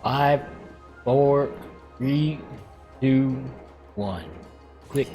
Five, four, three, two, one. Click.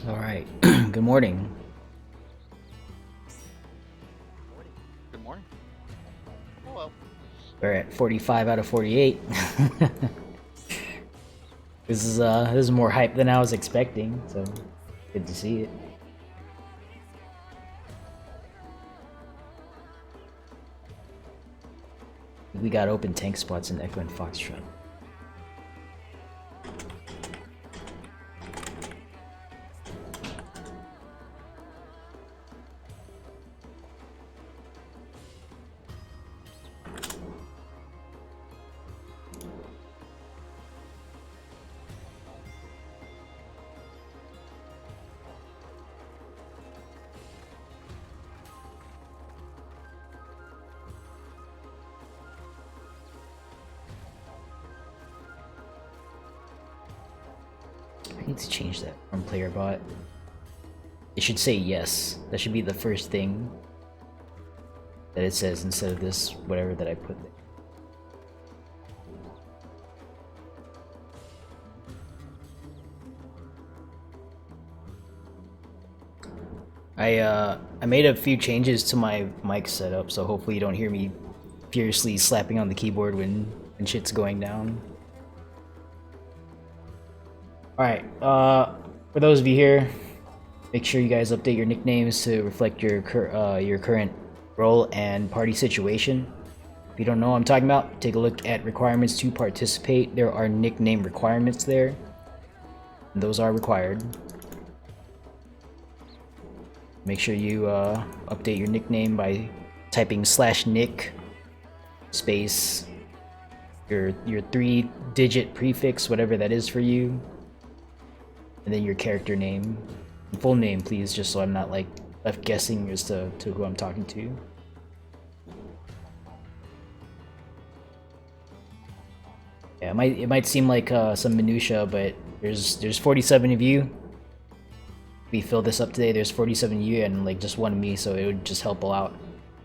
All right. Good morning. Good morning. Hello. We're at 45 out of 48. This is more hype than I was expecting, so good to see it. We got open tank spots in Echo and Foxtrot. I need to change that from player bot. It should say yes. That should be the first thing that it says instead of this whatever that I put there. I made a few changes to my mic setup, so hopefully you don't hear me furiously slapping on the keyboard when shit's going down. Alright, for those of you here, make sure you guys update your nicknames to reflect your current role and party situation. If you don't know what I'm talking about, take a look at requirements to participate. There are nickname requirements there, and those are required. Make sure you update your nickname by typing /nick space your 3-digit prefix, whatever that is for you, and then your character name, full name, please, just so I'm not like left guessing as to who I'm talking to. Yeah, it might seem like some minutia, but there's 47 of you. We fill this up today. There's 47 of you and like just one of me, so it would just help out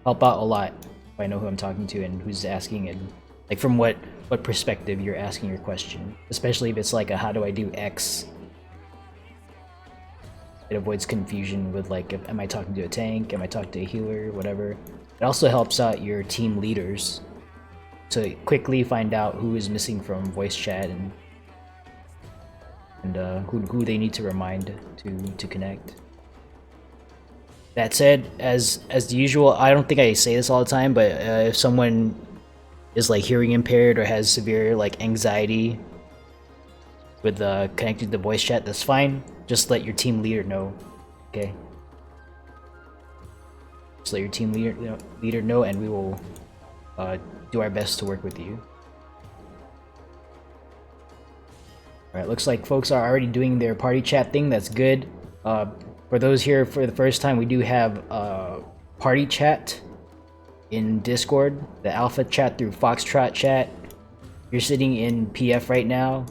a lot if I know who I'm talking to and who's asking, and like from what perspective you're asking your question, especially if it's like a how do I do X. It avoids confusion with like, am I talking to a tank, am I talking to a healer, whatever. It also helps out your team leaders to quickly find out who is missing from voice chat and who they need to remind to connect. That said, as usual, I don't think I say this all the time, but if someone is like hearing impaired or has severe like anxiety with connected to voice chat, that's fine. Just let your team leader know, okay? Just let your team leader know, and we will do our best to work with you. Alright, looks like folks are already doing their party chat thing. That's good. For those here for the first time, we do have party chat in Discord, the alpha chat through Foxtrot chat. You're sitting in PF right now.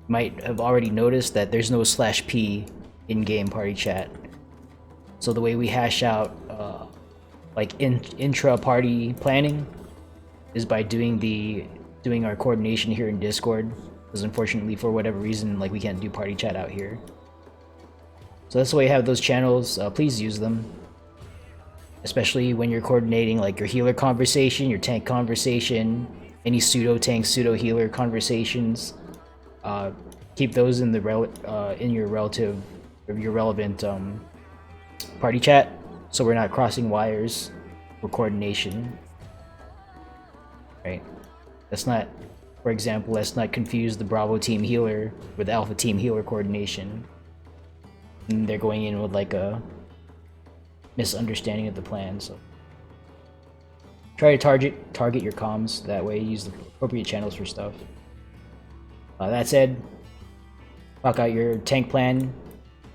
You might have already noticed that there's no /p in-game party chat. So the way we hash out like intra-party planning is by doing our coordination here in Discord. because unfortunately, for whatever reason, like we can't do party chat out here. So that's why you have those channels. Please use them, especially when you're coordinating like your healer conversation, your tank conversation, any pseudo tank, pseudo healer conversations. Keep those in the your relevant party chat, so we're not crossing wires for coordination. Right? Let's not, for example, let's not confuse the Bravo team healer with Alpha team healer coordination. And they're going in with like a misunderstanding of the plan. So try to target your comms that way. Use the appropriate channels for stuff. That said, talk out your tank plan,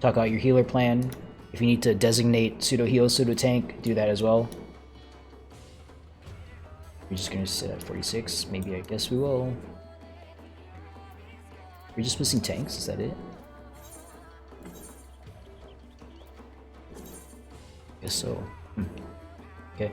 talk out your healer plan. If you need to designate pseudo heal, pseudo tank, do that as well. We're just gonna sit at 46. Maybe, I guess we will. We're just missing tanks, is that it? Guess so. Okay.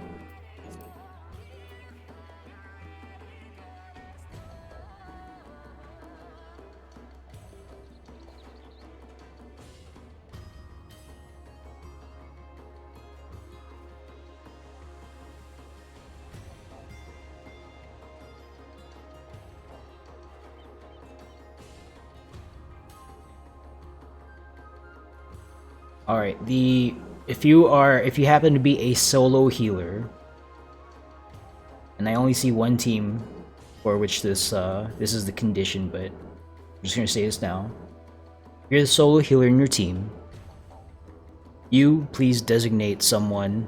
All right. If you happen to be a solo healer, and I only see one team for which this is the condition, but I'm just gonna say this now. If you're the solo healer in your team, you please designate someone,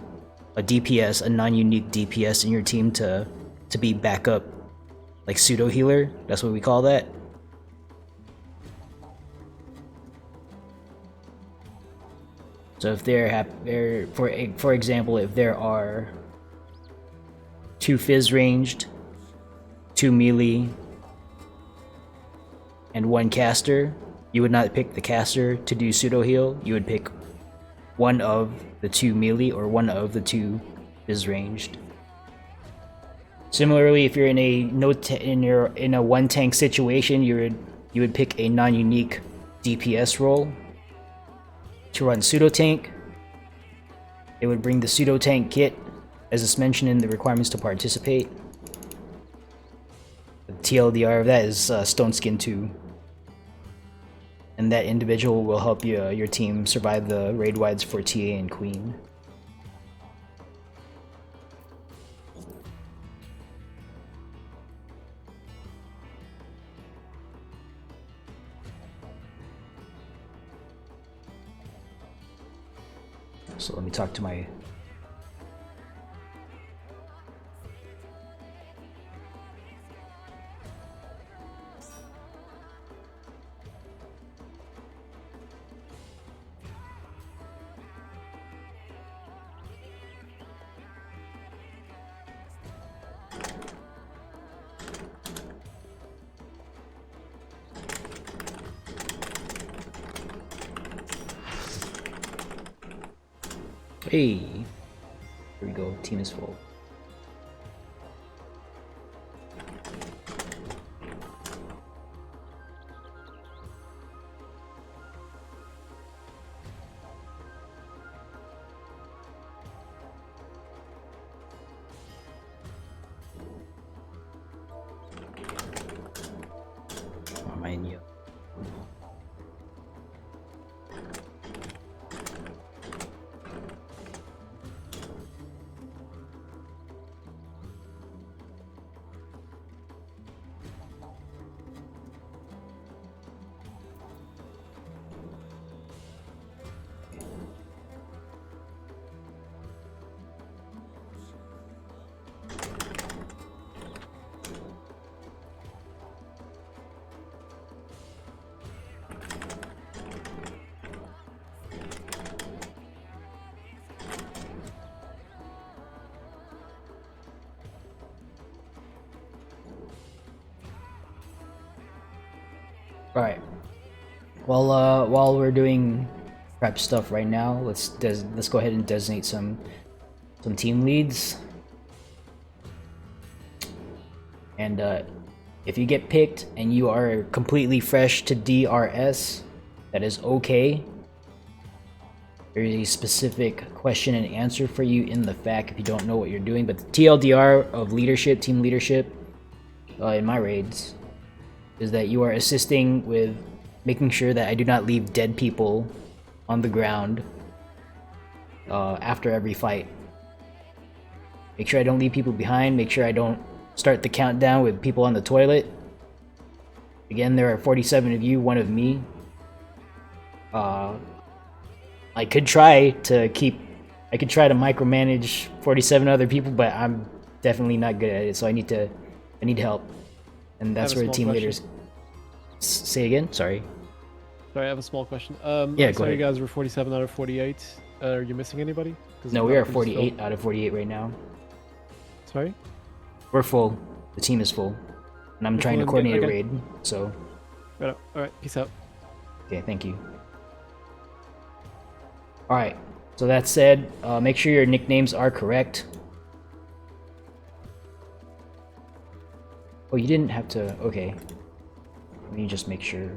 a DPS, a non-unique DPS in your team to be backup, like pseudo healer. That's what we call that. So if for example, if there are 2 fizz ranged, 2 melee, and 1 caster, you would not pick the caster to do pseudo heal. You would pick one of the 2 melee or one of the 2 fizz ranged. Similarly, if you're in a 1 tank situation, you would pick a non-unique DPS role to run pseudo tank. It would bring the pseudo tank kit, as it's mentioned in the requirements to participate. The TLDR of that is Stone Skin 2, and that individual will help your team survive the raid wides for TA and Queen. So let me talk to my... Hey, here we go, team is full. Oh, mine, yeah. Alright. Well, while we're doing prep stuff right now, let's go ahead and designate some team leads. And If you get picked and you are completely fresh to DRS, that is okay. There is a specific question and answer for you in the FAQ if you don't know what you're doing, but the TLDR of leadership, team leadership, in my raids, is that you are assisting with making sure that I do not leave dead people on the ground after every fight. Make sure I don't leave people behind, make sure I don't start the countdown with people on the toilet. Again, there are 47 of you, 1 of me. I could try to micromanage 47 other people, but I'm definitely not good at it, so I need help. And that's where the team leaders... Say again? Sorry. Sorry, I have a small question. Yeah, go ahead. You guys were 47 out of 48. Are you missing anybody? No, we are 48 out of 48 right now. Sorry? We're full. The team is full. And I'm trying to coordinate a raid, so... Right, alright, peace out. Okay, thank you. Alright, so that said, make sure your nicknames are correct. Oh, you didn't have to... Okay. Let me just make sure.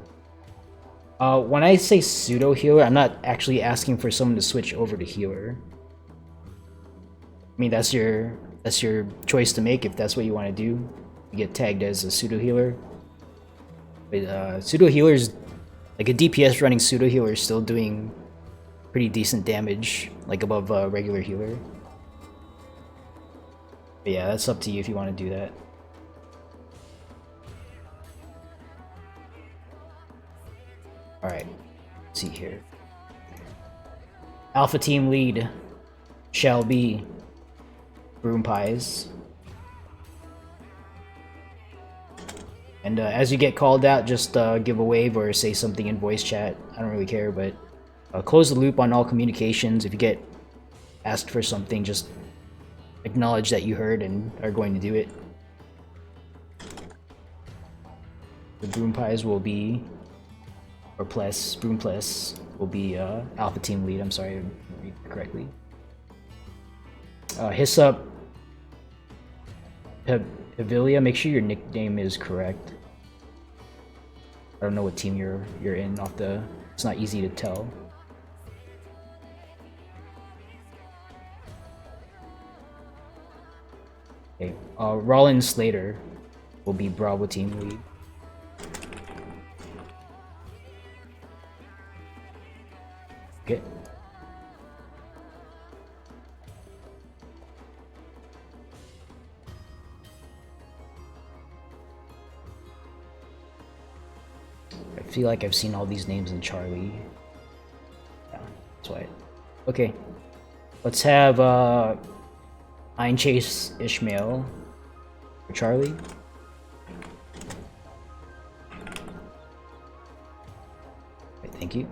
When I say pseudo healer, I'm not actually asking for someone to switch over to healer. I mean, that's your choice to make if that's what you want to do. You get tagged as a pseudo healer. But pseudo healers, like a DPS running pseudo healer, is still doing pretty decent damage, like above a regular healer. But yeah, that's up to you if you want to do that. Alright, let's see here. Alpha team lead shall be Broom Pies. And as you get called out, just give a wave or say something in voice chat. I don't really care, but close the loop on all communications. If you get asked for something, just acknowledge that you heard and are going to do it. The Broom Pies will be... or plus, Broom Plus will be Alpha Team Lead. I'm sorry, I didn't read it correctly. Hyssop Evilia, make sure your nickname is correct. I don't know what team you're in off the... It's not easy to tell. Okay, Rollin Slater will be Bravo Team Lead. Okay. I feel like I've seen all these names in Charlie. Yeah, that's why. Okay. Let's have Iron Chase Ishmael for Charlie. Okay, thank you.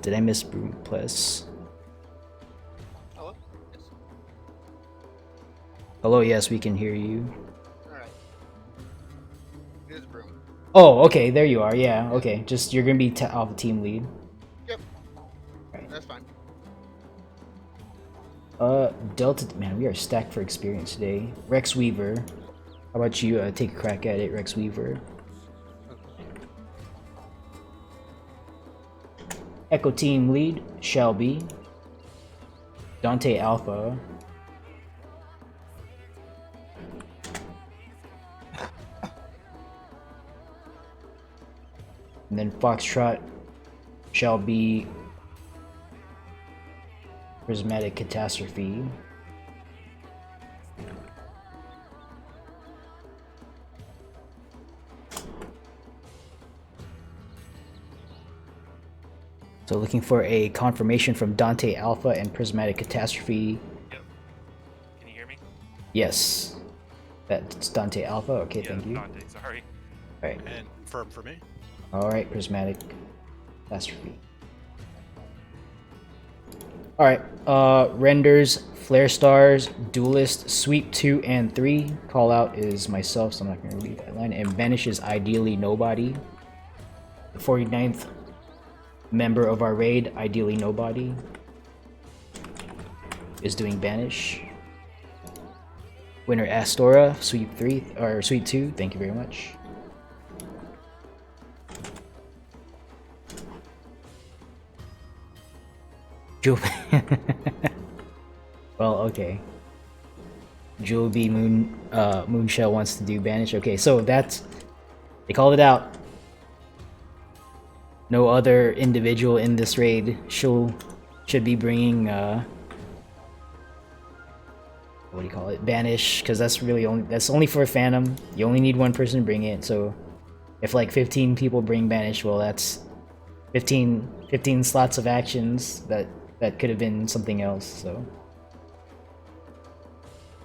Did I miss Broom Plus? Hello? Yes. Hello, yes, we can hear you. Alright. It is Broom. Oh, okay, there you are, yeah, okay. Just, you're gonna be Alpha Team Lead. Yep. Right. That's fine. Delta, man, we are stacked for experience today. Rex Weaver. How about you take a crack at it, Rex Weaver? Echo Team Lead, Shelby. Dante Alpha. And then Foxtrot shall be Prismatic Catastrophe. So looking for a confirmation from Dante Alpha and Prismatic Catastrophe. Yep. Can you hear me? Yes. That's Dante Alpha. Okay, Yeah, thank you. Dante, sorry. Alright. And firm for me. Alright, Prismatic Catastrophe. Alright, renders, flare stars, duelist, sweep 2 and 3. Call out is myself, so I'm not going to read that line. And banish is ideally nobody. The 49th member of our raid, ideally nobody, is doing banish. Winner Astora, sweep 3 or sweep 2. Thank you very much. Jewel. Well, okay. Jewel B Moonshell wants to do banish. Okay, so that's, they called it out. No other individual in this raid should be bringing what do you call it? Banish, because that's only for a Phantom. You only need one person to bring it. So if like 15 people bring banish, well, that's 15 slots of actions that could have been something else. So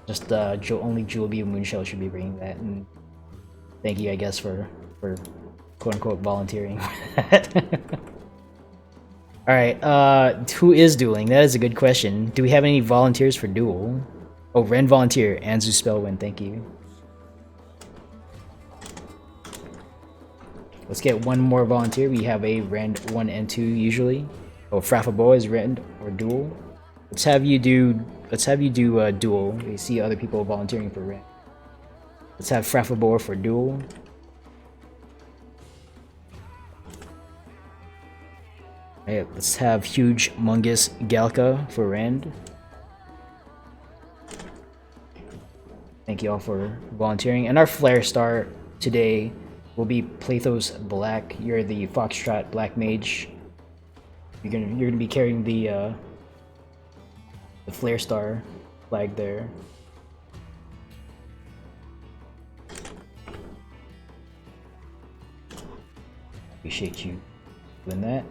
just only Jewel B Moonshell should be bringing that. And thank you, I guess, for quote unquote volunteering for that. Alright, who is dueling? That is a good question. Do we have any volunteers for duel? Oh, Ren volunteer, Anzu Spellwind, thank you. Let's get one more volunteer. We have a Ren 1 and 2 usually. Oh, Frafabo is Ren or duel. Let's have you do duel. We see other people volunteering for Ren. Let's have Frafabo for duel. Alright, let's have Huge Mungus Galka for Rand. Thank you all for volunteering. And our Flare Star today will be Plathos Black. You're the Foxtrot Black Mage. You're gonna be carrying the Flare Star flag there. Appreciate you doing that.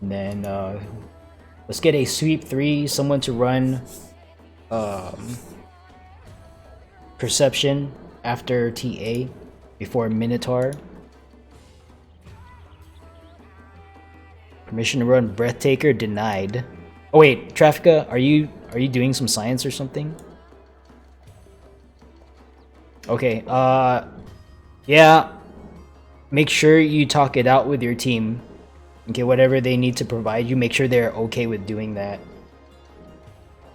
And then let's get a sweep 3, someone to run Perception after TA before Minotaur. Permission to run Breathtaker denied. Oh wait, Traffica, are you doing some science or something? Okay, yeah. Make sure you talk it out with your team. Okay, whatever they need to provide you, make sure they're okay with doing that.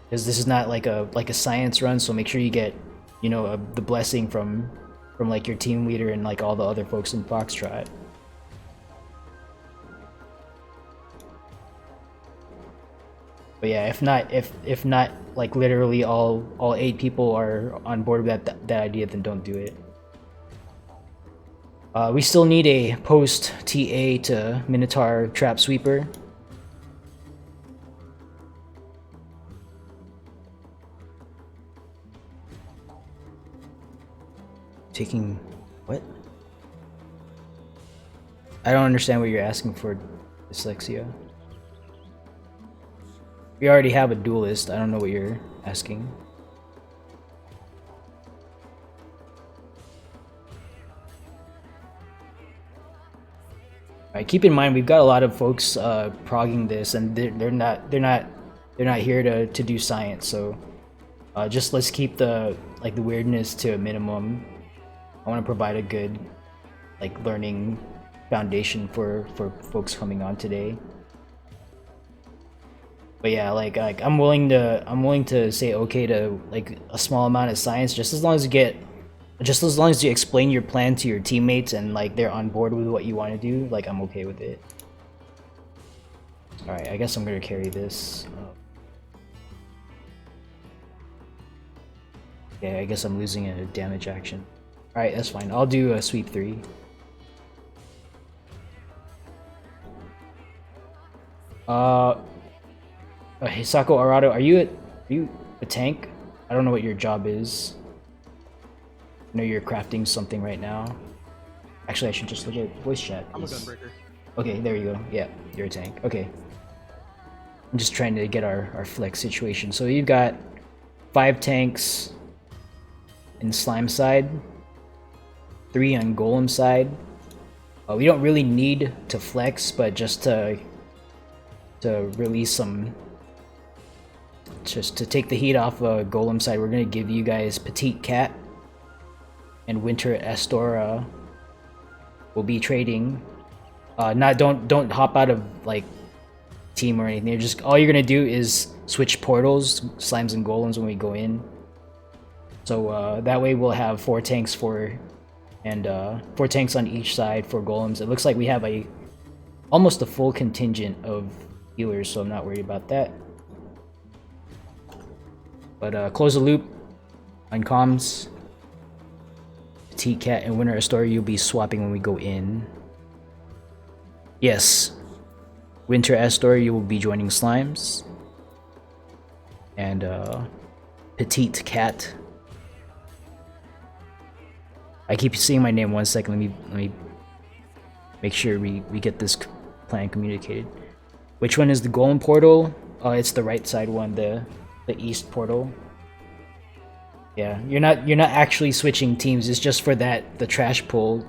Because this is not like a science run, so make sure you get, you know, the blessing from like your team leader and like all the other folks in Foxtrot. But yeah, if not like literally all 8 people are on board with that idea, then don't do it. We still need a post TA to Minotaur Trap Sweeper. Taking what? I don't understand what you're asking for, Dyslexia. We already have a duelist. I don't know what you're asking. Alright, keep in mind we've got a lot of folks progging this, and they're not here to do science. So just let's keep the weirdness to a minimum. I want to provide a good like learning foundation for folks coming on today. But yeah, like I'm willing to say okay to like a small amount of science, just as long as you explain your plan to your teammates and like they're on board with what you want to do. Like I'm okay with it. All right, I guess I'm gonna carry this. Yeah, I guess I'm losing a damage action. All right, that's fine. I'll do a sweep 3. Hisako Arado, are you a tank? I don't know what your job is. I know you're crafting something right now. Actually, I should just look at voice chat. I'm a gunbreaker. Okay, there you go. Yeah, you're a tank. Okay. I'm just trying to get our flex situation. So you've got 5 tanks in slime side, 3 on golem side. We don't really need to flex, but just to release some, just to take the heat off golem side, we're gonna give you guys Petite Cat and Winter Astora. Will be trading. Don't hop out of like team or anything. Just all you're gonna do is switch portals, slimes and golems when we go in. So that way we'll have 4 tanks and 4 tanks on each side for golems. It looks like we have almost a full contingent of healers, so I'm not worried about that. But close the loop on comms. Petite Cat and Winter Astoria you'll be swapping when we go in. Yes. Winter Astoria you will be joining Slimes. And Petite Cat. I keep seeing my name. 1 second. Let me make sure we get this plan communicated. Which one is the golem portal? It's the right side one, the east portal. Yeah, you're not actually switching teams. It's just for that the trash pull.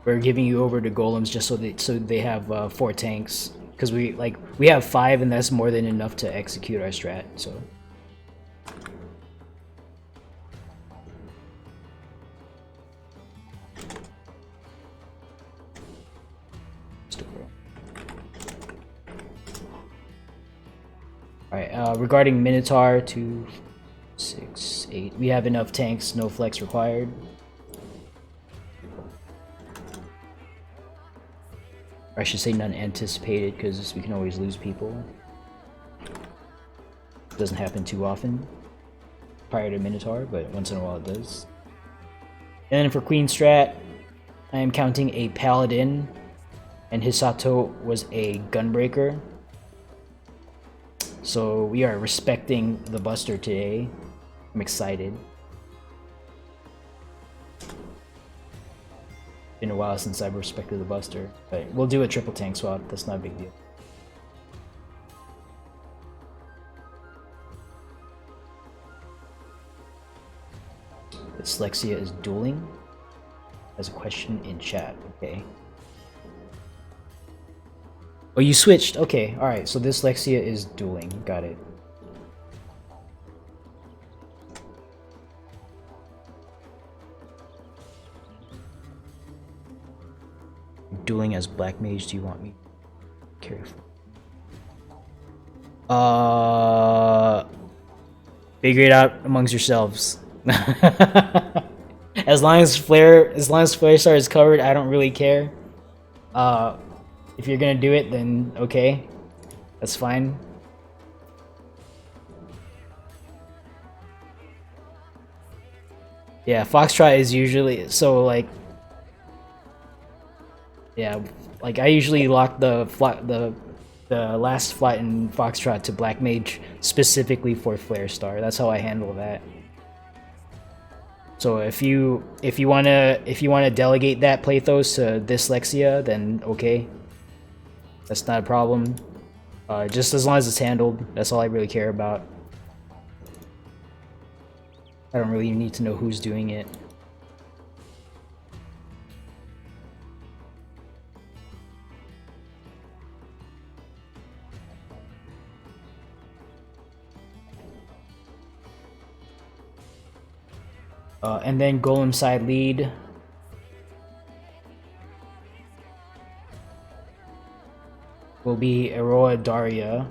We're giving you over to golems just so they have 4 tanks, because we have 5 and that's more than enough to execute our strat. So. Alright, regarding Minotaur 2, 6, 8, we have enough tanks, no flex required. Or I should say none anticipated, because we can always lose people. Doesn't happen too often prior to Minotaur, but once in a while it does. And then for Queen Strat, I am counting a Paladin, and Hisato was a Gunbreaker. So we are respecting the Buster today. I'm excited. Been a while since I've respected the Buster, but we'll do a triple tank swap. That's not a big deal. Dyslexia is dueling? As a question in chat. Okay. Oh, you switched. Okay, alright. So Dyslexia is dueling. Got it. Dueling as Black Mage, do you want me careful? Figure it out amongst yourselves. As long as Flare Star is covered, I don't really care. If you're gonna do it, then okay, that's fine. Yeah, Foxtrot is usually so like. Yeah, like I usually lock the last flat in Foxtrot to Black Mage specifically for Flare Star. That's how I handle that. So if you wanna delegate that Plathos to Dyslexia, then okay. That's not a problem. Just as long as it's handled, that's all I really care about. I don't really need to know who's doing it. And then Golem side lead. Will be Aroa Daria.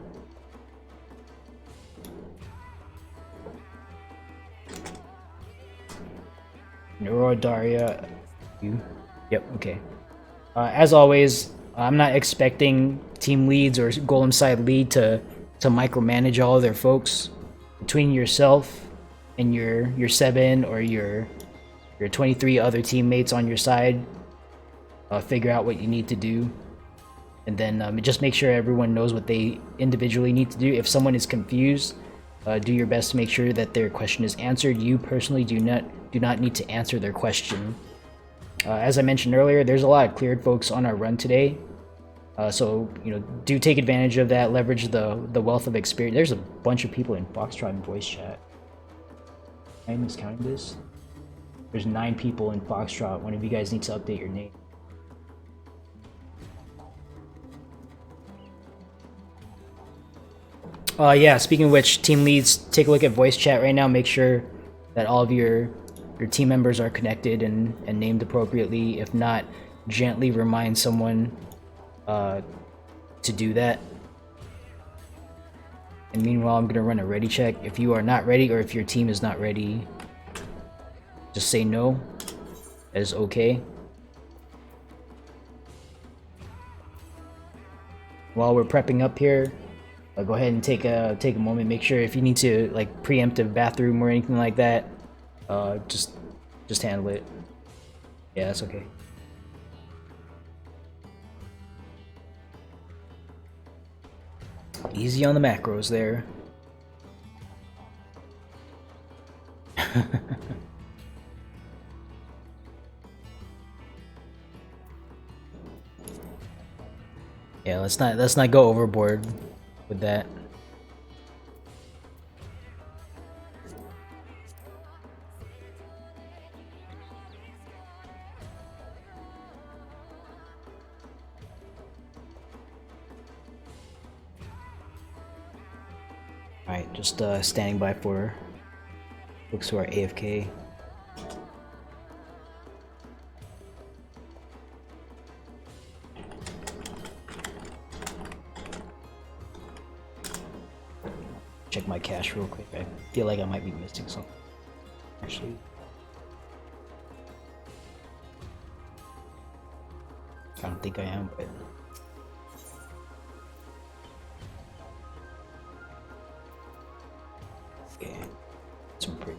Aroa Daria. You? Yep, okay. As always, I'm not expecting team leads or Golem side lead to micromanage all of their folks. Between yourself and your 7 or your 23 other teammates on your side, figure out what you need to do. And then just make sure everyone knows what they individually need to do. If someone is confused, do your best to make sure that their question is answered. You personally do not need to answer their question. As I mentioned earlier, there's a lot of cleared folks on our run today. So, do take advantage of that, leverage the wealth of experience. There's a bunch of people in Foxtrot and voice chat. I am miscounting this. There's 9 people in Foxtrot. One of you guys needs to update your name. Yeah, speaking of which, team leads, take a look at voice chat right now. Make sure that all of your team members are connected and named appropriately. If not, gently remind someone to do that. And meanwhile, I'm gonna run a ready check. If you are not ready, or if your team is not ready, just say no. That is okay. While we're prepping up here, go ahead and take a moment. Make sure if you need to like preempt a bathroom or anything like that, just handle it. Yeah, that's okay. Easy on the macros there. Yeah, let's not go overboard with that. Alright, just standing by for folks who are AFK. Check my cache real quick. I feel like I might be missing something. Actually. I don't think I am, but... Okay. Some pretty...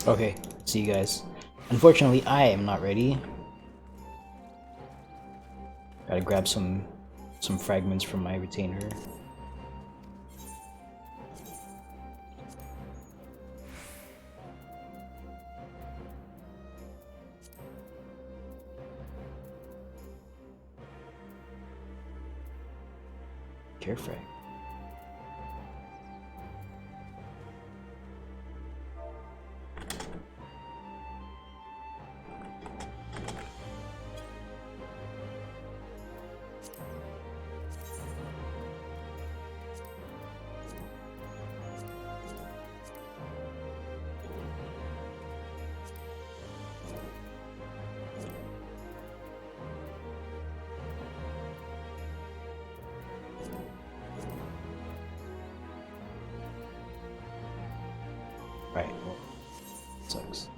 Okay, see you guys. Unfortunately, I am not ready. Gotta grab some fragments from my retainer. Care frag. Right, well, sucks.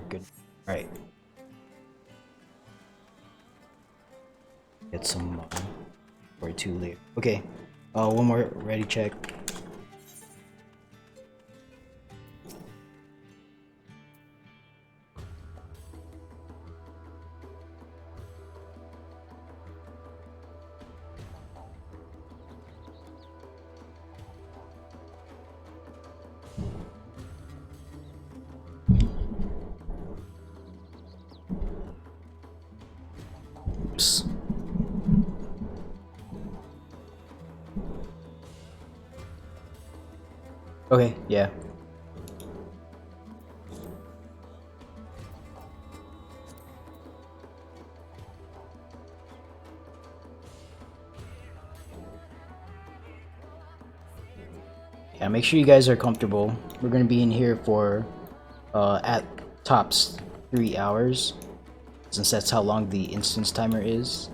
Good. Alright. Get some or two later. Okay. One more ready check. Oops. Okay, yeah. Yeah, make sure you guys are comfortable. We're gonna be in here for at tops 3 hours, since that's how long the instance timer is.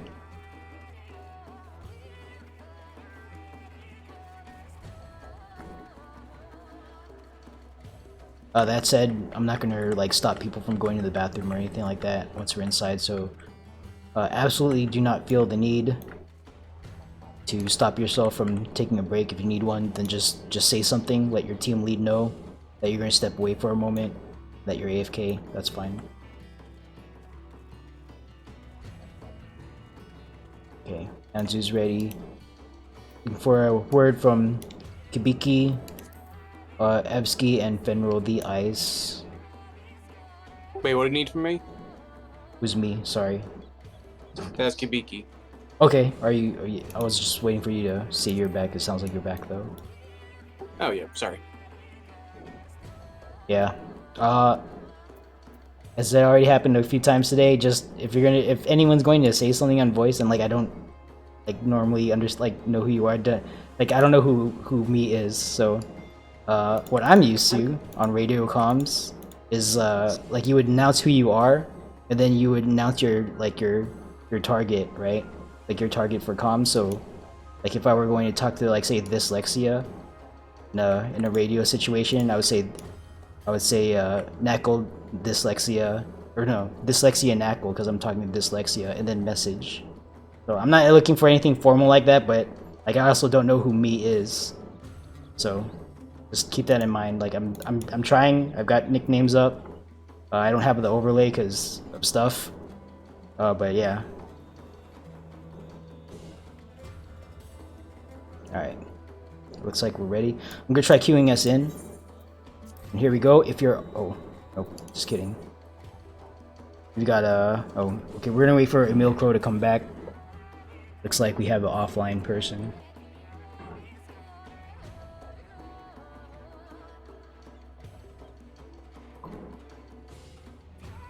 That said, I'm not gonna like stop people from going to the bathroom or anything like that once we're inside, so absolutely do not feel the need to stop yourself from taking a break. If you need one, then just say something, let your team lead know that you're gonna step away for a moment, that you're AFK, that's fine. Okay, Anzu's ready. for a word from Kibiki, Evsky, and Fenril the Ice. Wait, what do you need from me? Who's me? Sorry. That's Kibiki. Okay, are you? I was just waiting for you to say you're back. It sounds like you're back though. Oh yeah, sorry. Yeah. As it already happened a few times today, just if anyone's going to say something on voice and like I don't like normally know who you are, like I don't know who me is. So, what I'm used to on radio comms is like you would announce who you are, and then you would announce your target, right? Like your target for comms. So, like if I were going to talk to like say dyslexia in a radio situation, I would say Nacl dyslexia, or no, dyslexia Nacl, because I'm talking to dyslexia, and then message. So I'm not looking for anything formal like that, but like I also don't know who me is. So just keep that in mind. Like I'm trying. I've got nicknames up. I don't have the overlay because of stuff. But yeah. All right. Looks like we're ready. I'm gonna try queuing us in. And here we go. If you're... Oh. Nope. Just kidding. We got Oh. Okay, we're gonna wait for Emil Crow to come back. Looks like we have an offline person.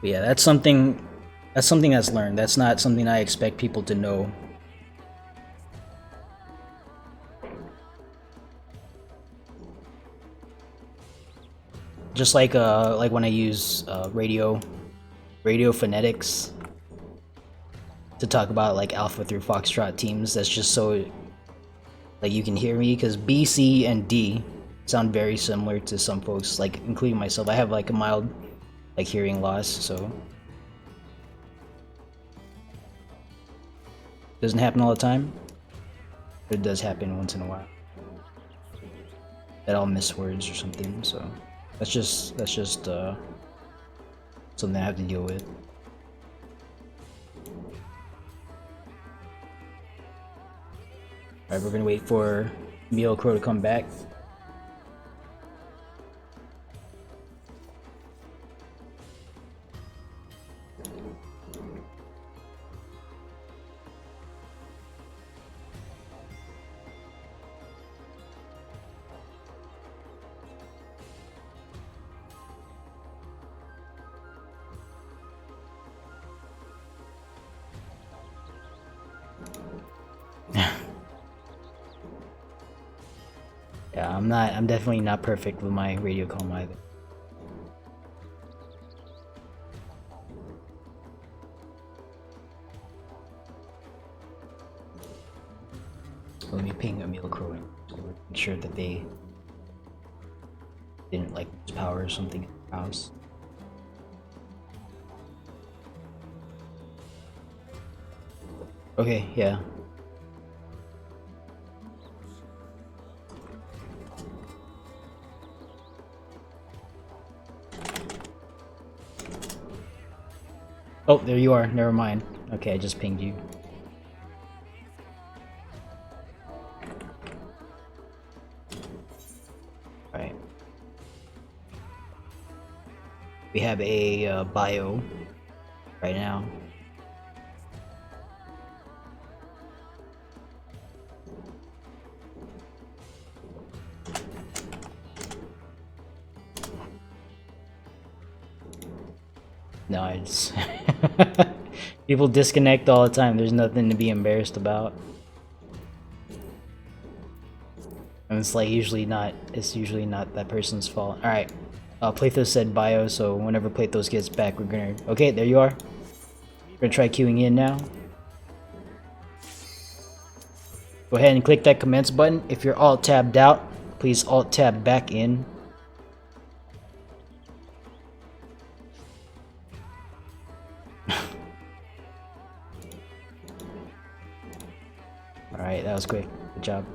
But yeah, that's something that's learned. That's not something I expect people to know. Just like when I use radio phonetics to talk about like Alpha through Foxtrot teams, that's just so like you can hear me, because B, C, and D sound very similar to some folks, like including myself. I have like a mild like hearing loss, so doesn't happen all the time, but it does happen once in a while that I'll miss words or something. So that's just something I have to deal with. Alright, we're gonna wait for Emil Crow to come back. Yeah, I'm definitely not perfect with my radio comm either. Let me ping Emil Crow and make sure that they didn't like lose power or something in the house. Okay, yeah. Oh, there you are. Never mind. Okay, I just pinged you. Alright. We have a bio right now. No, it's people disconnect all the time. There's nothing to be embarrassed about. And it's like usually not that person's fault. Alright. Plathos said bio, so whenever Plathos gets back, we're gonna... Okay, there you are. We're gonna try queuing in now. Go ahead and click that commence button. If you're alt tabbed out, please alt tab back in. Alright, that was quick. Good job.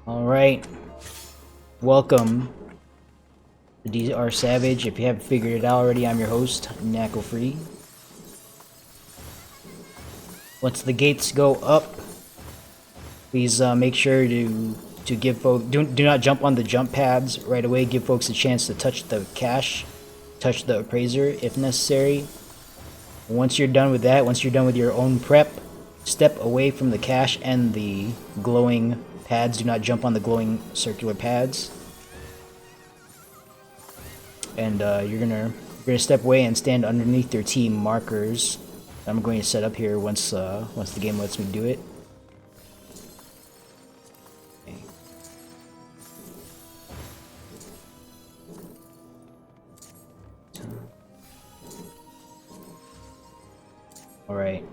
Alright. Welcome to DR Savage. If you haven't figured it out already, I'm your host, Nacl Free. Once the gates go up, please make sure to give folks do not jump on the jump pads right away. Give folks a chance to touch the cache, touch the appraiser if necessary. Once you're done with that, once you're done with your own prep, step away from the cache and the glowing pads. Do not jump on the glowing circular pads. And you're gonna step away and stand underneath your team markers. I'm going to set up here once once the game lets me do it. Okay. All right.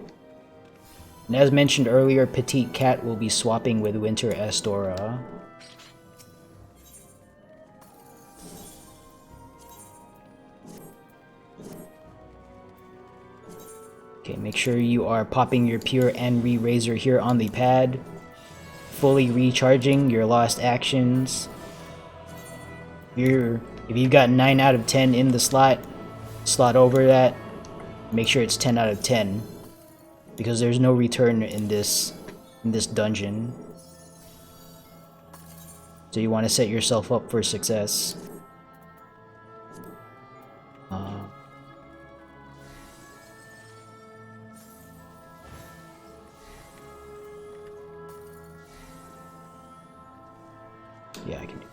And as mentioned earlier, Petite Cat will be swapping with Winter Astora. Okay, make sure you are popping your Pure and Re-Razor here on the pad. Fully recharging your lost actions. If you got 9 out of 10 in the slot over that, make sure it's 10 out of 10. Because there's no return in this dungeon. So you want to set yourself up for success. Yeah, I can do.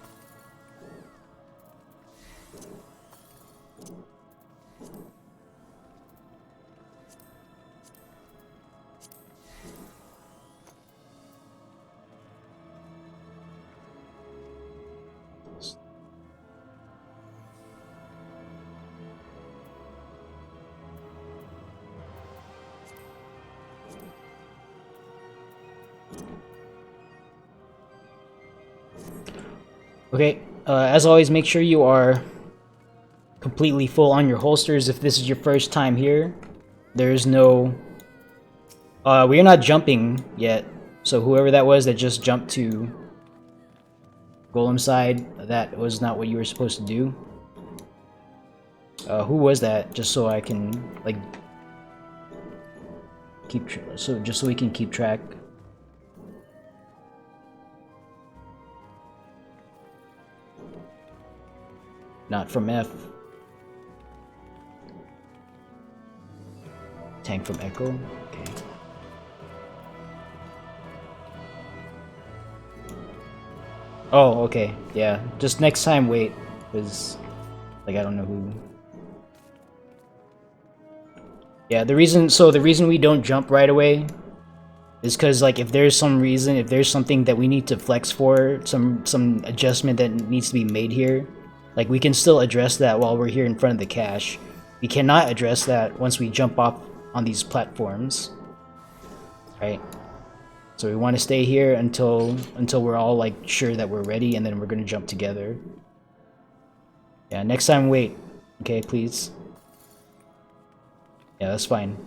Okay, as always, make sure you are completely full on your holsters if this is your first time here. There's no... we are not jumping yet, so whoever that was that just jumped to Golem side, that was not what you were supposed to do. Who was that? Just so I can, like, just so we can keep track. Not from F. Tank from Echo? Okay. Oh, okay. Yeah. Just next time wait. Because, like, I don't know who... Yeah, the reason we don't jump right away is because, like, if there's something that we need to flex for, some adjustment that needs to be made here, like, we can still address that while we're here in front of the cache. We cannot address that once we jump off on these platforms. Right? So we want to stay here until we're all, like, sure that we're ready, and then we're going to jump together. Yeah, next time wait. Okay, please. Yeah, that's fine.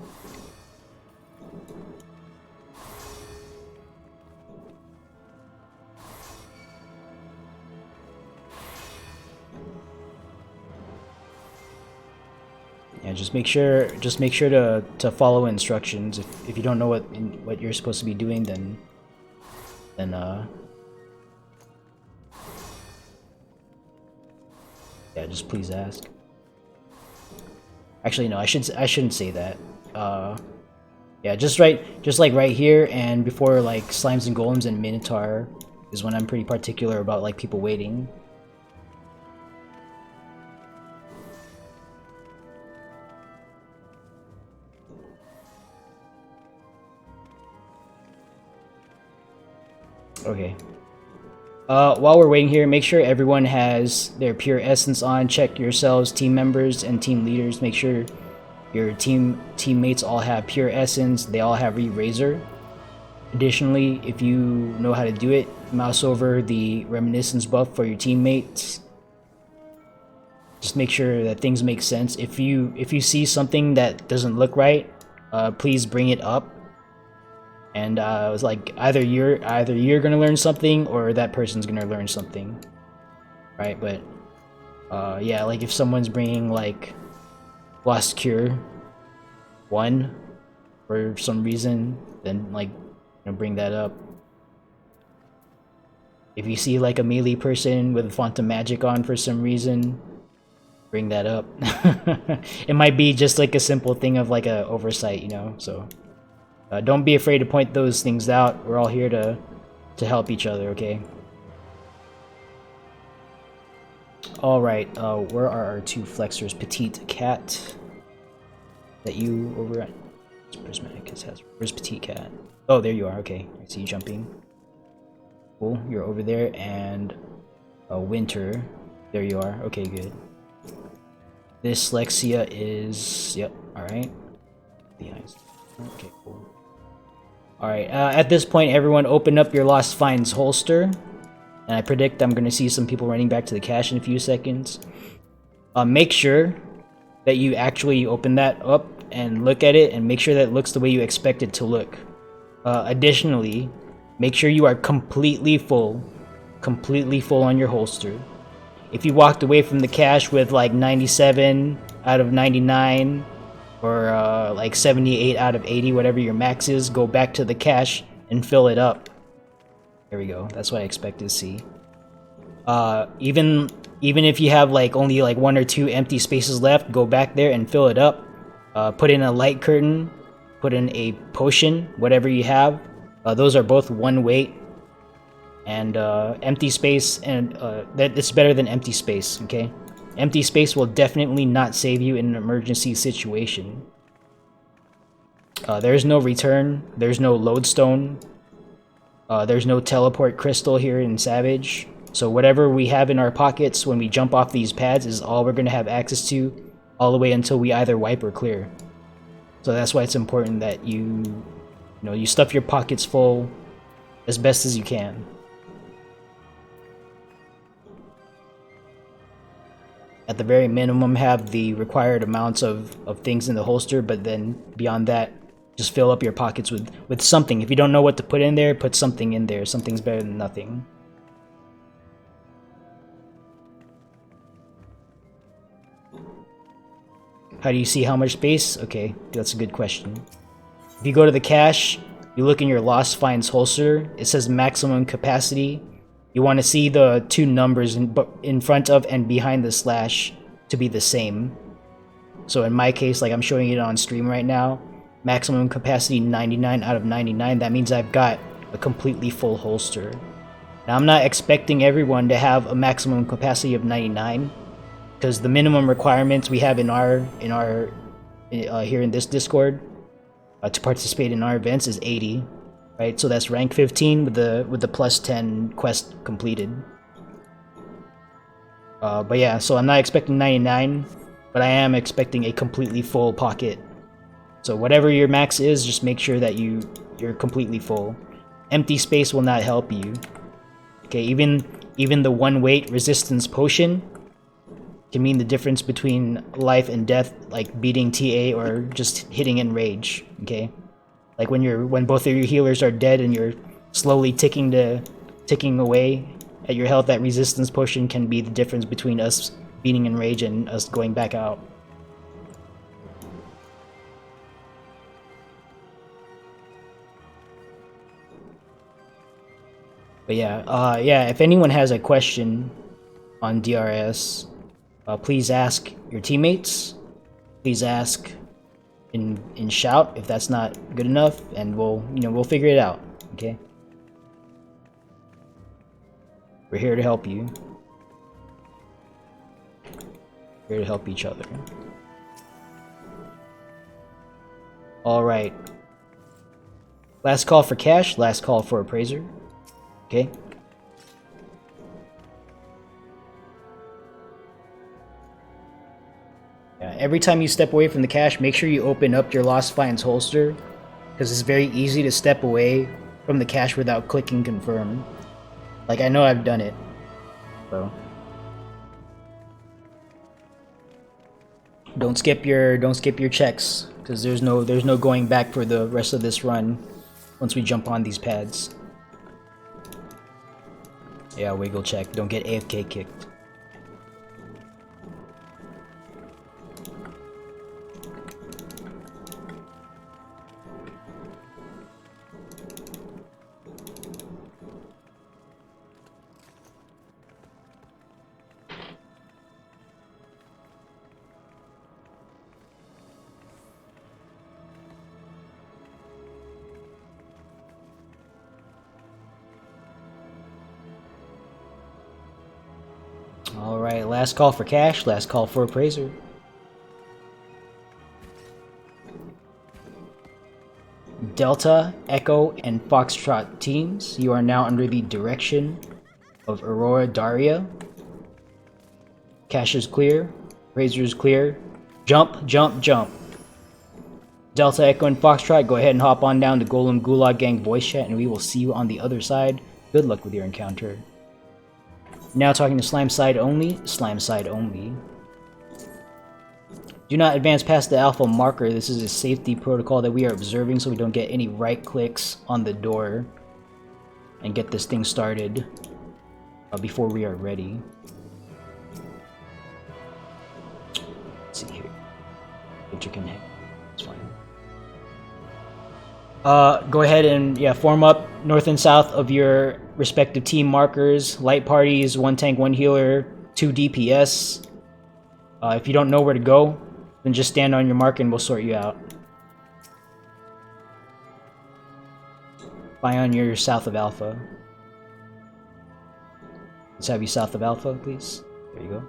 Yeah, just make sure to follow instructions. If you don't know what you're supposed to be doing, then yeah, just please ask. Actually, no, I shouldn't say that. Yeah, just like right here and before, like, Slimes and Golems and Minotaur is when I'm pretty particular about, like, people waiting. Okay. While we're waiting here, make sure everyone has their Pure Essence on. Check yourselves, team members and team leaders. Make sure your teammates all have Pure Essence. They all have Re-Razor. Additionally, if you know how to do it, mouse over the Reminiscence buff for your teammates. Just make sure that things make sense. If you see something that doesn't look right, please bring it up. And it was like either you're gonna learn something or that person's gonna learn something, right? But yeah, like if someone's bringing like Lost Cure 1, for some reason, then like, bring that up. If you see like a melee person with Font of Magic on for some reason, bring that up. It might be just like a simple thing of like a oversight, you know. So don't be afraid to point those things out. We're all here to help each other, okay? All right. Where are our two flexors? Petite Cat. That you over at? Prismatic has. Where's Petite Cat? Oh, there you are. Okay, I see you jumping. Cool. You're over there, and Winter. There you are. Okay, good. Dyslexia is. Yep. All right. The eyes. Okay, cool. All right. At this point, everyone, open up your Lost Finds holster, and I predict I'm gonna see some people running back to the cache in a few seconds. Make sure that you actually open that up and look at it, and make sure that it looks the way you expect it to look. Additionally, make sure you are completely full on your holster. If you walked away from the cache with like 97 out of 99 or like 78 out of 80, whatever your max is, go back to the cache and fill it up. There we go. That's what I expect to see. Even if you have like only like 1 or 2 empty spaces left, go back there and fill it up. Put in a light curtain, put in a potion, whatever you have. Those are both 1 weight, and empty space, and it's better than empty space. Okay, empty space will definitely not save you in an emergency situation. There's no return. There's no lodestone. There's no teleport crystal here in Savage. So whatever we have in our pockets when we jump off these pads is all we're gonna have access to, all the way until we either wipe or clear. So that's why it's important that you stuff your pockets full as best as you can. At the very minimum, have the required amounts of things in the holster, but then beyond that, just fill up your pockets with something. If you don't know what to put in there, put something in there. Something's better than nothing. How do you see how much space? Okay, that's a good question. If you go to the cache, you look in your Lost Finds holster, it says maximum capacity. You want to see the 2 numbers in front of and behind the slash to be the same. So in my case, like I'm showing it on stream right now, maximum capacity 99 out of 99. That means I've got a completely full holster. Now I'm not expecting everyone to have a maximum capacity of 99, because the minimum requirements we have in our here in this Discord to participate in our events is 80, right? So that's rank 15 with the plus 10 quest completed. But yeah, so I'm not expecting 99, but I am expecting a completely full pocket. So whatever your max is, just make sure that you're completely full. Empty space will not help you. Okay, even the 1 weight resistance potion can mean the difference between life and death, like beating TA or just hitting Enrage. Okay, like when both of your healers are dead and you're slowly ticking away at your health, that resistance potion can be the difference between us beating Enrage and us going back out. But yeah, if anyone has a question on DRS, please ask your teammates. Please ask in shout if that's not good enough, and we'll figure it out. Okay. We're here to help you. We're here to help each other. All right. Last call for cash. Last call for appraiser. Okay. Yeah, every time you step away from the cache, make sure you open up your Lost Finds holster, because it's very easy to step away from the cache without clicking confirm. Like, I know I've done it. So don't skip your checks, because there's no going back for the rest of this run once we jump on these pads. Yeah, wiggle check. Don't get AFK kicked. Alright, last call for cash, last call for appraiser. Delta, Echo, and Foxtrot teams, you are now under the direction of Aurora Daria. Cash is clear, appraiser is clear. Jump, jump, jump. Delta, Echo, and Foxtrot, go ahead and hop on down to Golem Gulag Gang voice chat, and we will see you on the other side. Good luck with your encounter. Now talking to Slime side only. Slime side only. Do not advance past the alpha marker. This is a safety protocol that we are observing so we don't get any right clicks on the door and get this thing started before we are ready. Let's see here. Picture can hang. It's fine. Go ahead and form up north and south of your respective team markers. Light parties, 1 tank, 1 healer, 2 DPS. If you don't know where to go, then just stand on your mark and we'll sort you out. Buy on your south of Alpha. Let's have you south of Alpha, please. There you go.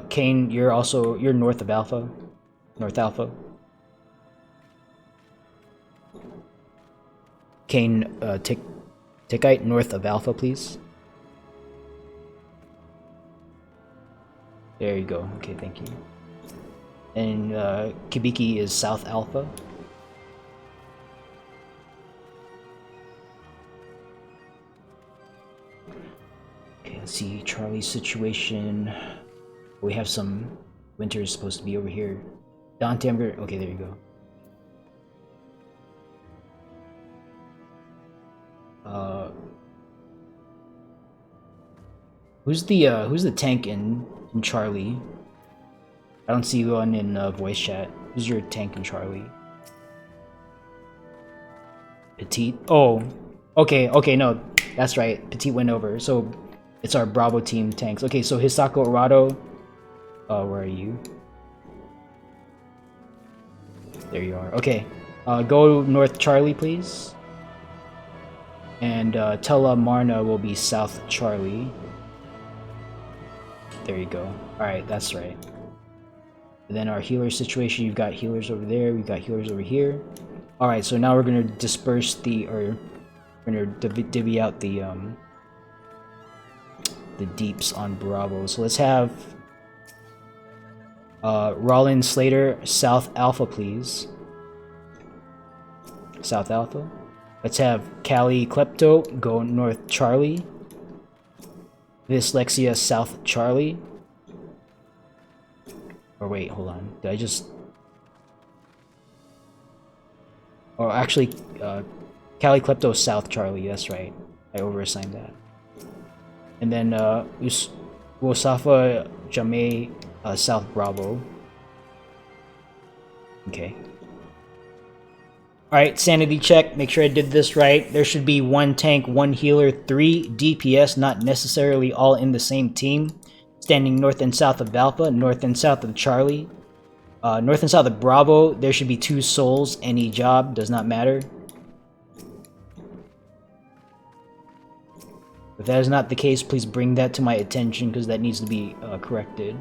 Kane, you're north of Alpha. North Alpha. Kane, Tickite, north of Alpha, please. There you go. Okay, thank you. And Kibiki is south Alpha. Okay, let's see Charlie's situation. We have some winter is supposed to be over here. Dante, okay, there you go. Who's the tank in Charlie? I don't see one in voice chat. Who's your tank in Charlie? Petite. Oh, okay, no, that's right. Petite went over, so it's our Bravo team tanks. Okay, so Hisako Arado. Where are you? There you are. Okay, go north Charlie, please. And Tella Marna will be south Charlie. There you go. Alright, that's right. And then our healer situation, you've got healers over there, we've got healers over here. Alright, so now we're gonna disperse we're gonna divvy out the deeps on Bravo. So let's have Rollin Slater, South Alpha, please. South Alpha. Let's have Callie Klepto go North Charlie. Dyslexia South Charlie. Or wait, hold on. Did I just... Or actually, Callie Klepto South Charlie, that's right. I overassigned that. And then Wosafa Jameh South Bravo. Okay. Alright, sanity check. Make sure I did this right. There should be 1 tank, 1 healer, 3 DPS, not necessarily all in the same team. Standing north and south of Alpha, north and south of Charlie. North and south of Bravo, there should be 2 souls. Any job, does not matter. If that is not the case, please bring that to my attention because that needs to be corrected.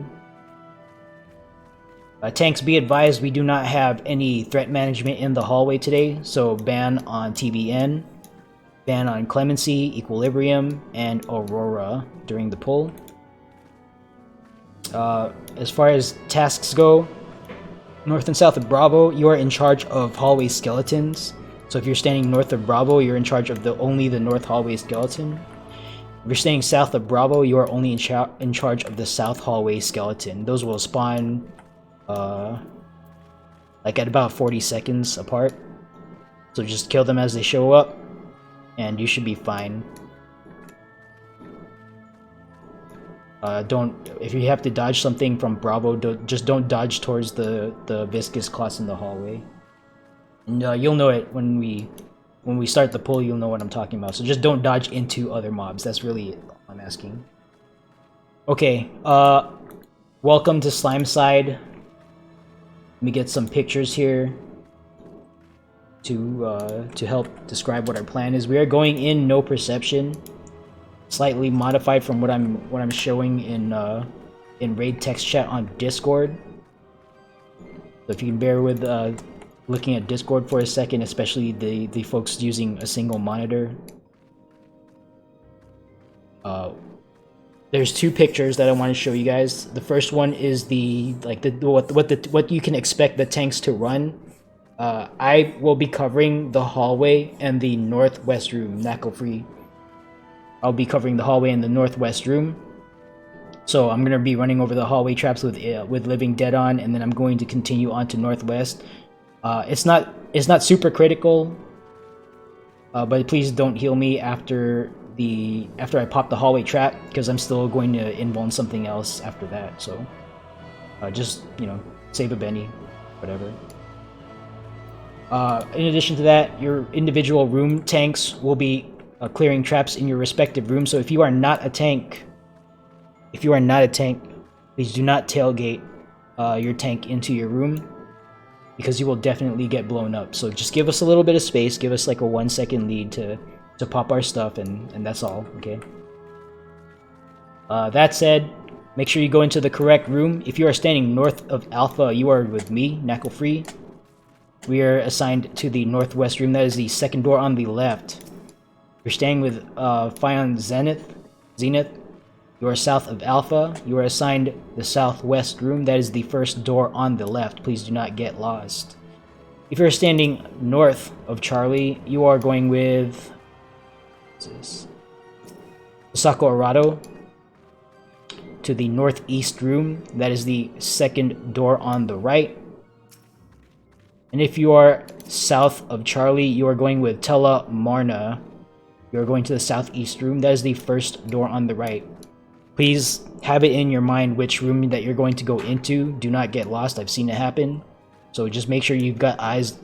Tanks, be advised we do not have any threat management in the hallway today, so ban on TBN, ban on Clemency, Equilibrium, and Aurora during the pull. As far as tasks go, north and south of Bravo, you are in charge of hallway skeletons. So if you're standing north of Bravo, you're in charge of only the north hallway skeleton. If you're standing south of Bravo, you are only in charge of the south hallway skeleton. Those will spawn like at about 40 seconds apart. So just kill them as they show up, and you should be fine. If you have to dodge something from Bravo, just don't dodge towards the viscous clots in the hallway. And you'll know it when we start the pull. You'll know what I'm talking about. So just don't dodge into other mobs. That's really all I'm asking. Okay. Welcome to Slime Side. Let me get some pictures here. to help describe what our plan is. We are going in no perception, slightly modified from what I'm showing in raid text chat on Discord. So if you can bear with looking at Discord for a second, especially the folks using a single monitor. There's two pictures that I want to show you guys. The first one is what you can expect the tanks to run. I will be covering the hallway and the northwest room, Nacl free. I'll be covering the hallway and the northwest room. So I'm gonna be running over the hallway traps with Living Dead on, and then I'm going to continue on to northwest. It's not super critical, but please don't heal me after I pop the hallway trap, because I'm still going to invuln something else after that. So just, you know, save a Benny, whatever. In addition to that, your individual room tanks will be clearing traps in your respective room. So if you are not a tank, please do not tailgate your tank into your room, because you will definitely get blown up. So just give us a little bit of space, give us like a 1 second lead to pop our stuff, and that's all, okay? That said, make sure you go into the correct room. If you are standing north of Alpha, you are with me, Nacl free. We are assigned to the northwest room. That is the second door on the left. You're staying with Fion Zenith. You are south of Alpha. You are assigned the southwest room. That is the first door on the left. Please do not get lost. If you're standing north of Charlie, you are going with Sako Arado to the northeast room. That is the second door on the right. And if you are south of Charlie, you are going with Tella Marna. You are going to the southeast room. That is the first door on the right. Please have it in your mind which room that you're going to go into. Do not get lost. I've seen it happen. So just make sure you've got eyes.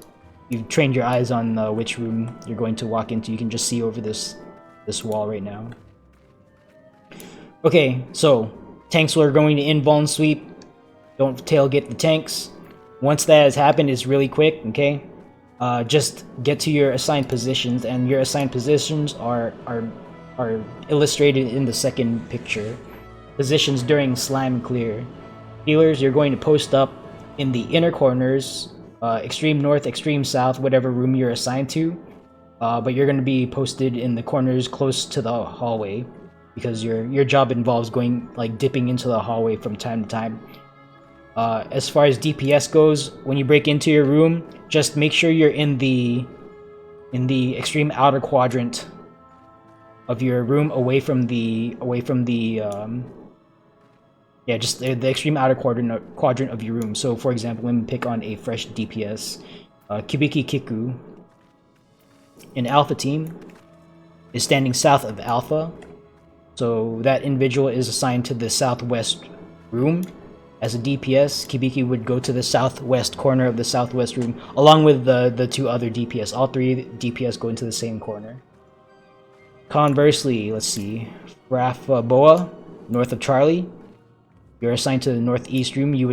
You've trained your eyes on which room you're going to walk into. You can just see over this wall right now. Okay, so tanks are going to invuln sweep. Don't tailgate the tanks. Once that has happened, it's really quick, okay? Just get to your assigned positions, and your assigned positions are illustrated in the second picture. Positions during slime clear. Healers, you're going to post up in the inner corners, extreme north, extreme south, whatever room you're assigned to. But you're going to be posted in the corners close to the hallway, because your job involves going, like, dipping into the hallway from time to time. As far as DPS goes, when you break into your room, just make sure you're in the extreme outer quadrant of your room, away from the just the extreme outer quadrant of your room. So for example, let me pick on a fresh DPS, Kibiki Kiku in Alpha team is standing south of Alpha, so that individual is assigned to the southwest room. As a DPS, Kibiki would go to the southwest corner of the southwest room, along with the two other DPS. All three DPS go into the same corner. Conversely, let's see, Boa, north of Charlie, you're assigned to the northeast room. You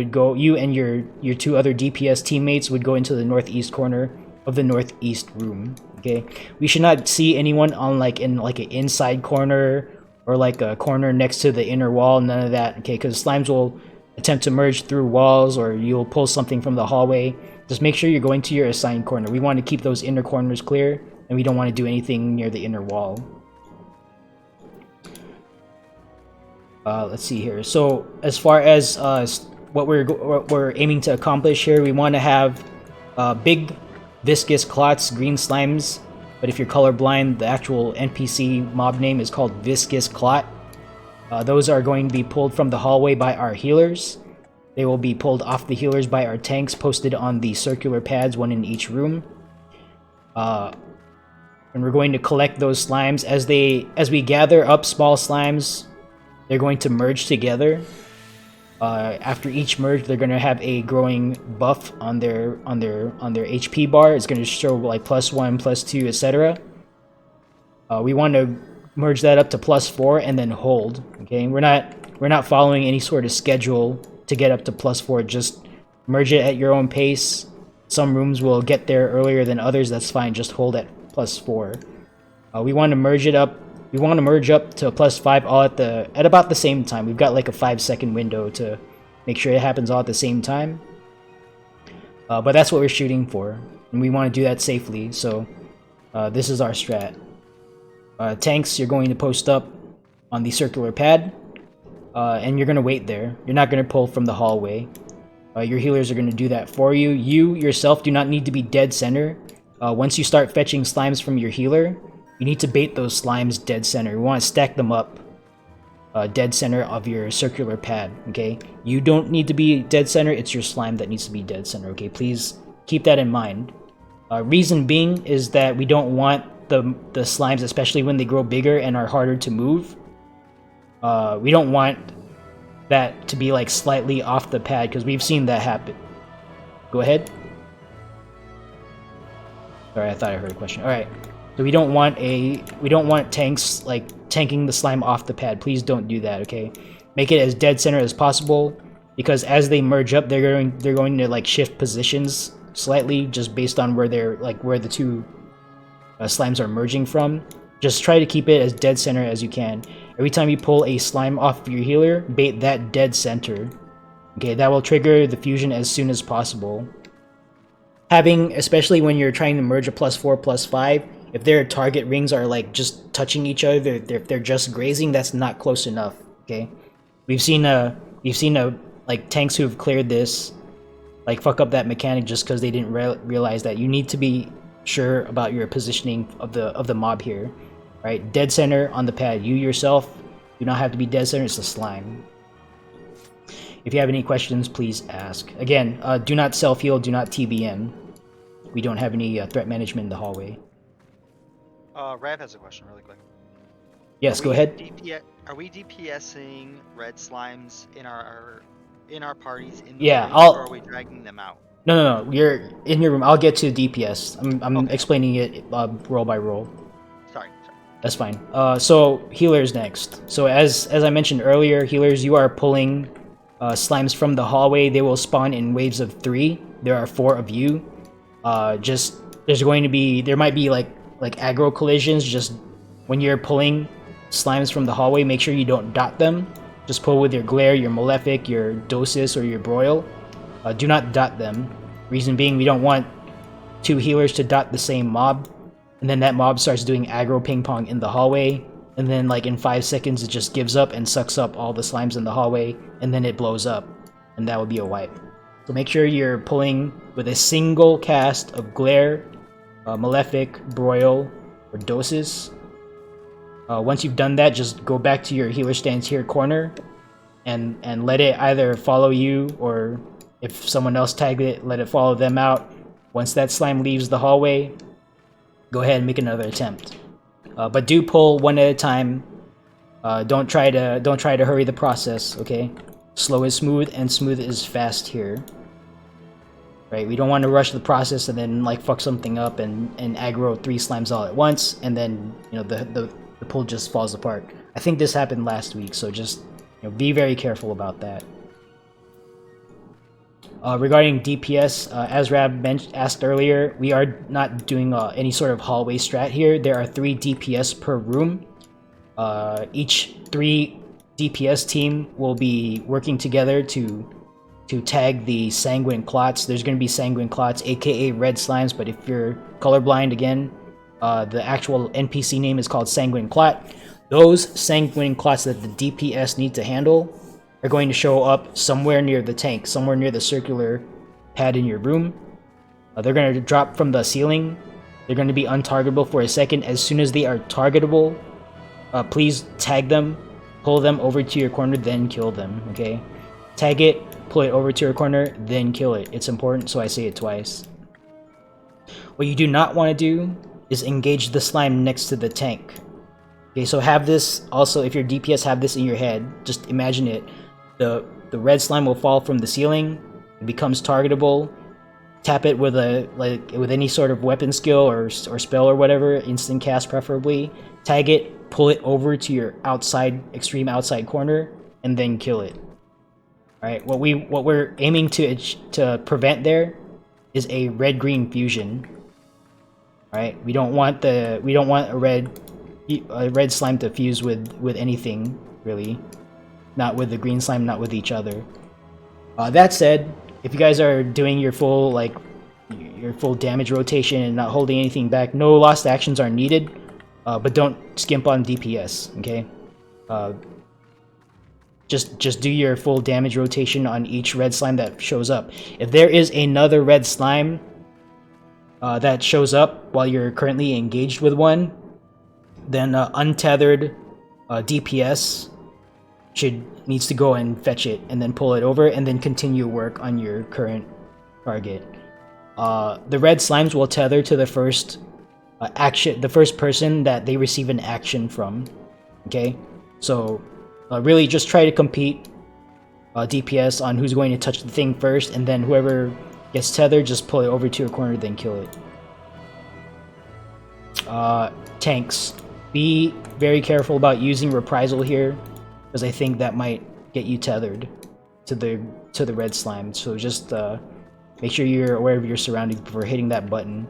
and your two other DPS teammates would go into the northeast corner of the northeast room. Okay, we should not see anyone on in an inside corner or like a corner next to the inner wall. None of that. Okay, because slimes will attempt to merge through walls, or you'll pull something from the hallway. Just make sure you're going to your assigned corner. We want to keep those inner corners clear, and we don't want to do anything near the inner wall. Let's see here. So as far as what we're aiming to accomplish here, we want to have big viscous clots, green slimes. But if you're colorblind, the actual NPC mob name is called Viscous Clot. Those are going to be pulled from the hallway by our healers. They will be pulled off the healers by our tanks, posted on the circular pads, one in each room. And we're going to collect those slimes. As we gather up small slimes, they're going to merge together. After each merge, they're going to have a growing buff on their HP bar. It's going to show like +1, +2, etc. We want to merge that up to +4 and then hold. Okay, we're not following any sort of schedule to get up to +4. Just merge it at your own pace. Some rooms will get there earlier than others. That's fine. Just hold at +4. We want to merge it up. We want to merge up to +5 all at about the same time. We've got like a 5-second window to make sure it happens all at the same time. But that's what we're shooting for, and we want to do that safely. So this is our strat. Tanks, you're going to post up on the circular pad, and you're going to wait there. You're not going to pull from the hallway. Your healers are going to do that for you. You yourself do not need to be dead center. Once you start fetching slimes from your healer, you need to bait those slimes dead center. You want to stack them up dead center of your circular pad, okay? You don't need to be dead center, it's your slime that needs to be dead center, okay? Please keep that in mind. Reason being is that we don't want the slimes, especially when they grow bigger and are harder to move. We don't want that to be like slightly off the pad, because we've seen that happen. Go ahead. Sorry, I thought I heard a question. Alright. So we don't want tanks like tanking the slime off the pad. Please don't do that, okay? Make it as dead center as possible, because as they merge up, they're going to like shift positions slightly just based on where where the two slimes are merging from. Just try to keep it as dead center as you can. Every time you pull a slime off of your healer, bait that dead center. Okay, that will trigger the fusion as soon as possible. Especially when you're trying to merge a +4, +5, if their target rings are like just touching each other, if they're just grazing, that's not close enough. Okay, we've seen like tanks who've cleared this, like fuck up that mechanic just because they didn't realize that you need to be sure about your positioning of the mob here, right? Dead center on the pad. You yourself do not have to be dead center. It's the slime. If you have any questions, please ask. Again, do not self heal. Do not TBM. We don't have any threat management in the hallway. Rav has a question really quick. Yes, go ahead. Are we DPSing red slimes in our parties in the Yeah, room, I'll- or are we dragging them out? No. You're in your room. I'll get to DPS. I'm Okay. explaining it roll by roll. Sorry. That's fine. So healers next. So as I mentioned earlier, healers, you are pulling slimes from the hallway. They will spawn in waves of 3. There are 4 of you. There might be like aggro collisions. Just when you're pulling slimes from the hallway, make sure you don't dot them. Just pull with your glare, your malefic, your dosis, or your broil. Do not dot them. Reason being, we don't want 2 healers to dot the same mob, and then that mob starts doing aggro ping pong in the hallway, and then like in 5 seconds it just gives up and sucks up all the slimes in the hallway, and then it blows up, and that would be a wipe. So make sure you're pulling with a single cast of glare, malefic, broil, or dosis. Once you've done that, just go back to your healer stands here corner and let it either follow you, or if someone else tagged it, let it follow them out. Once that slime leaves the hallway, go ahead and make another attempt. But do pull one at a time. Don't try to hurry the process, okay? Slow is smooth and smooth is fast here. Right? We don't want to rush the process and then like fuck something up and aggro 3 slimes all at once, and then the pull just falls apart. I think this happened last week, so just be very careful about that. Regarding DPS, as Rab asked earlier, we are not doing any sort of hallway strat here. There are 3 DPS per room. Each 3 DPS team will be working together to tag the sanguine clots. There's going to be sanguine clots, aka red slimes, but if you're colorblind, again, the actual NPC name is called sanguine clot. Those sanguine clots that the DPS need to handle are going to show up somewhere near the tank, somewhere near the circular pad in your room. They're going to drop from the ceiling. They're going to be untargetable for a second. As soon as they are targetable, please tag them, pull them over to your corner, then kill them, okay? Tag it, pull it over to your corner, then kill it. It's important, so I say it twice. What you do not want to do is engage the slime next to the tank. Okay, so have this also, if your DPS, have this in your head. Just imagine it. The red slime will fall from the ceiling. It becomes targetable. Tap it with with any sort of weapon skill or spell or whatever, instant cast preferably. Tag it, pull it over to your extreme outside corner, and then kill it. All right. What we're aiming to prevent there is a red-green fusion. Right? We don't want a red slime to fuse with anything really. Not with the green slime, not with each other. That said, if you guys are doing your full damage rotation and not holding anything back, no lost actions are needed. But don't skimp on DPS, okay? Just do your full damage rotation on each red slime that shows up. If there is another red slime that shows up while you're currently engaged with one, then untethered DPS needs to go and fetch it and then pull it over and then continue work on your current target. The red slimes will tether to the first the first person that they receive an action from. Okay, so really just try to compete DPS on who's going to touch the thing first, and then whoever gets tethered, just pull it over to a corner, then kill it. Tanks, be very careful about using reprisal here, because I think that might get you tethered to the red slime. So just make sure you're aware of your surroundings before hitting that button.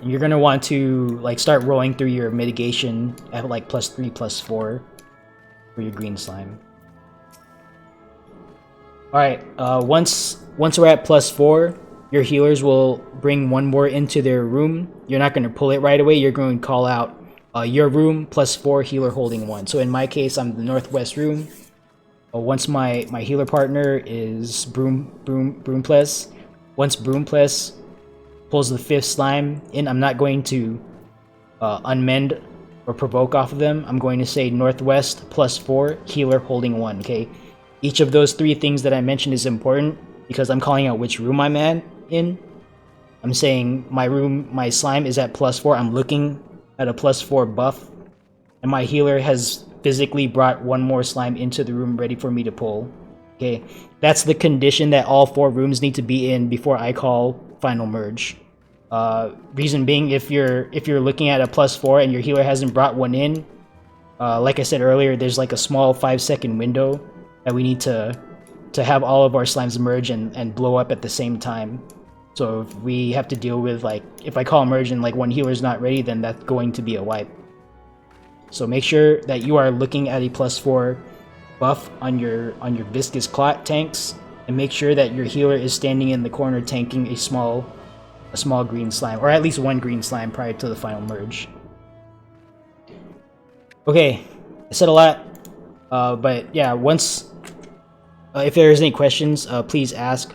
And you're gonna want to like start rolling through your mitigation at like +3, +4 for your green slime. All right, once we're at +4, your healers will bring one more into their room. You're not gonna pull it right away. You're going to call out your room +4 healer holding 1. So in my case, I'm the northwest room. Once my healer partner is Broompless, once Broompless pulls the 5th slime in, I'm not going to unmend or provoke off of them. I'm going to say northwest +4 healer holding 1. Okay, each of those 3 things that I mentioned is important because I'm calling out which room I'm in. I'm saying my slime is at +4. I'm looking at a +4 buff, and my healer has physically brought one more slime into the room ready for me to pull. Okay, that's the condition that all 4 rooms need to be in before I call final merge. Reason being, if you're looking at a +4 and your healer hasn't brought one in, like I said earlier, there's like a small 5-second window that we need to have all of our slimes merge and blow up at the same time. So if we have to deal with, like, if I call merge and like one healer's not ready, then that's going to be a wipe. So make sure that you are looking at a +4 buff on your viscous clot tanks, and make sure that your healer is standing in the corner tanking a small green slime, or at least one green slime prior to the final merge. Okay, I said a lot, but yeah, once if there's any questions, please ask.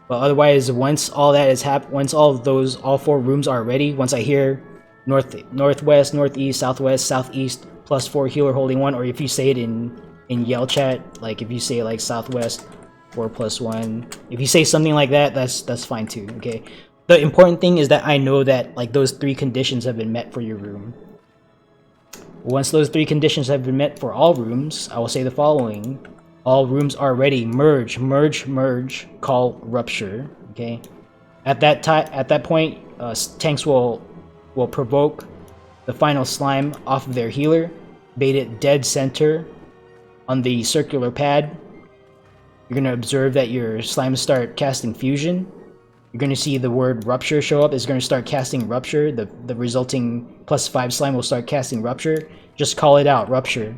But otherwise, once all that is once all 4 rooms are ready, once I hear northwest, northeast, southwest, southeast +4 healer holding 1, or if you say it in yell chat, like if you say like southwest 4 +1, if you say something like that, that's fine too. Okay, the important thing is that I know that like those 3 conditions have been met for your room. Once those 3 conditions have been met for all rooms, I will say the following: all rooms are ready. Merge, merge, merge. Call rupture. Okay. At that point, tanks will provoke the final slime off of their healer, bait it dead center on the circular pad. You're gonna observe that your slimes start casting fusion. You're gonna see the word rupture show up. It's gonna start casting rupture. The resulting +5 slime will start casting rupture. Just call it out, rupture.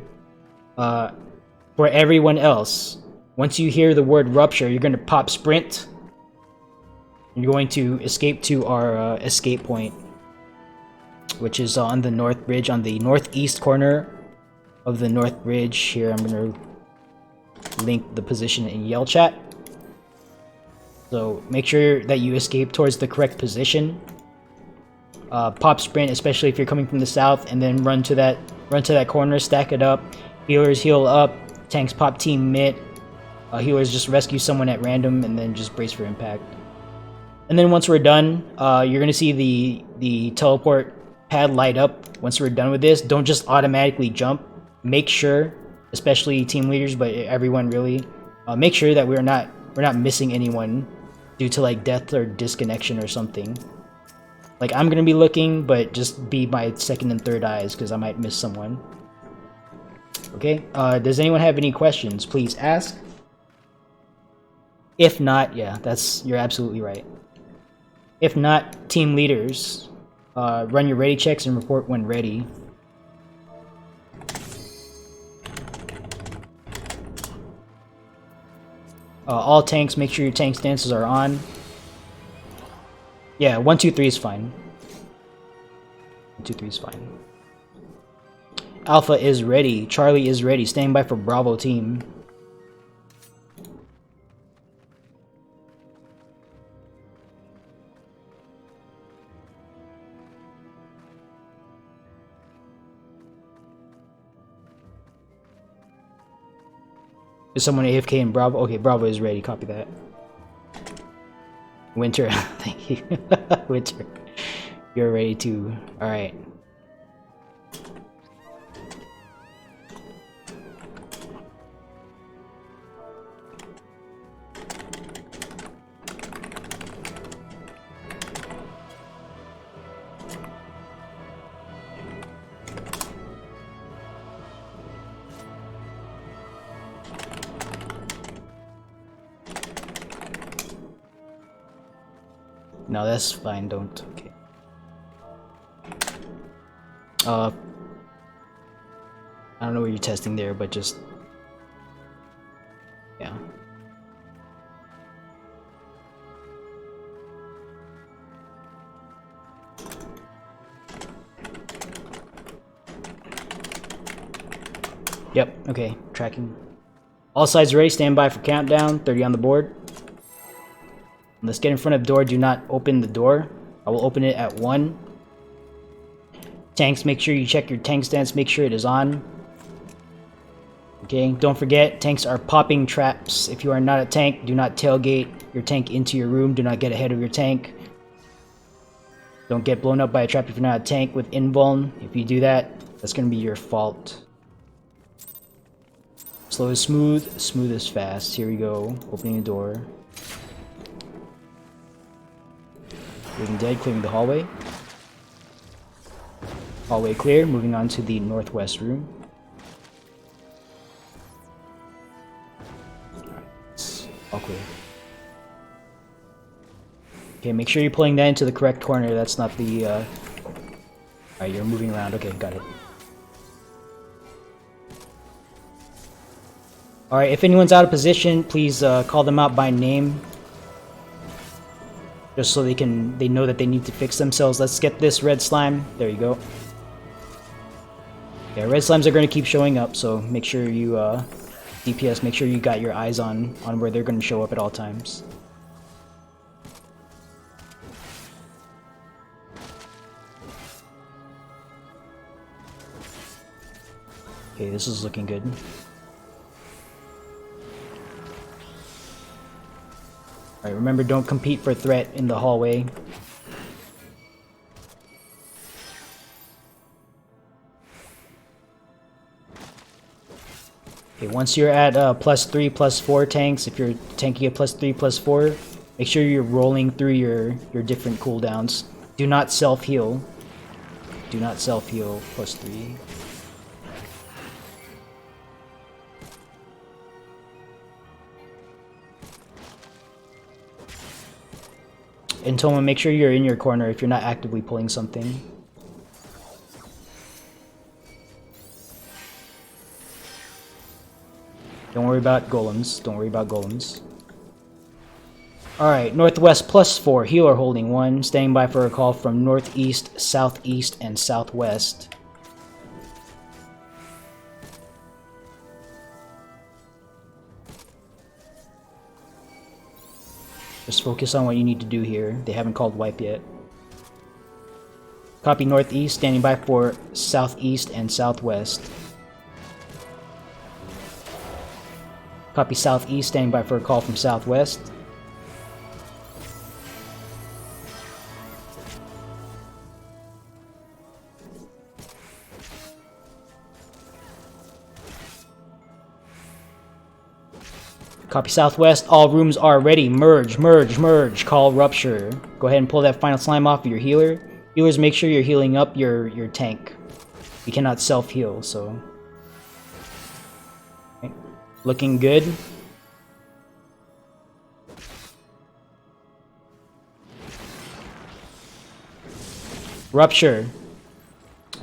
For everyone else, once you hear the word rupture, you're going to pop sprint. You're going to escape to our escape point, which is on the north bridge, on the northeast corner of the north bridge. Here, I'm going to link the position in yell chat. So make sure that you escape towards the correct position. Pop sprint, especially if you're coming from the south, and then run to that corner, stack it up. Healers heal up. Tanks pop team mid. Healers just rescue someone at random and then just brace for impact. And then once we're done, you're gonna see the teleport pad light up. Once we're done with this, don't just automatically jump. Make sure, especially team leaders, but everyone really, make sure that we're not missing anyone due to like death or disconnection or something. Like, I'm gonna be looking, but just be my 2nd and 3rd eyes because I might miss someone. Okay, does anyone have any questions? Please ask. If not, yeah, you're absolutely right. If not, team leaders, run your ready checks and report when ready. All tanks, make sure your tank stances are on. Yeah, 1, 2, 3 is fine. 1, 2, 3 is fine. Alpha is ready. Charlie is ready. Standing by for Bravo team. Is someone AFK in Bravo? Okay, Bravo is ready. Copy that. Winter, thank you. Winter, you're ready too. Alright. No, that's fine, don't. Okay. I don't know what you're testing there, but just... yeah. Yep, okay, tracking. All sides ready, stand by for countdown, 30 on the board. Let's get in front of the door, do not open the door. I will open it at 1. Tanks, make sure you check your tank stance, make sure it is on. Okay, don't forget, tanks are popping traps. If you are not a tank, do not tailgate your tank into your room, do not get ahead of your tank. Don't get blown up by a trap if you're not a tank with invuln. If you do that, that's going to be your fault. Slow is smooth, smooth is fast. Here we go, opening the door. Moving dead, clearing the hallway. Hallway clear, moving on to the northwest room. Alright, all clear. Okay, make sure you're pulling that into the correct corner, that's not the, Alright, you're moving around, okay, got it. Alright, if anyone's out of position, please call them out by name. Just so they know that they need to fix themselves. Let's get this red slime. There you go. Yeah, red slimes are going to keep showing up, so make sure you, DPS, make sure you got your eyes on where they're going to show up at all times. Okay, this is looking good. Alright, remember, don't compete for threat in the hallway. Okay, once you're at +3, +4 tanks, if you're tanking at +3, +4, make sure you're rolling through your different cooldowns. Do not self-heal. Do not self-heal +3. And Toma, make sure you're in your corner if you're not actively pulling something. Don't worry about golems. Don't worry about golems. Alright, northwest +4. Healer holding 1. Standing by for a call from northeast, southeast, and southwest. Just focus on what you need to do here. They haven't called wipe yet. Copy northeast, standing by for southeast and southwest. Copy southeast, standing by for a call from southwest. Copy southwest, all rooms are ready. Merge, merge, merge. Call rupture. Go ahead and pull that final slime off of your healer. Healers, make sure you're healing up your tank. You cannot self-heal, so... Okay. Looking good. Rupture.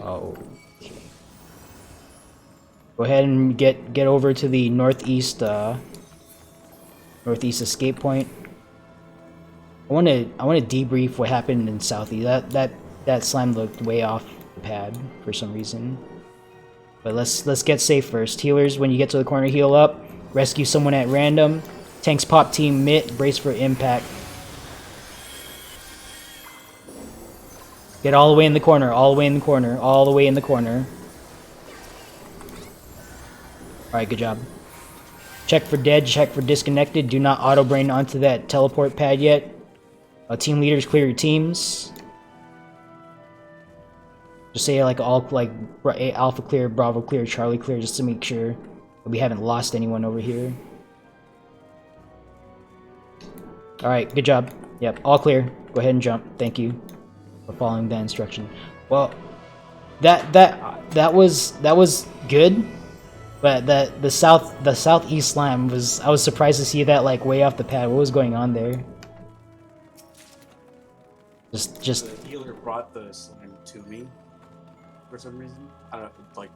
Oh. Okay. Go ahead and get over to the northeast northeast escape point. I want to debrief what happened in southeast. That slime looked way off the pad for some reason. But let's get safe first. Healers, when you get to the corner, heal up. Rescue someone at random. Tanks pop team mitt. Brace for impact. Get all the way in the corner. All the way in the corner. All the way in the corner. Alright, good job. Check for dead. Check for disconnected. Do not auto-brain onto that teleport pad yet. Team leaders, clear your teams. Just say like all like Alpha clear, Bravo clear, Charlie clear, just to make sure that we haven't lost anyone over here. Alright, good job. Yep, all clear. Go ahead and jump. Thank you for following that instruction. Well, that was good, but the southeast slime was, I was surprised to see that like way off the pad. What was going on there? Just The healer brought the slime to me for some reason. I don't know, like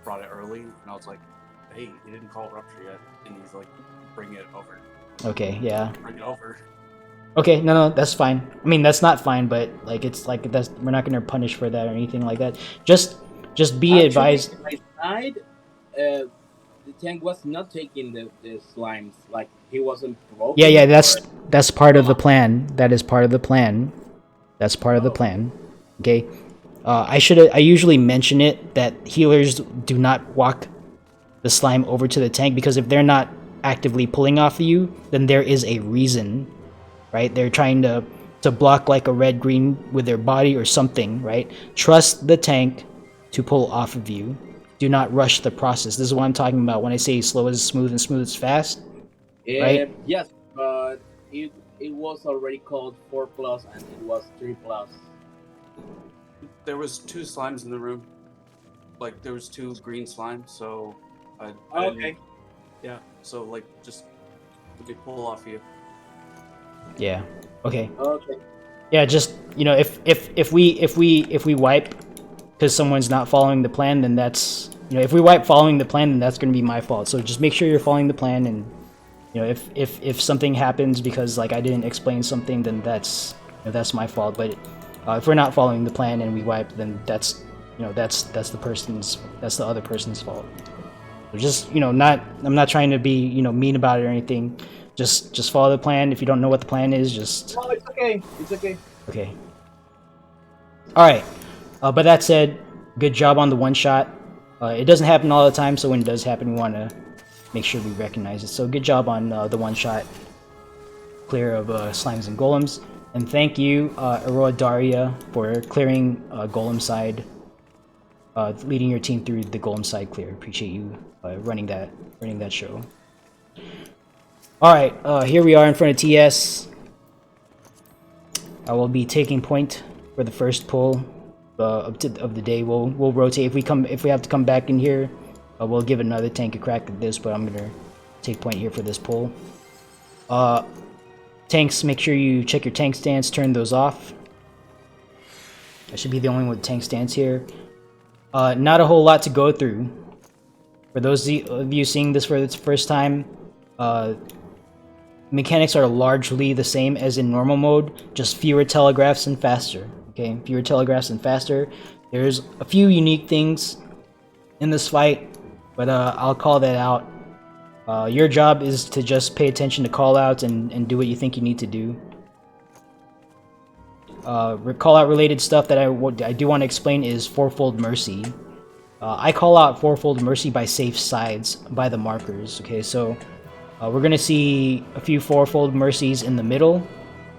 brought it early, and I was like, "Hey, he didn't call it rupture yet," and he's like, "Bring it over." okay, yeah. Bring it over. Okay, no, that's fine. I mean, that's not fine, but like it's like that's, we're not gonna punish for that or anything like that. Just be advised. On my side, the tank was not taking the slimes. Like he wasn't broken. Yeah, that's part of the plan. That is part of the plan. That's part of the plan. Okay. I usually mention it that healers do not walk the slime over to the tank, because if they're not actively pulling off of you, then there is a reason, right? They're trying to block like a red-green with their body or something, right? Trust the tank to pull off of you. Do not rush the process. This is what I'm talking about when I say slow is smooth and smooth is fast. Right? Yes, but it was already called 4+ and it was 3+. There was 2 slimes in the room. Like there was 2 green slimes, so I Okay. yeah. So like just let me pull off you. Yeah. Okay. Okay. Yeah, just, you know, if we wipe because someone's not following the plan, then that's, you know, if we wipe following the plan, then that's going to be my fault. So just make sure you're following the plan, and you know, if something happens because like I didn't explain something, then that's, you know, that's my fault. But if we're not following the plan and we wipe, then that's, you know, that's the other person's fault. So just, you know, I'm not trying to be, you know, mean about it or anything. Just follow the plan. If you don't know what the plan is, just... No, it's okay. It's okay. Okay. Alright. But that said, good job on the one shot. It doesn't happen all the time, so when it does happen, we want to make sure we recognize it. So good job on the one shot. Clear of slimes and golems. And thank you, Aroa Daria, for clearing golem side. Leading your team through the golem side clear. Appreciate you running that show. Alright, here we are in front of TS. I will be taking point for the first pull of the day. We'll rotate. If we have to come back in here, we'll give another tank a crack at this, but I'm gonna take point here for this pull. Tanks, make sure you check your tank stance, turn those off. I should be the only one with tank stance here. Not a whole lot to go through. For those of you seeing this for the first time, mechanics are largely the same as in normal mode, just fewer telegraphs and faster. Okay, fewer telegraphs and faster. There's a few unique things in this fight, but I'll call that out. Your job is to just pay attention to callouts and do what you think you need to do. Callout related stuff that I do want to explain is Fourfold Mercy. I call out Fourfold Mercy by safe sides, by the markers. Okay, so we're gonna see a few Fourfold Mercies in the middle.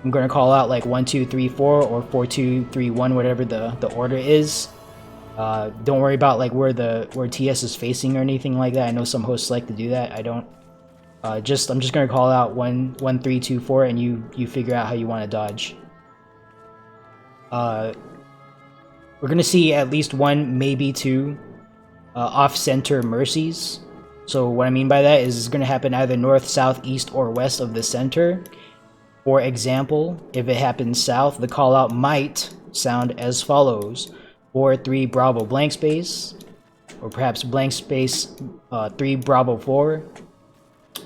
I'm gonna call out like 1, 2, 3, 4, or 4, 2, 3, 1, whatever the order is. Don't worry about like where TS is facing or anything like that. I know some hosts like to do that. I don't. I'm just gonna call out 1, 3, 2, 4, and you figure out how you want to dodge. We're gonna see at least 1, maybe 2, off-center mercies. So what I mean by that is it's gonna happen either north, south, east, or west of the center. For example, if it happens south, the callout might sound as follows: 4-3 Bravo blank space, or perhaps blank space 3 Bravo 4,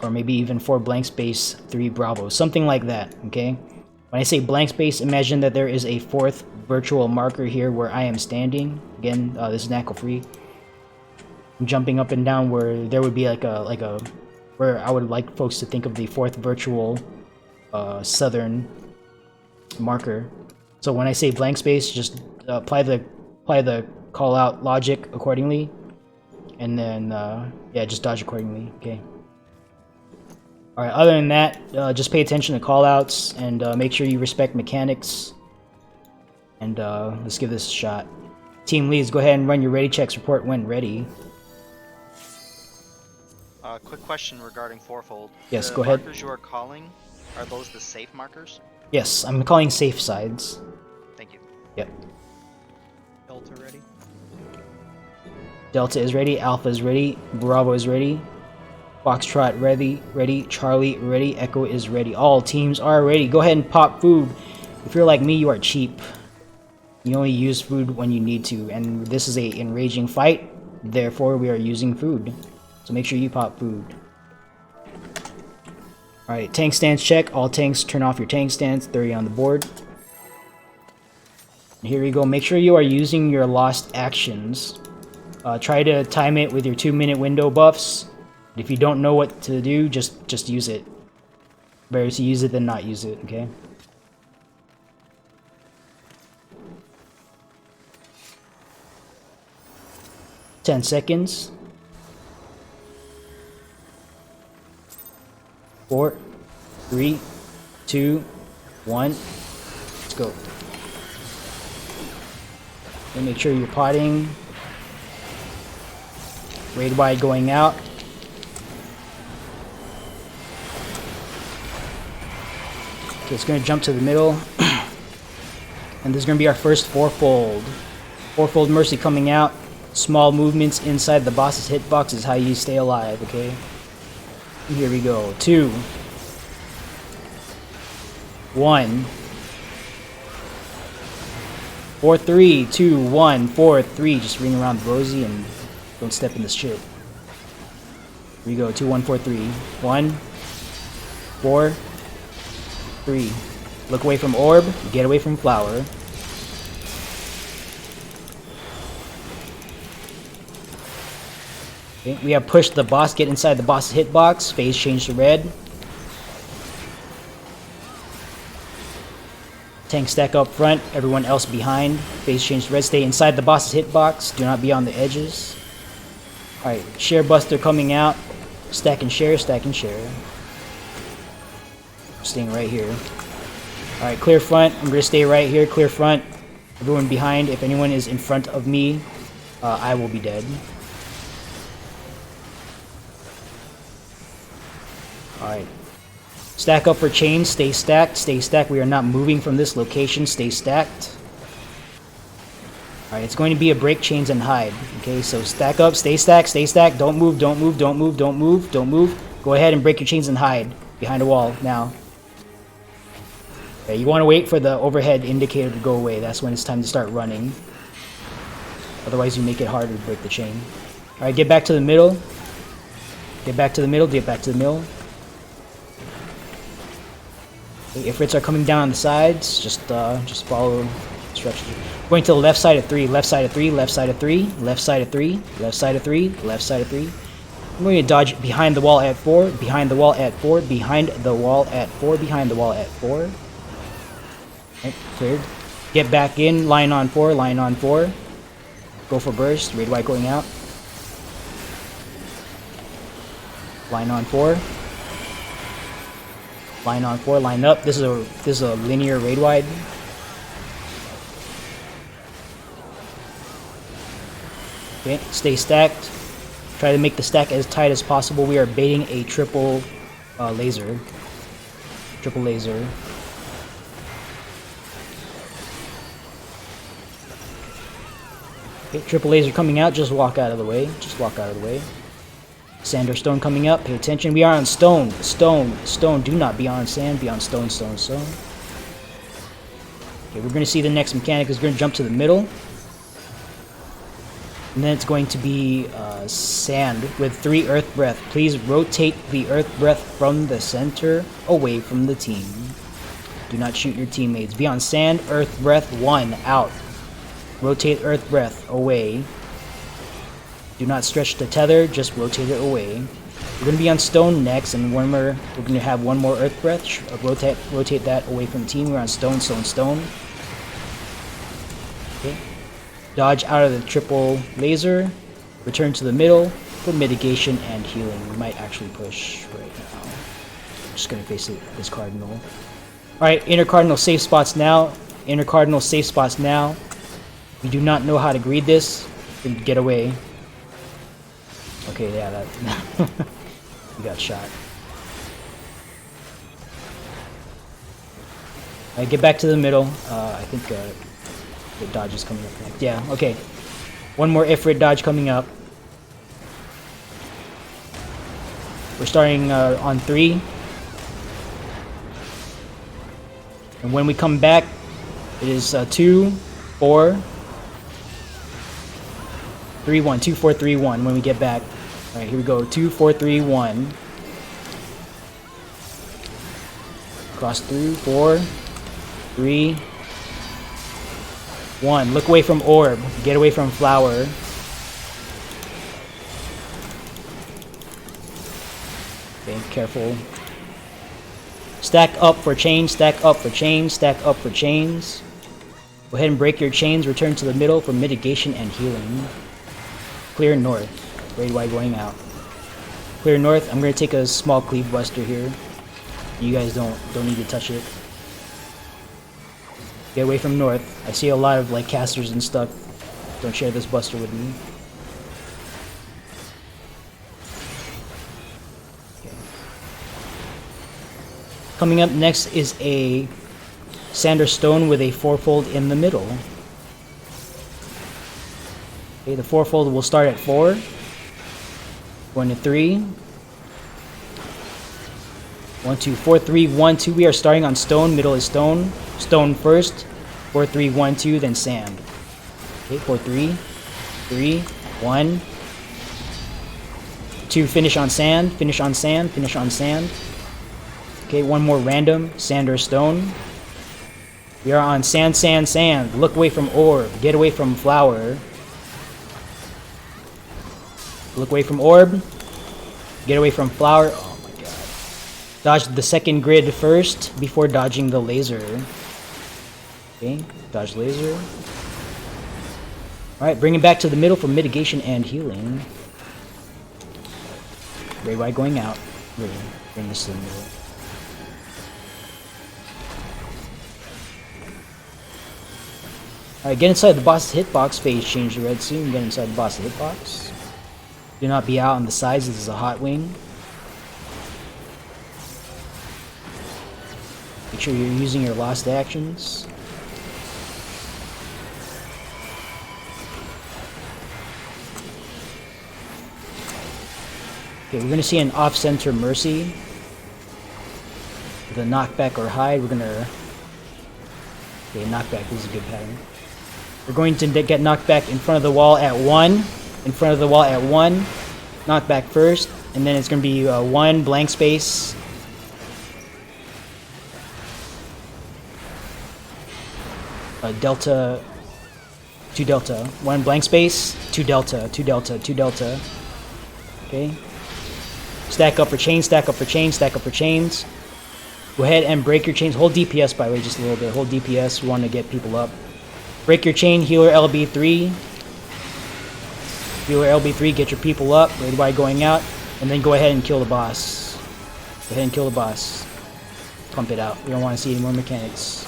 or maybe even 4 blank space 3 Bravo, something like that. Okay. When I say blank space, imagine that there is a 4th virtual marker here where I am standing. Again, this is Nacl free. I'm jumping up and down where there would be like a where I would like folks to think of the 4th virtual southern marker. So when I say blank space, just apply the call out logic accordingly, and then yeah, just dodge accordingly. Okay. All right. Other than that, just pay attention to call outs and make sure you respect mechanics. And let's give this a shot. Team leads, go ahead and run your ready checks. Report when ready. Quick question regarding fourfold. Yes, the go ahead. markers you are calling, are those the safe markers? Yes, I'm calling safe sides. Thank you. Yep. Delta ready. Delta is ready. Alpha is ready. Bravo is ready. Foxtrot ready. Charlie ready. Echo is ready. All teams are ready. Go ahead and pop food. If you're like me, you are cheap. You only use food when you need to, and this is a enraging fight. Therefore, we are using food. So make sure you pop food. Alright, tank stance check. All tanks, turn off your tank stance. 30 on the board. And here we go. Make sure you are using your lost actions. Try to time it with your 2-minute window buffs. If you don't know what to do, just use it. Better to use it than not use it, okay? Ten seconds. 4, 3, 2, 1. Let's go. And make sure you're potting. Raid wide going out. Okay, it's going to jump to the middle. And this is going to be our first fourfold. Fourfold Mercy coming out. Small movements inside the boss's hitbox is how you stay alive, okay? Here we go. 2, 1, 4, 3, 2, 1, 4, 3. Just ring around the rosy and don't step in this shit. Here we go. 2, 1, 4, 3. 1, 4, 3. Look away from orb. Get away from flower. Okay, we have pushed the boss. Get inside the boss's hitbox. Phase change to red. Tank stack up front. Everyone else behind. Phase change to red. Stay inside the boss's hitbox. Do not be on the edges. Alright, share buster coming out. Stack and share, stack and share. Staying right here. Alright, clear front. I'm gonna stay right here. Clear front. Everyone behind. If anyone is in front of me, I will be dead. Alright. Stack up for chains. Stay stacked. Stay stacked. We are not moving from this location. Stay stacked. Alright, it's going to be a break chains and hide. Okay, so stack up. Stay stacked. Stay stacked. Don't move. Don't move. Don't move. Don't move. Don't move. Go ahead and break your chains and hide. Behind a wall. Now. Okay, you want to wait for the overhead indicator to go away. That's when it's time to start running. Otherwise, you make it harder to break the chain. Alright, get back to the middle. Get back to the middle. Get back to the middle. Ifrits are coming down on the sides. Just follow instructions. Going to the left side of 3. Left side of 3. Left side of 3. Left side of 3. Left side of 3. Left side of 3. I'm going to dodge behind the wall at 4. Behind the wall at 4. Behind the wall at 4. Behind the wall at 4. Okay, cleared. Get back in. Line on 4. Line on 4. Go for burst. Raid white going out. Line on 4. Line on 4, line up. This is a linear raid wide. Okay, stay stacked. Try to make the stack as tight as possible. We are baiting a triple laser. Triple laser. Okay, triple laser coming out. Just walk out of the way. Just walk out of the way. Sand or stone coming up. Pay attention. We are on stone. Stone. Stone. Do not be on sand. Be on stone, stone, stone. Okay, we're going to see the next mechanic is going to jump to the middle. And then it's going to be sand with 3 earth breath. Please rotate the earth breath from the center away from the team. Do not shoot your teammates. Be on sand, earth breath 1 out. Rotate earth breath away. Do not stretch the tether, just rotate it away. We're going to be on stone next, and we're going to have 1 more earth breath. Rotate that away from the team. We're on stone, stone, stone. Okay. Dodge out of the triple laser. Return to the middle for mitigation and healing. We might actually push right now. I'm just going to face this cardinal. Alright, inner cardinal safe spots now. Inner cardinal safe spots now. We do not know how to greed this. Then get away. Okay, yeah, that... we got shot. Alright, get back to the middle. I think the dodge is coming up next. Yeah, okay. 1 more Ifrit dodge coming up. We're starting on 3. And when we come back, it is 2, 4, 3, 1. 2, 4, 3, 1 when we get back. Alright, here we go. 2, 4, 3, 1. Cross through. 4, 3, 1. Look away from orb. Get away from flower. Okay, careful. Stack up for chains, stack up for chains, stack up for chains. Go ahead and break your chains, return to the middle for mitigation and healing. Clear north. Raid Y going out. Clear north. I'm gonna take a small cleave buster here. You guys don't need to touch it. Get away from north. I see a lot of like casters and stuff. Don't share this buster with me. Coming up next is a Sander Stone with a 4-fold in the middle. Okay, the 4-fold will start at 4. Going to 3. 1, 2, 4, 3, 1, 2. We are starting on stone. Middle is stone. Stone first. 4, 3, 1, 2. Then sand. Okay, 4, 3. 3, 1. 2. Finish on sand. Finish on sand. Finish on sand. Okay, 1 more random. Sand or stone. We are on sand, sand, sand. Look away from orb. Get away from flower. Look away from orb. Get away from flower. Oh my god. Dodge the second grid first before dodging the laser. Okay, dodge laser. Alright, bring it back to the middle for mitigation and healing. Ray Y going out. Bring this to the middle. Alright, get inside the boss's hitbox. Phase change to red soon. Get inside the boss's hitbox. Do not be out on the sides. This is a hot wing. Make sure you're using your lost actions. Okay, we're gonna see an off-center mercy. With a knockback or hide, we're gonna... Okay, knockback, this is a good pattern. We're going to get knocked back in front of the wall at 1. In front of the wall at 1. Knock back first. And then it's going to be 1 blank space. Delta. 2 delta. 1 blank space. 2 delta. 2 delta. 2 delta. Okay. Stack up for chains. Stack up for chains. Stack up for chains. Go ahead and break your chains. Hold DPS, by the way, just a little bit. Hold DPS. We want to get people up. Break your chain, healer LB3. Healer LB3, get your people up. Raid Y going out. And then go ahead and kill the boss. Go ahead and kill the boss. Pump it out. We don't want to see any more mechanics.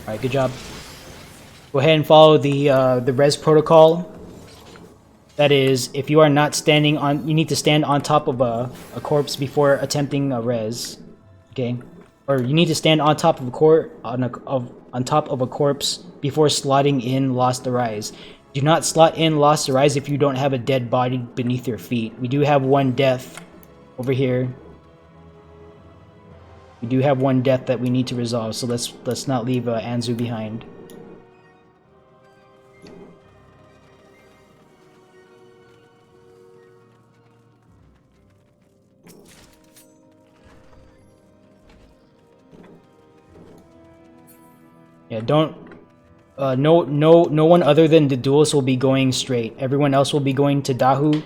Alright, good job. Go ahead and follow the res protocol. That is, if you are not standing on, you need to stand on top of a corpse before attempting a res. Okay, or you need to stand on top of a on top of a corpse before slotting in Lost Arise. Do not slot in Lost Arise if you don't have a dead body beneath your feet. We do have one death over here. We do have one death that we need to resolve, so let's not leave Anzu behind. Yeah, don't. No one other than the duelist will be going straight. Everyone else will be going to Dahu.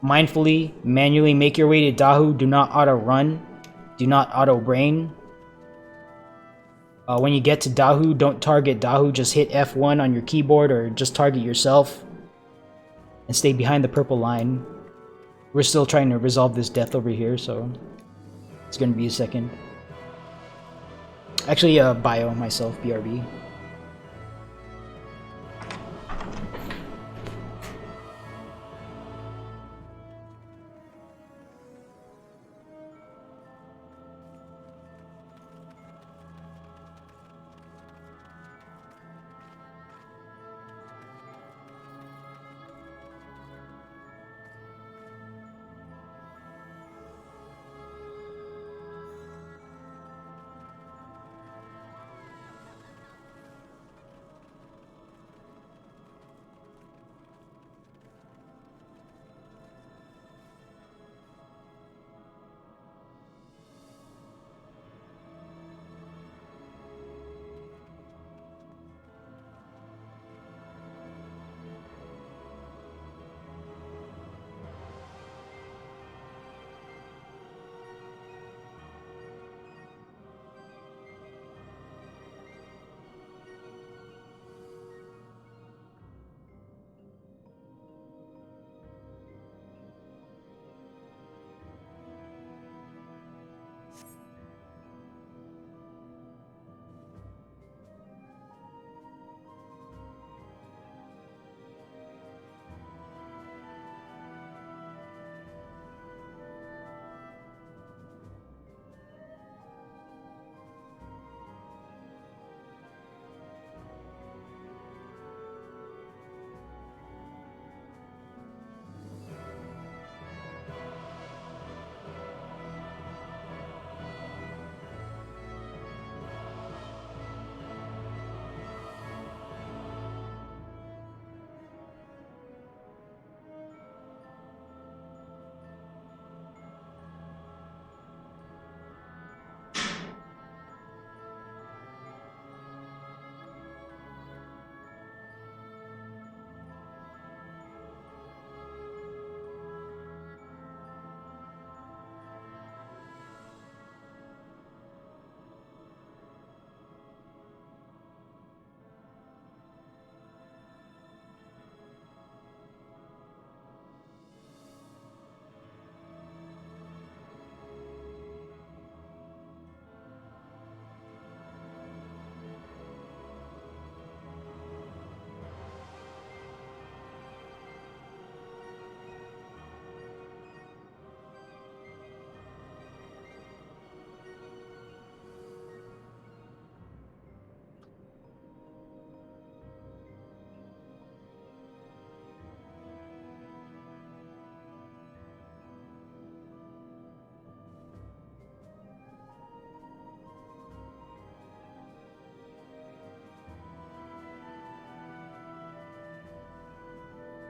Mindfully, manually make your way to Dahu. Do not auto run. Do not auto brain. When you get to Dahu, don't target Dahu. Just hit F1 on your keyboard or just target yourself. And stay behind the purple line. We're still trying to resolve this death over here, so it's gonna be a second. Actually, bio myself, BRB.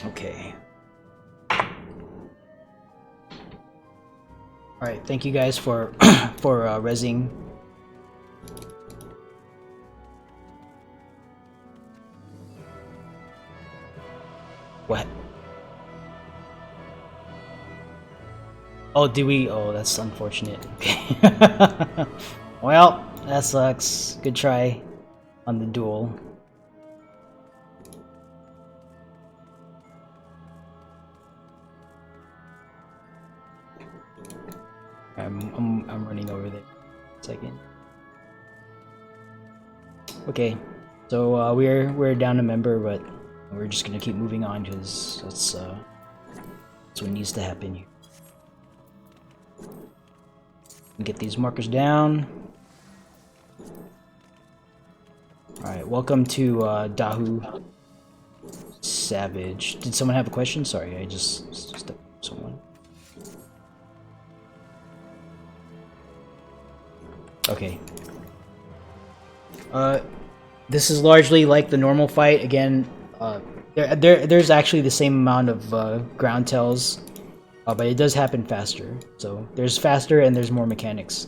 Okay. Alright, thank you guys for rezzing. What? Oh, do we? Oh, that's unfortunate. Okay. Well, that sucks. Good try on the duel. I'm running over there. Second. Okay, so we're down a member, but we're just gonna keep moving on because that's what needs to happen here. Get these markers down. All right, welcome to Dahu. Savage. Did someone have a question? Sorry, I just stepped on someone. Okay. This is largely like the normal fight. Again, there's actually the same amount of ground tells, but it does happen faster. So there's faster and there's more mechanics.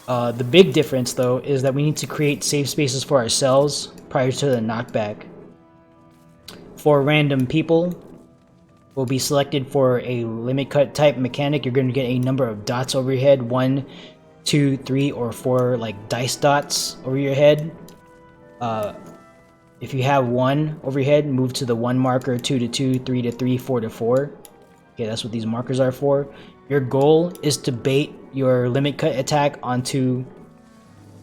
The big difference, though, is that we need to create safe spaces for ourselves prior to the knockback. For random people, will be selected for a limit cut type mechanic. You're going to get a number of dots over your head, 1, 2, 3, or 4 like dice dots over your head. If you have 1 over your head, move to the 1 marker, 2 to 2, 3 to 3, 4 to 4. Okay, that's what these markers are for. Your goal is to bait your limit cut attack onto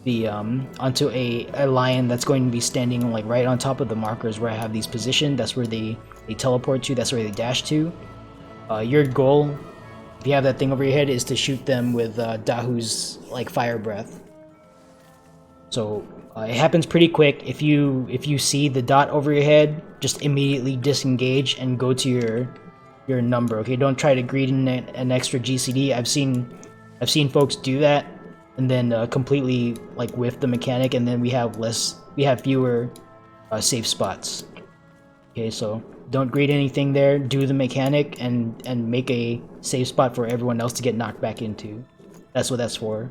the onto a lion that's going to be standing like right on top of the markers where I have these positioned. That's where they teleport to. That's where they dash to. Your goal, if you have that thing over your head, is to shoot them with Dahu's like fire breath. So it happens pretty quick. If you see the dot over your head, just immediately disengage and go to your number. Okay, don't try to greed in an extra GCD. I've seen folks do that and then completely like whiff the mechanic, and then we have fewer safe spots. Okay, so don't greed anything there. Do the mechanic and make a safe spot for everyone else to get knocked back into. That's what that's for.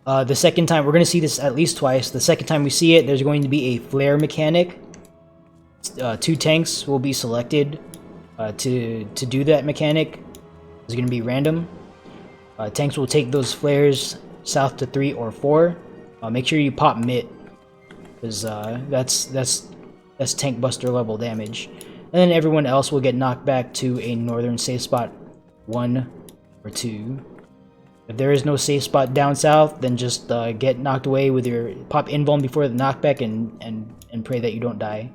The second time, we're going to see this at least twice. The second time we see it, there's going to be a flare mechanic. 2 tanks will be selected to do that mechanic. It's going to be random. Tanks will take those flares south to 3 or 4. Make sure you pop mid, because that's tank buster level damage. And then everyone else will get knocked back to a northern safe spot 1 or 2. If there is no safe spot down south, then just get knocked away with your pop invuln before the knockback and pray that you don't die.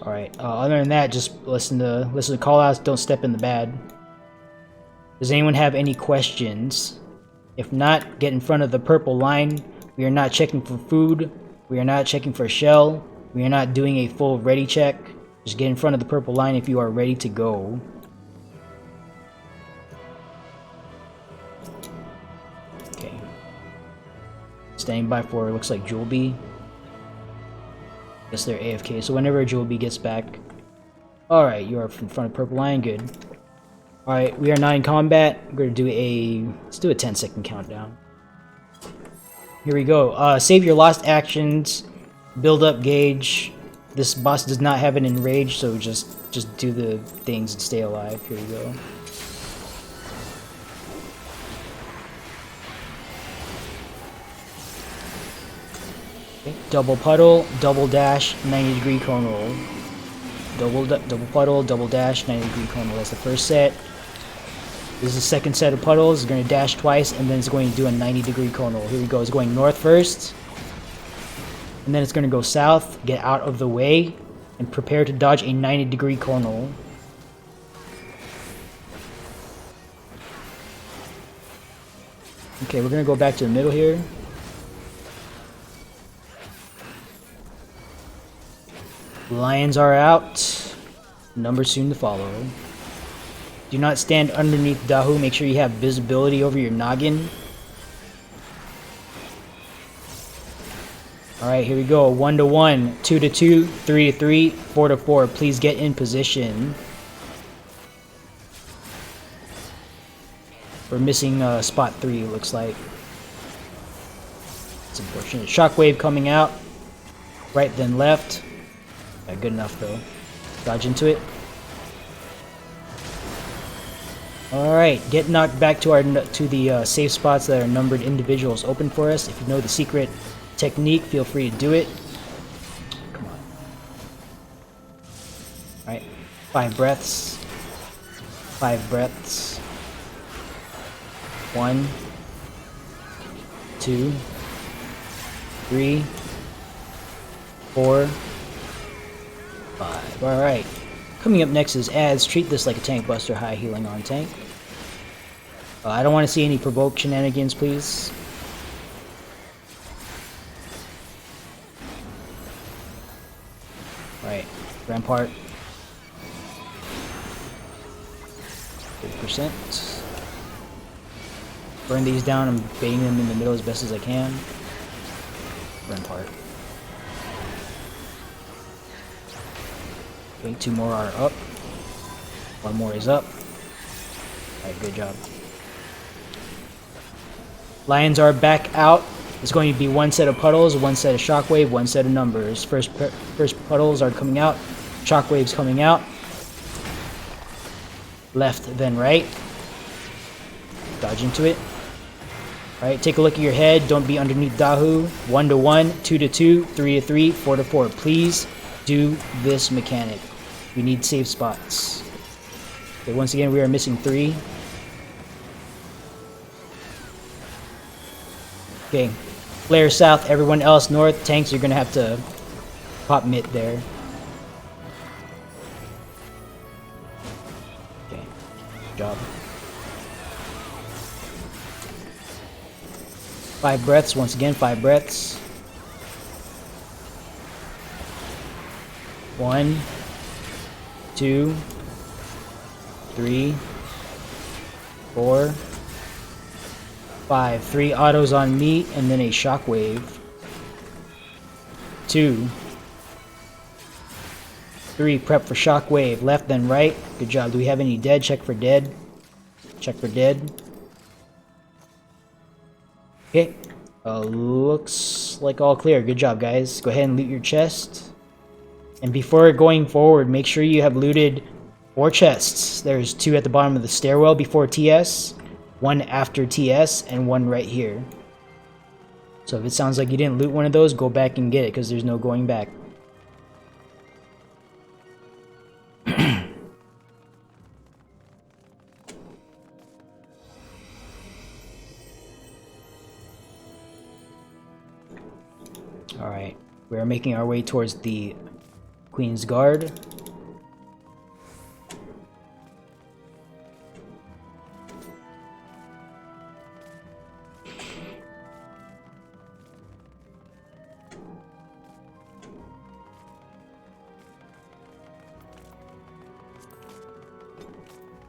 Alright, other than that, just listen to callouts, don't step in the bad. Does anyone have any questions? If not, get in front of the purple line. We are not checking for food. We are not checking for shell. We are not doing a full ready check. Just get in front of the purple line if you are ready to go. Okay. Standing by for, looks like Juleby. Guess they're AFK, so whenever Juleby gets back. Alright, you are in front of purple line, good. Alright, we are not in combat. We're gonna do let's do a 10-second countdown. Here we go. Save your lost actions. Build up gauge. This boss does not have an enrage, so just do the things and stay alive. Here we go. Okay. Double puddle, double dash, 90-degree cone roll. Double puddle, double dash, 90-degree cone roll. That's the first set. This is the second set of puddles. It's going to dash twice, and then it's going to do a 90-degree cone roll. Here we go. It's going north first. And then it's going to go south, get out of the way, and prepare to dodge a 90-degree cone roll. Okay, we're going to go back to the middle here. Lions are out. Numbers soon to follow. Do not stand underneath Dahu. Make sure you have visibility over your noggin. Alright, here we go. 1 to 1, 2 to 2, 3 to 3, 4 to 4. Please get in position. We're missing spot 3, it looks like. It's unfortunate. Shockwave coming out. Right, then left. Yeah, good enough, though. Dodge into it. Alright, get knocked back to the safe spots that are numbered individuals open for us. If you know the secret technique, feel free to do it. Come on. Alright, 5 breaths. 5 breaths. 1, 2, 3, 4, 5. Alright. Coming up next is ads. Treat this like a tank buster, high healing on tank. I don't want to see any provoke shenanigans, please. Alright, Rampart. 50%. Burn these down. I'm baiting them in the middle as best as I can. Rampart. Okay, 2 more are up. 1 more is up. Alright, good job. Lions are back out. It's going to be 1 set of puddles, 1 set of shockwave, 1 set of numbers. First puddles are coming out. Shockwave's coming out. Left, then right. Dodge into it. Alright, take a look at your head. Don't be underneath Dahu. 1 to 1, 2 to 2, 3 to 3, 4 to 4. Please do this mechanic. We need safe spots. Okay, once again, we are missing 3. Okay, flare south, everyone else north. Tanks, you're gonna have to pop mid there. Okay, good job. 5 breaths, once again, 5 breaths. 1, 2, 3, 4, 5. 3 autos on me, and then a shockwave. 2, 3. Prep for shockwave. Left, then right. Good job. Do we have any dead? Check for dead. Check for dead. Okay. Looks like all clear. Good job, guys. Go ahead and loot your chest. And before going forward, make sure you have looted 4 chests. There's 2 at the bottom of the stairwell before TS, 1 after TS, and 1 right here. So if it sounds like you didn't loot one of those, go back and get it, because there's no going back. Alright, we are making our way towards the Queen's Guard.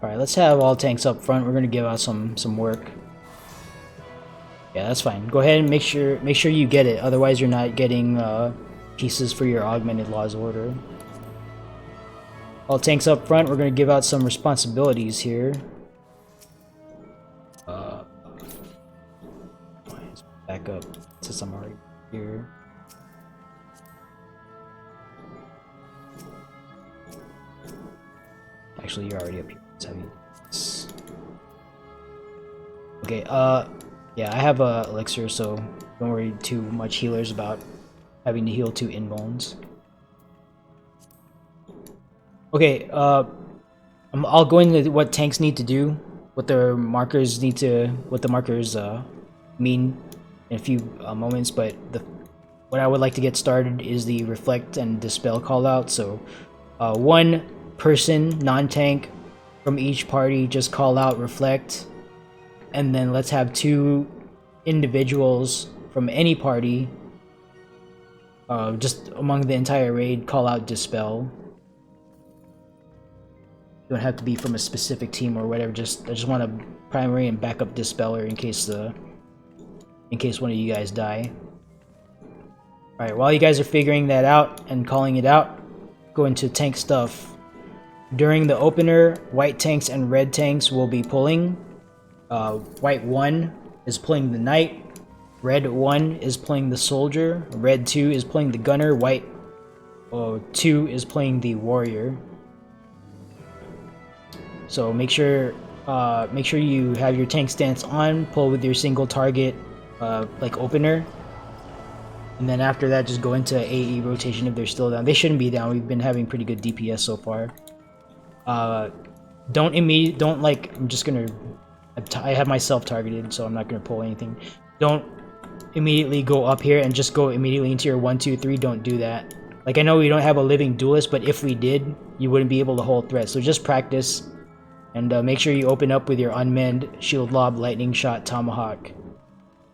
Alright, let's have all tanks up front. We're gonna give out some work. Yeah, that's fine. Go ahead and make sure you get it. Otherwise, you're not getting pieces for your augmented laws order. All tanks up front. We're gonna give out some responsibilities here. Back up since I'm already here. Actually, you're already up here. Let's have you. Okay. Yeah, I have a elixir, so don't worry too much, healers, about having to heal 2 inbones. Okay, I'll go into what tanks need to do, what the markers mean in a few moments, but what I would like to get started is the reflect and dispel callout. So, 1 person, non-tank, from each party, just call out reflect. And then let's have 2 individuals from any party, just among the entire raid, call out dispel. Don't have to be from a specific team or whatever. I just want a primary and backup dispeller in case one of you guys die. All right, while you guys are figuring that out and calling it out, go into tank stuff. During the opener, white tanks and red tanks will be pulling. White 1 is pulling the knight, red 1 is playing the soldier, red 2 is playing the gunner, white 2 is playing the warrior. So make sure you have your tank stance on, pull with your single target like opener, and then after that just go into AE rotation if they're still down. They shouldn't be down. We've been having pretty good DPS so far. I have myself targeted, so I'm not going to pull anything. Don't immediately go up here and just go immediately into your 1, 2, 3. Don't do that. Like, I know we don't have a living duelist, but if we did, you wouldn't be able to hold threat. So just practice, and make sure you open up with your unmanned shield lob, lightning shot, tomahawk.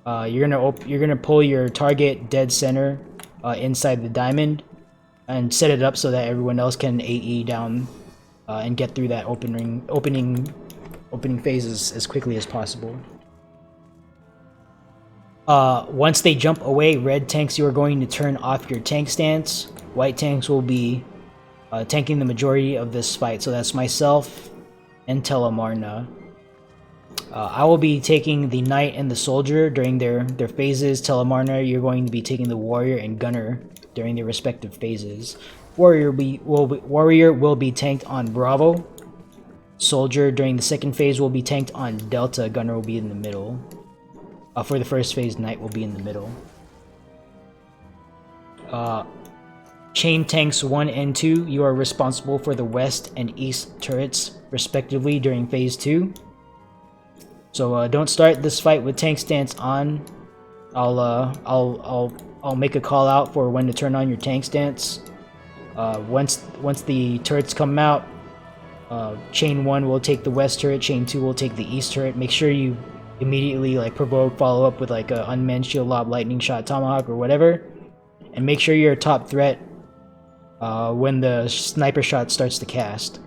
You're gonna pull your target dead center inside the diamond, and set it up so that everyone else can AE down and get through that opening phases as quickly as possible. Once they jump away, red tanks, you are going to turn off your tank stance. White tanks will be tanking the majority of this fight. So that's myself and Telemarna. I will be taking the knight and the soldier during their phases. Telemarna, you're going to be taking the warrior and gunner during their respective phases. Warrior will be tanked on Bravo. Soldier during the second phase will be tanked on Delta. Gunner will be in the middle. For the first phase, Knight will be in the middle. Chain tanks 1 and 2, you are responsible for the west and east turrets respectively during phase 2. So don't start this fight with tank stance on. I'll make a call out for when to turn on your tank stance. Once the turrets come out, chain 1 will take the west turret, chain 2 will take the east turret. Make sure you immediately like provoke, follow up with like a unmanned shield lob, lightning shot, tomahawk, or whatever, and make sure you're a top threat when the sniper shot starts to cast.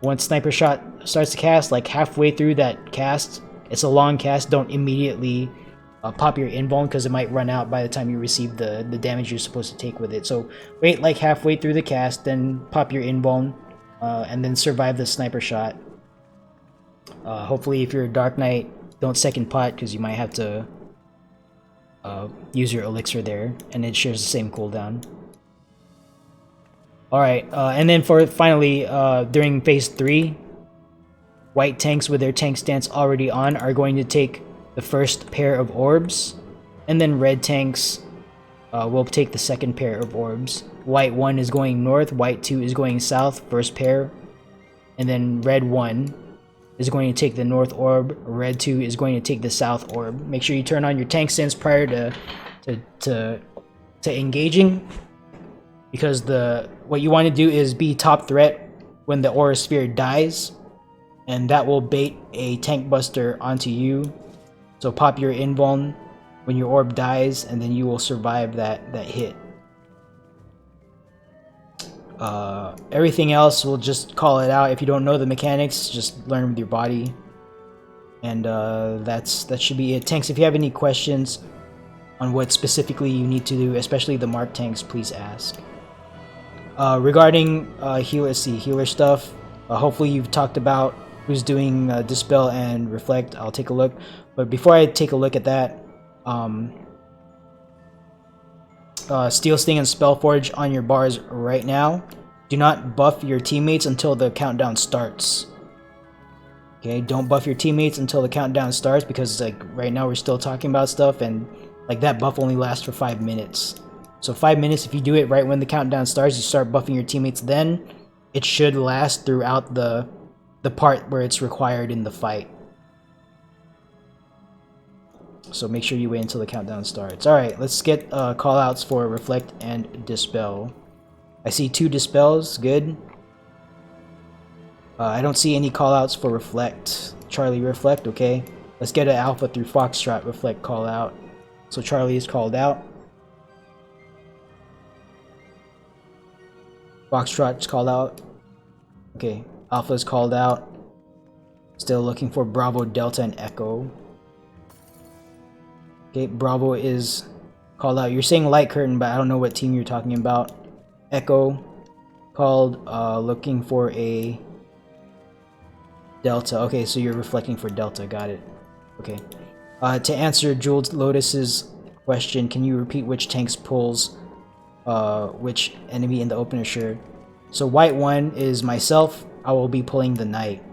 Once sniper shot starts to cast, like halfway through that cast, it's a long cast, don't immediately pop your invuln because it might run out by the time you receive the damage you're supposed to take with it. So wait like halfway through the cast, then pop your invuln, and then survive the sniper shot. Hopefully if you're a Dark Knight, don't second pot because you might have to use your elixir there, and it shares the same cooldown. Alright, and then for finally, during phase 3, white tanks with their tank stance already on are going to take the first pair of orbs, and then red tanks will take the second pair of orbs. White 1 is going north, white 2 is going south, first pair, and then red 1 is going to take the north orb, red 2 is going to take the south orb. Make sure you turn on your tank stance prior to engaging, because what you want to do is be top threat when the aura sphere dies, and that will bait a tank buster onto you. So pop your invuln when your orb dies, and then you will survive that hit. Everything else, we'll just call it out. If you don't know the mechanics, just learn with your body. And that should be it. Tanks, if you have any questions on what specifically you need to do, especially the mark tanks, please ask. Regarding healer stuff, hopefully you've talked about who's doing Dispel and Reflect. I'll take a look. But before I take a look at that, Steel Sting and Spellforge on your bars right now. Do not buff your teammates until the countdown starts. Okay, don't buff your teammates until the countdown starts, because like right now we're still talking about stuff, and like that buff only lasts for 5 minutes. So 5 minutes, if you do it right when the countdown starts, you start buffing your teammates, then it should last throughout the part where it's required in the fight. So make sure you wait until the countdown starts. Alright, let's get callouts for Reflect and Dispel. I see 2 Dispels, good. I don't see any callouts for Reflect. Charlie, Reflect, okay. Let's get an Alpha through Foxtrot Reflect callout. So Charlie is called out. Foxtrot's called out. Okay, Alpha is called out. Still looking for Bravo, Delta, and Echo. Okay, Bravo is called out. You're saying Light Curtain, but I don't know what team you're talking about. Echo called, looking for a Delta. Okay, so you're reflecting for Delta, got it. Okay. To answer Jeweled Lotus's question, can you repeat which tanks pulls which enemy in the opener? Sure. So white 1 is myself. I will be pulling the Knight.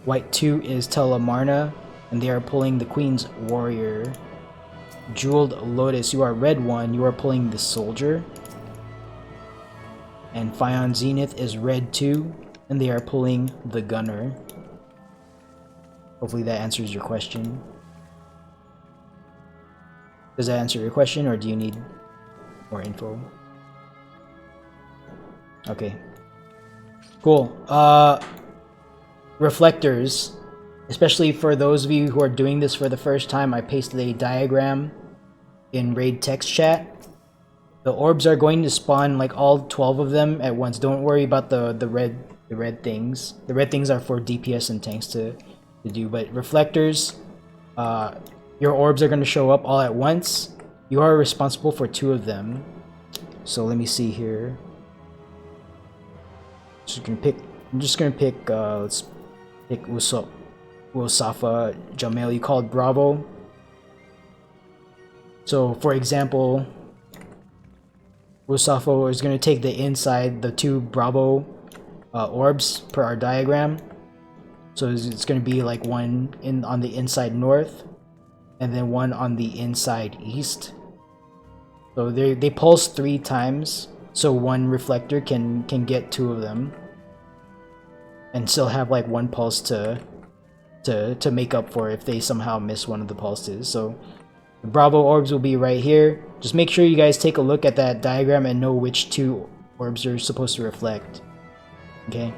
White 2 is Telemarna, and they are pulling the Queen's Warrior. Jeweled Lotus, you are red 1, you are pulling the Soldier. And Fion Zenith is red 2, and they are pulling the Gunner. Hopefully that answers your question. Does that answer your question, or do you need more info? Okay. Cool. Reflectors, especially for those of you who are doing this for the first time, I pasted a diagram in Raid text chat. The orbs are going to spawn like all 12 of them at once. Don't worry about the red things. The red things are for DPS and tanks to do. But reflectors, your orbs are going to show up all at once. You are responsible for 2 of them. So let me see here. I'm just gonna pick. Let's pick Usofa Jamel. You called Bravo. So for example, Usofa is gonna take the inside, the 2 Bravo orbs per our diagram. So it's gonna be like one on the inside north, and then one on the inside east. So they pulse 3 times, so one reflector can get 2 of them, and still have like 1 pulse to make up for if they somehow miss one of the pulses. So the Bravo orbs will be right here. Just make sure you guys take a look at that diagram and know which 2 orbs are supposed to reflect. Okay.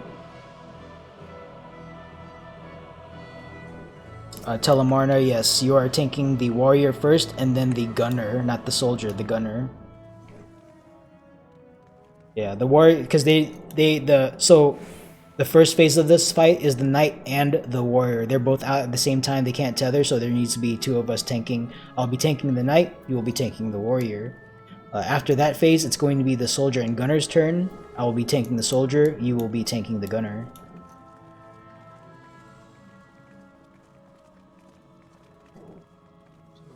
Telemarna, yes, you are tanking the warrior first and then the gunner, not the soldier, the gunner. Yeah, the warrior, because so the first phase of this fight is the knight and the warrior. They're both out at the same time, they can't tether, so there needs to be 2 of us tanking. I'll be tanking the knight, you will be tanking the warrior. After that phase, it's going to be the soldier and gunner's turn. I will be tanking the soldier, you will be tanking the gunner.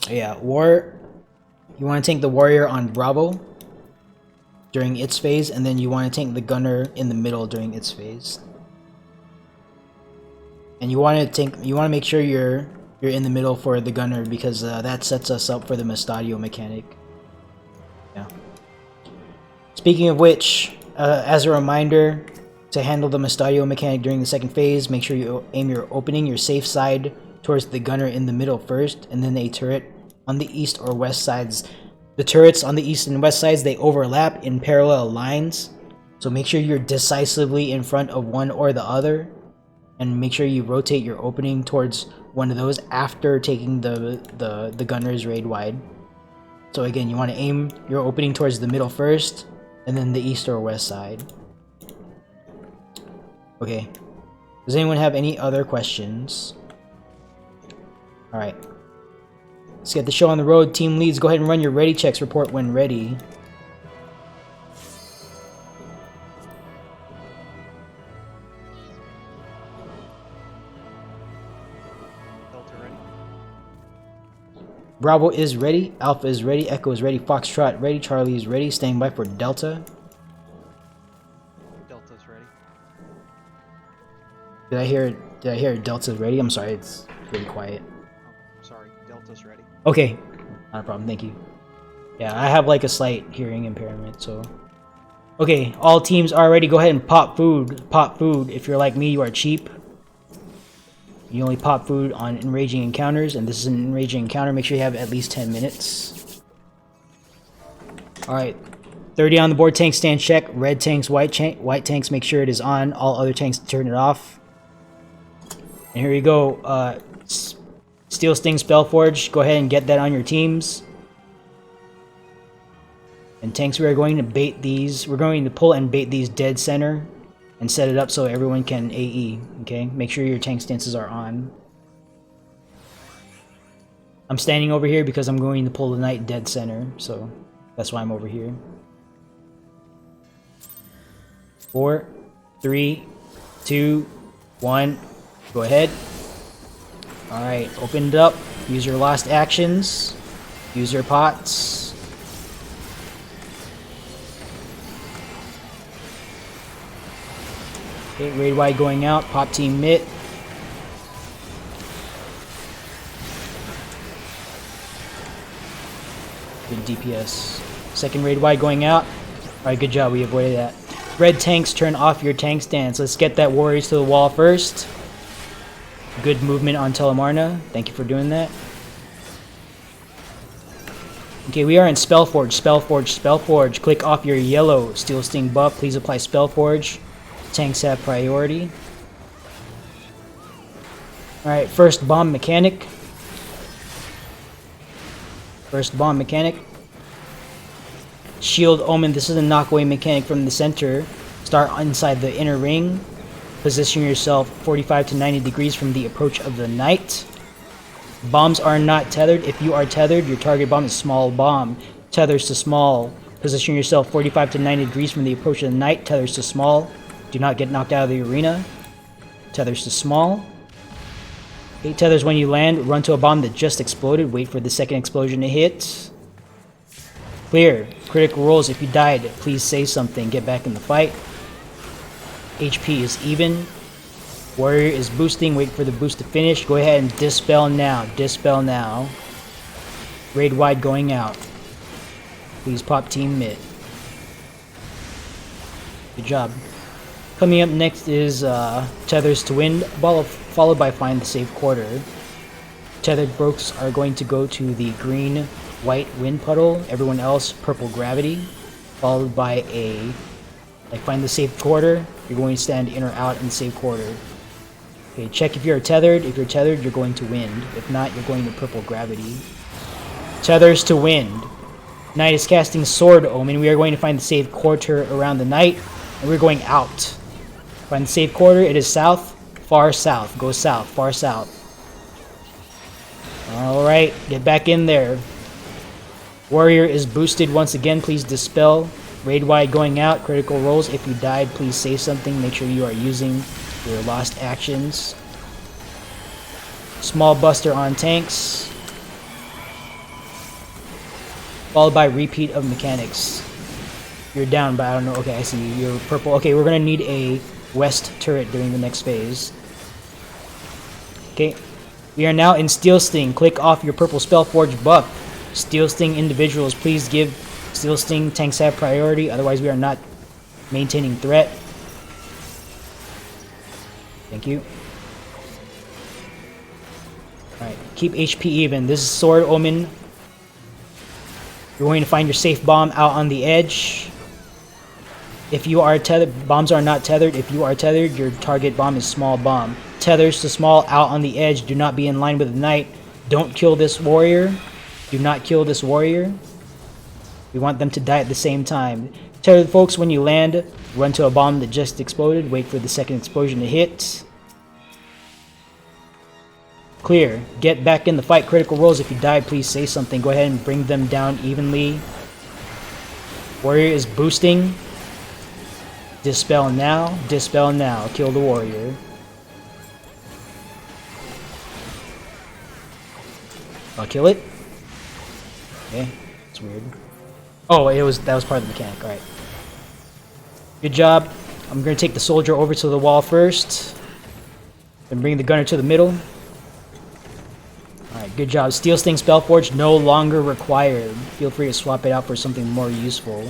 Yeah, you want to tank the warrior on Bravo during its phase, and then you want to tank the gunner in the middle during its phase. And you want to make sure you're in the middle for the gunner, because that sets us up for the Mestadio mechanic. Yeah. Speaking of which, as a reminder, to handle the Mestadio mechanic during the second phase, make sure you aim your opening, your safe side, towards the gunner in the middle first, and then a turret on the east or west sides. The turrets on the east and west sides, they overlap in parallel lines, so make sure you're decisively in front of one or the other, and make sure you rotate your opening towards one of those after taking the gunner's raid wide. So again, you want to aim your opening towards the middle first, and then the east or west side. Okay, does anyone have any other questions? Alright, let's get the show on the road. Team leads, go ahead and run your ready checks. Report when ready. Delta ready. Bravo is ready, Alpha is ready, Echo is ready, Foxtrot ready, Charlie is ready, standing by for Delta. Delta's ready. Did I hear Delta's ready? I'm sorry, it's really quiet. Oh, sorry. Delta's ready. Okay, not a problem, thank you. Yeah, I have like a slight hearing impairment, so... Okay, all teams are ready, go ahead and pop food. Pop food. If you're like me, you are cheap. You only pop food on enraging encounters, and this is an enraging encounter. Make sure you have at least 10 minutes. Alright, 30 on the board, tank stand check. Red tanks, white tanks, make sure it is on. All other tanks, turn it off. And here we go. Steel Sting Spellforge, go ahead and get that on your teams. And tanks, we are going to bait these. We're going to pull and bait these dead center and set it up so everyone can AE. Okay, make sure your tank stances are on. I'm standing over here because I'm going to pull the knight dead center, so that's why I'm over here. 4, 3, 2, 1. Go ahead. Alright, open it up. Use your last actions. Use your pots. Okay, raid wide going out. Pop team mid. Good DPS. Second raid wide going out. Alright, good job. We avoided that. Red tanks, turn off your tank stance. Let's get that warriors to the wall first. Good movement on Telemarna. Thank you for doing that. Okay, we are in Spellforge. Spellforge. Spellforge. Click off your yellow Steel Sting buff. Please apply Spellforge. Tanks have priority. Alright, first bomb mechanic. First bomb mechanic. Shield Omen, this is a knockaway mechanic from the center. Start inside the inner ring. Position yourself 45 to 90 degrees from the approach of the knight. Bombs are not tethered. If you are tethered, your target bomb is small bomb. Tethers to small. Position yourself 45 to 90 degrees from the approach of the knight. Tethers to small. Do not get knocked out of the arena. Tethers to small. 8 tethers when you land. Run to a bomb that just exploded. Wait for the second explosion to hit. Clear. Critical rolls. If you died, please say something. Get back in the fight. HP is even. Warrior is boosting. Wait for the boost to finish. Go ahead and dispel now. Dispel now. Raid wide going out. Please pop team mid. Good job. Coming up next is Tethers to Wind, followed by Find the Safe Quarter. Tethered brokes are going to go to the green-white wind puddle. Everyone else, purple gravity, followed by a Find the Safe Quarter. You're going to stand in or out in the safe quarter. Okay, check if you're tethered. If you're tethered, you're going to wind. If not, you're going to purple gravity. Tethers to wind. Knight is casting Sword Omen. We are going to find the safe quarter around the knight, and we're going out. Find the safe quarter. It is south, far south. Go south, far south. Alright, get back in there. Warrior is boosted once again. Please dispel. Raid wide going out. Critical rolls. If you died, please say something. Make sure you are using your lost actions. Small buster on tanks. Followed by repeat of mechanics. You're down, but I don't know. Okay, I see you. You're purple. Okay, we're gonna need a west turret during the next phase. Okay, we are now in Steel Sting. Click off your purple Spellforge buff. Steel Sting individuals, please give Steel Sting tanks have priority. Otherwise, we are not maintaining threat. Thank you. Alright, keep HP even. This is Sword Omen. You're going to find your safe bomb out on the edge. If you are tethered, bombs are not tethered. If you are tethered, your target bomb is small bomb. Tethers to small out on the edge. Do not be in line with the knight. Don't kill this warrior. Do not kill this warrior. We want them to die at the same time. Tethered folks, when you land, run to a bomb that just exploded. Wait for the second explosion to hit. Clear. Get back in the fight. Critical rolls. If you die, please say something. Go ahead and bring them down evenly. Warrior is boosting. Dispel now. Dispel now. Kill the warrior. I'll kill it. Okay. It's weird. Oh, that was part of the mechanic. Alright. Good job. I'm gonna take the soldier over to the wall first. Then bring the gunner to the middle. Alright, good job. Steel Sting Spellforge no longer required. Feel free to swap it out for something more useful.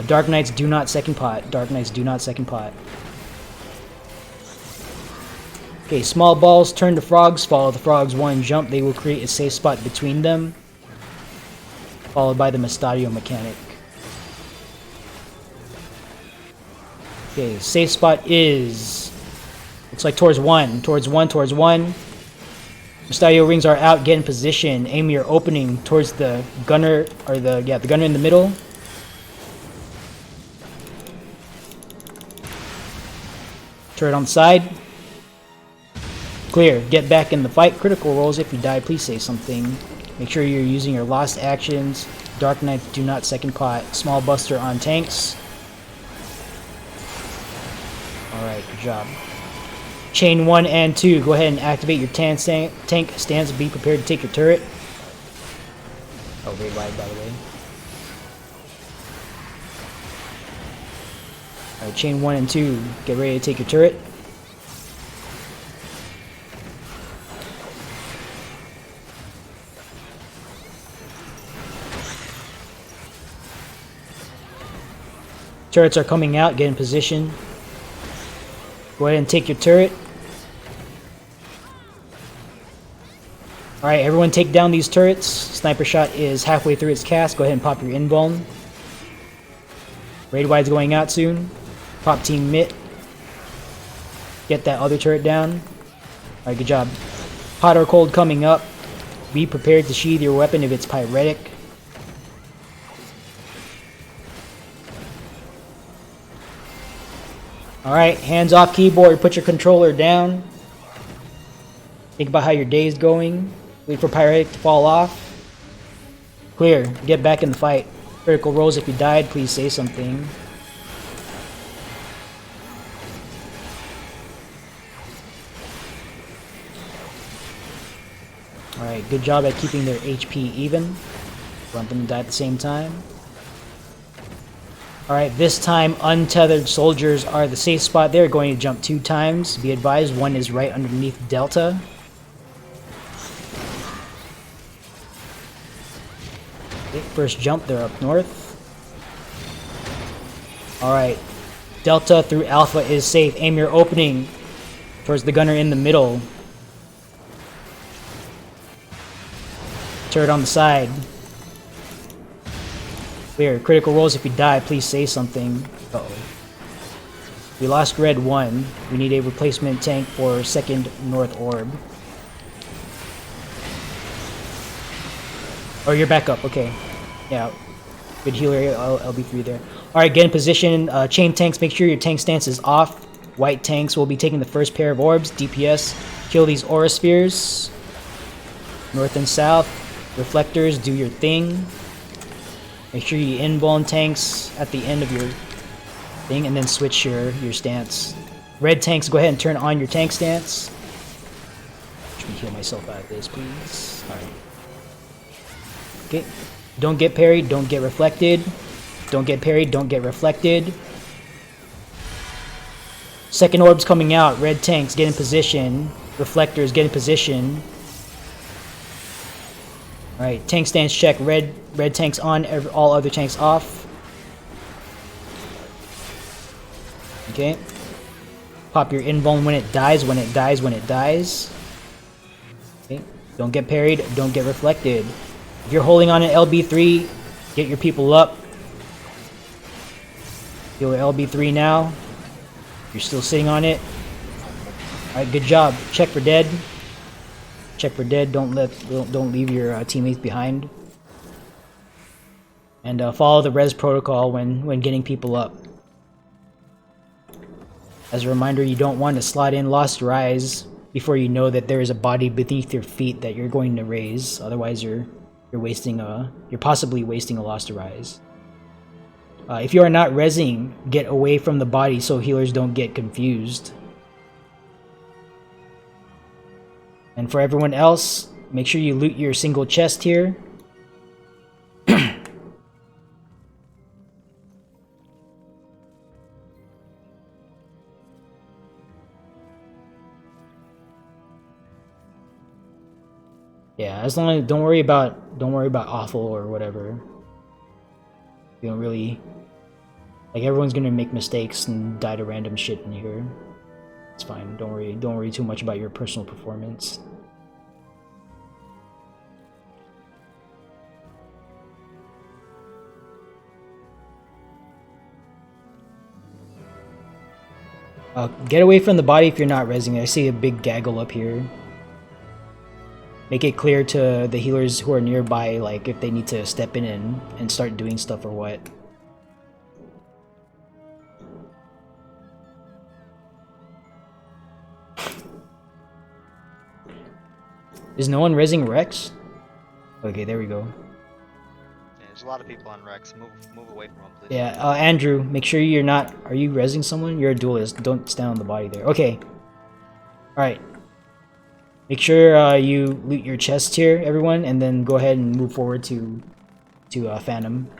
Dark Knights do not second pot. Dark Knights do not second pot. Okay, small balls turn to frogs. Follow the frogs one jump. They will create a safe spot between them. Followed by the Mustadio mechanic. Okay, safe spot is... looks like towards one. Towards one, towards one. Mustadio rings are out. Get in position. Aim your opening towards the gunner, or the gunner in the middle. Turret on the side. Clear. Get back in the fight. Critical rolls. If you die, please say something. Make sure you're using your lost actions. Dark Knights do not second pot. Small buster on tanks. Alright, good job. Chain 1 and 2. Go ahead and activate your tank stance. Be prepared to take your turret. Oh, very wide, by the way. Alright, chain 1 and 2. Get ready to take your turret. Turrets are coming out. Get in position. Go ahead and take your turret. Alright, everyone take down these turrets. Sniper shot is halfway through its cast. Go ahead and pop your invuln. Raid wide's going out soon. Pop team mid. Get that other turret down. Alright, good job. Hot or cold coming up. Be prepared to sheath your weapon if it's pyretic. Alright, hands off keyboard, put your controller down. Think about how your day's going. Wait for Pyretic to fall off. Clear, get back in the fight. Critical rolls if you died, please say something. Alright, good job at keeping their HP even. Want them to die at the same time. Alright, this time untethered soldiers are the safe spot. They're going to jump 2 times. Be advised, one is right underneath Delta. Okay, first jump, they're up north. Alright, Delta through Alpha is safe. Aim your opening towards the gunner in the middle. Turret on the side. Clear. Critical rolls if you die, please say something. Uh-oh. We lost red 1. We need a replacement tank for second north orb. Oh, you're back up. Okay. Yeah. Good healer. LB3 there. Alright, get in position. Chain tanks, make sure your tank stance is off. White tanks will be taking the first pair of orbs. DPS. Kill these aura spheres. North and south. Reflectors, do your thing. Make sure you invuln tanks at the end of your thing, and then switch your stance. Red tanks, go ahead and turn on your tank stance. Let me heal myself out of this, please. Alright. Okay. Don't get parried, don't get reflected. Don't get parried, don't get reflected. Second orb's coming out. Red tanks, get in position. Reflectors, get in position. Alright, tank stance check. Red tanks on, all other tanks off. Okay. Pop your invuln when it dies, when it dies, when it dies. Okay. Don't get parried, don't get reflected. If you're holding on an LB3, get your people up. Heal LB3 now. You're still sitting on it. Alright, good job. Check for dead. Check for dead. Don't leave your teammates behind. And follow the res protocol when getting people up. As a reminder, you don't want to slot in Lost Rise before you know that there is a body beneath your feet that you're going to raise. Otherwise, you're possibly wasting a Lost Rise. If you are not resing, get away from the body so healers don't get confused. And for everyone else, make sure you loot your single chest here. Yeah, as long as don't worry about awful or whatever. You don't really, like, everyone's gonna make mistakes and die to random shit in here. It's fine. Don't worry too much about your personal performance. Get away from the body if you're not resing. I see a big gaggle up here. Make it clear to the healers who are nearby, like, if they need to step in and start doing stuff or what. Is no one resing Rex? Okay, there we go. Yeah, there's a lot of people on Rex. Move away from them, please. Yeah, Andrew, make sure you're not... Are you resing someone? You're a duelist. Don't stand on the body there. Okay. Alright. Make sure you loot your chest here, everyone, and then go ahead and move forward to Phantom.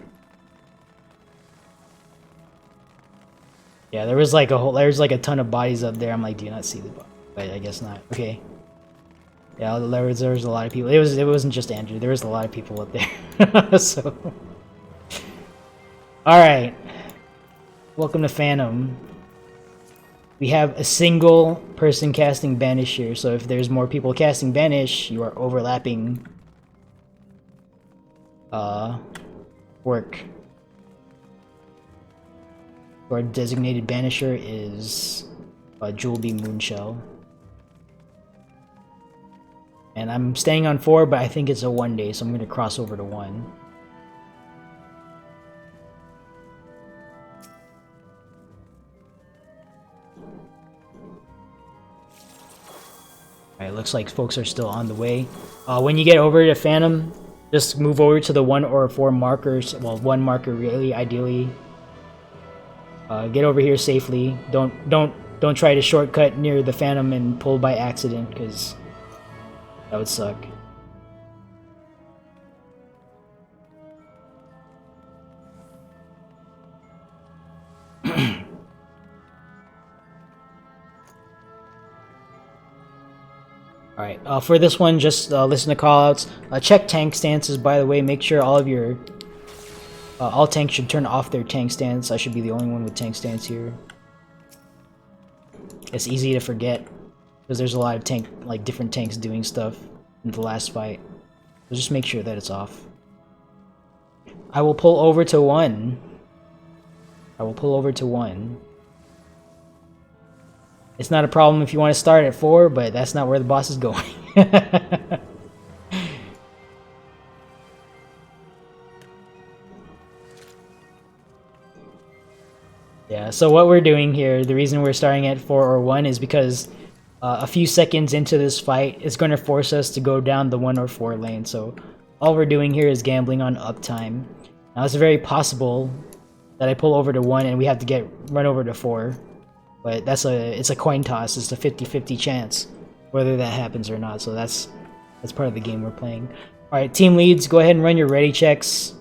Yeah, there's like a ton of bodies up there. I'm like, do you not see the body? But I guess not. Okay. Yeah, there was a lot of people. It wasn't just Andrew. There was a lot of people up there. So, all right. Welcome to Phantom. We have a single person casting Banish here, so if there's more people casting Banish, you are overlapping work. Our designated Banisher is Jewel Beam Moonshell. And I'm staying on 4, but I think it's a 1 day, so I'm going to cross over to 1. Alright, looks like folks are still on the way. When you get over to Phantom, just move over to the 1 or 4 markers. Well, 1 marker really, ideally. Get over here safely. Don't try to shortcut near the Phantom and pull by accident, because that would suck. Alright, for this one, just listen to callouts. Check tank stances, by the way. Make sure all of your... all tanks should turn off their tank stance. I should be the only one with tank stance here. It's easy to forget, because there's a lot of different tanks doing stuff in the last fight. So just make sure that it's off. I will pull over to 1. I will pull over to 1. It's not a problem if you want to start at 4, but that's not where the boss is going. Yeah, so what we're doing here, the reason we're starting at 4 or 1 is because a few seconds into this fight, it's going to force us to go down the 1 or 4 lane. So all we're doing here is gambling on uptime. Now it's very possible that I pull over to 1 and we have to run over to 4. But it's a coin toss. It's a 50-50 chance whether that happens or not. So that's part of the game we're playing. All right, team leads, go ahead and run your ready checks.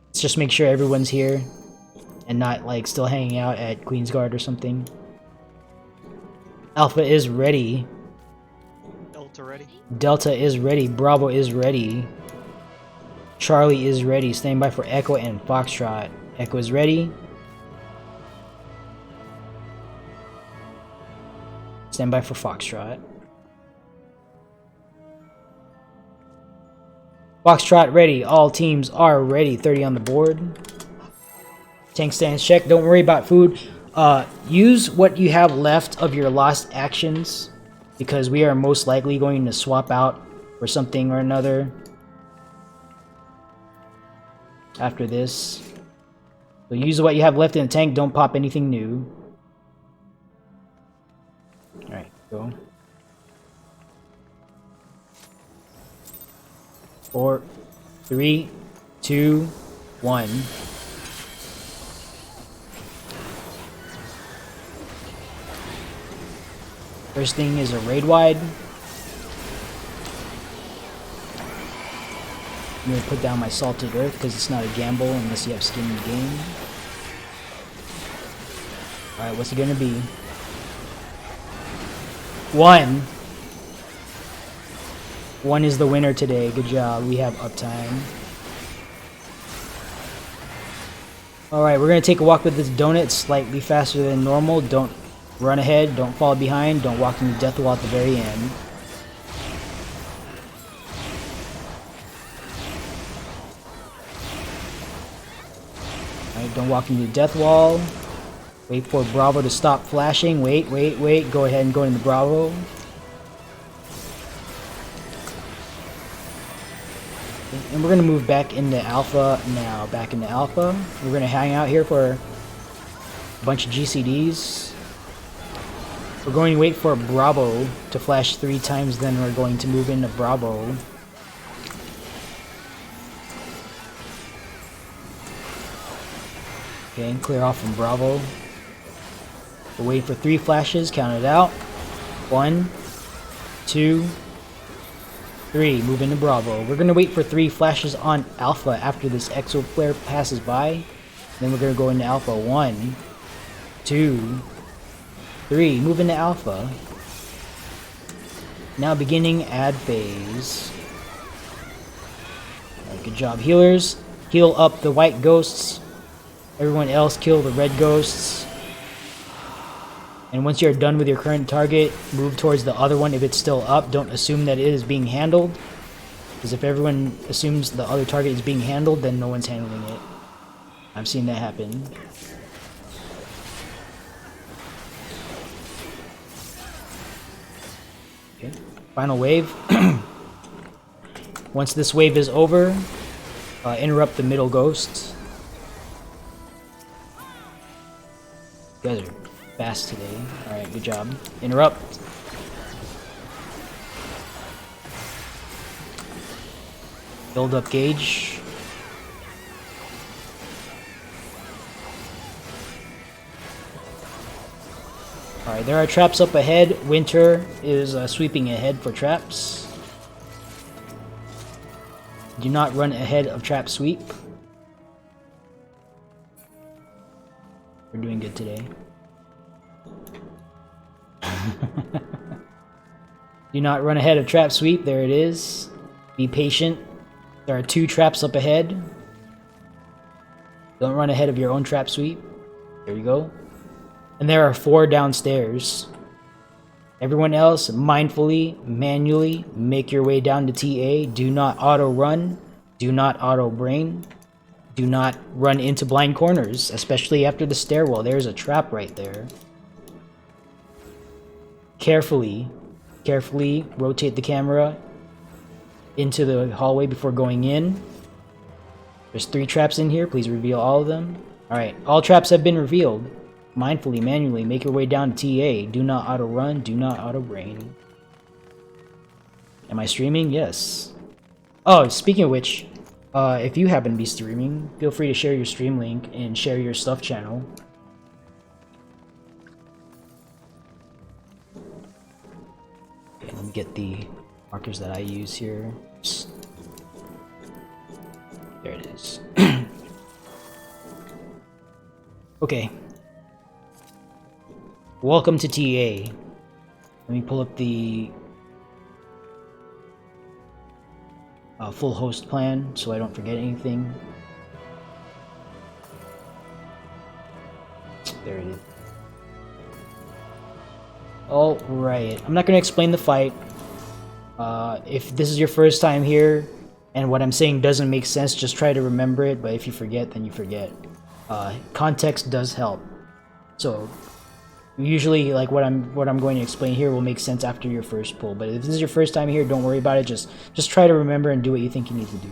Let's just make sure everyone's here and not still hanging out at Queensguard or something. Alpha is ready. Delta ready. Delta is ready. Bravo is ready. Charlie is ready. Stand by for Echo and Foxtrot. Echo is ready. Stand by for Foxtrot. Foxtrot ready. All teams are ready. 30 on the board. Tank stance check. Don't worry about food. Use what you have left of your lost actions, because we are most likely going to swap out for something or another after this. So use what you have left in the tank. Don't pop anything new. Alright, go. 4, 3, 2, 1. First thing is a raid wide. I'm gonna put down my salted earth because it's not a gamble unless you have skin in the game. Alright, what's it gonna be? 1. 1 is the winner today. Good job. We have uptime. Alright, we're gonna take a walk with this donut. It's slightly faster than normal. Don't run ahead. Don't fall behind. Don't walk into death wall at the very end. Alright, don't walk into death wall. Wait for Bravo to stop flashing. Wait. Go ahead and go into Bravo. And we're going to move back into Alpha now. Back into Alpha. We're going to hang out here for a bunch of GCDs. We're going to wait for Bravo to flash 3 times, then we're going to move into Bravo. Okay, clear off from Bravo. We'll wait for 3 flashes, count it out. 1, 2, 3, move into Bravo. We're going to wait for 3 flashes on Alpha after this Exo Flare passes by. Then we're going to go into Alpha. 1, 2, 3, move into Alpha. Now beginning ad phase. Alright, good job, healers. Heal up the white ghosts. Everyone else kill the red ghosts. And once you're done with your current target, move towards the other one if it's still up. Don't assume that it is being handled, because if everyone assumes the other target is being handled, then no one's handling it. I've seen that happen. Okay, final wave. Once this wave is over, interrupt the middle ghosts. You guys are fast today. Alright, good job. Interrupt. Build up gauge. Alright, there are traps up ahead. Winter is sweeping ahead for traps. Do not run ahead of trap sweep. We're doing good today. Do not run ahead of trap sweep. There it is. Be patient. There are 2 traps up ahead. Don't run ahead of your own trap sweep. There you go. And there are 4 downstairs. Everyone else, mindfully, manually, make your way down to TA. Do not auto-run. Do not auto-brain. Do not run into blind corners, especially after the stairwell. There's a trap right there. Carefully rotate the camera into the hallway before going in. There's 3 traps in here. Please reveal all of them. Alright, all traps have been revealed. Mindfully, manually, make your way down to TA. Do not auto-run, do not auto-brain. Am I streaming? Yes. Oh, speaking of which, if you happen to be streaming, feel free to share your stream link and share your stuff channel. Okay, let me get the markers that I use here. There it is. Okay. Welcome to TA. Let me pull up the full host plan so I don't forget anything. There it is. Alright, I'm not going to explain the fight. If this is your first time here and what I'm saying doesn't make sense, just try to remember it, but if you forget, then you forget. Context does help. So usually, like what I'm going to explain here will make sense after your first pull. But if this is your first time here, don't worry about it. Just try to remember and do what you think you need to do.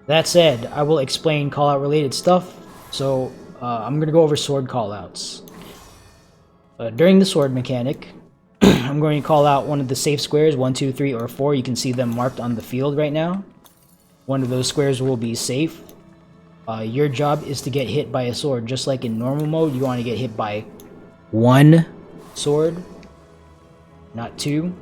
That said, I will explain callout related stuff. So I'm going to go over sword callouts. During the sword mechanic, I'm going to call out one of the safe squares, 1, 2, 3, or 4. You can see them marked on the field right now. One of those squares will be safe. Your job is to get hit by a sword. Just like in normal mode, you want to get hit by 1 sword, not 2.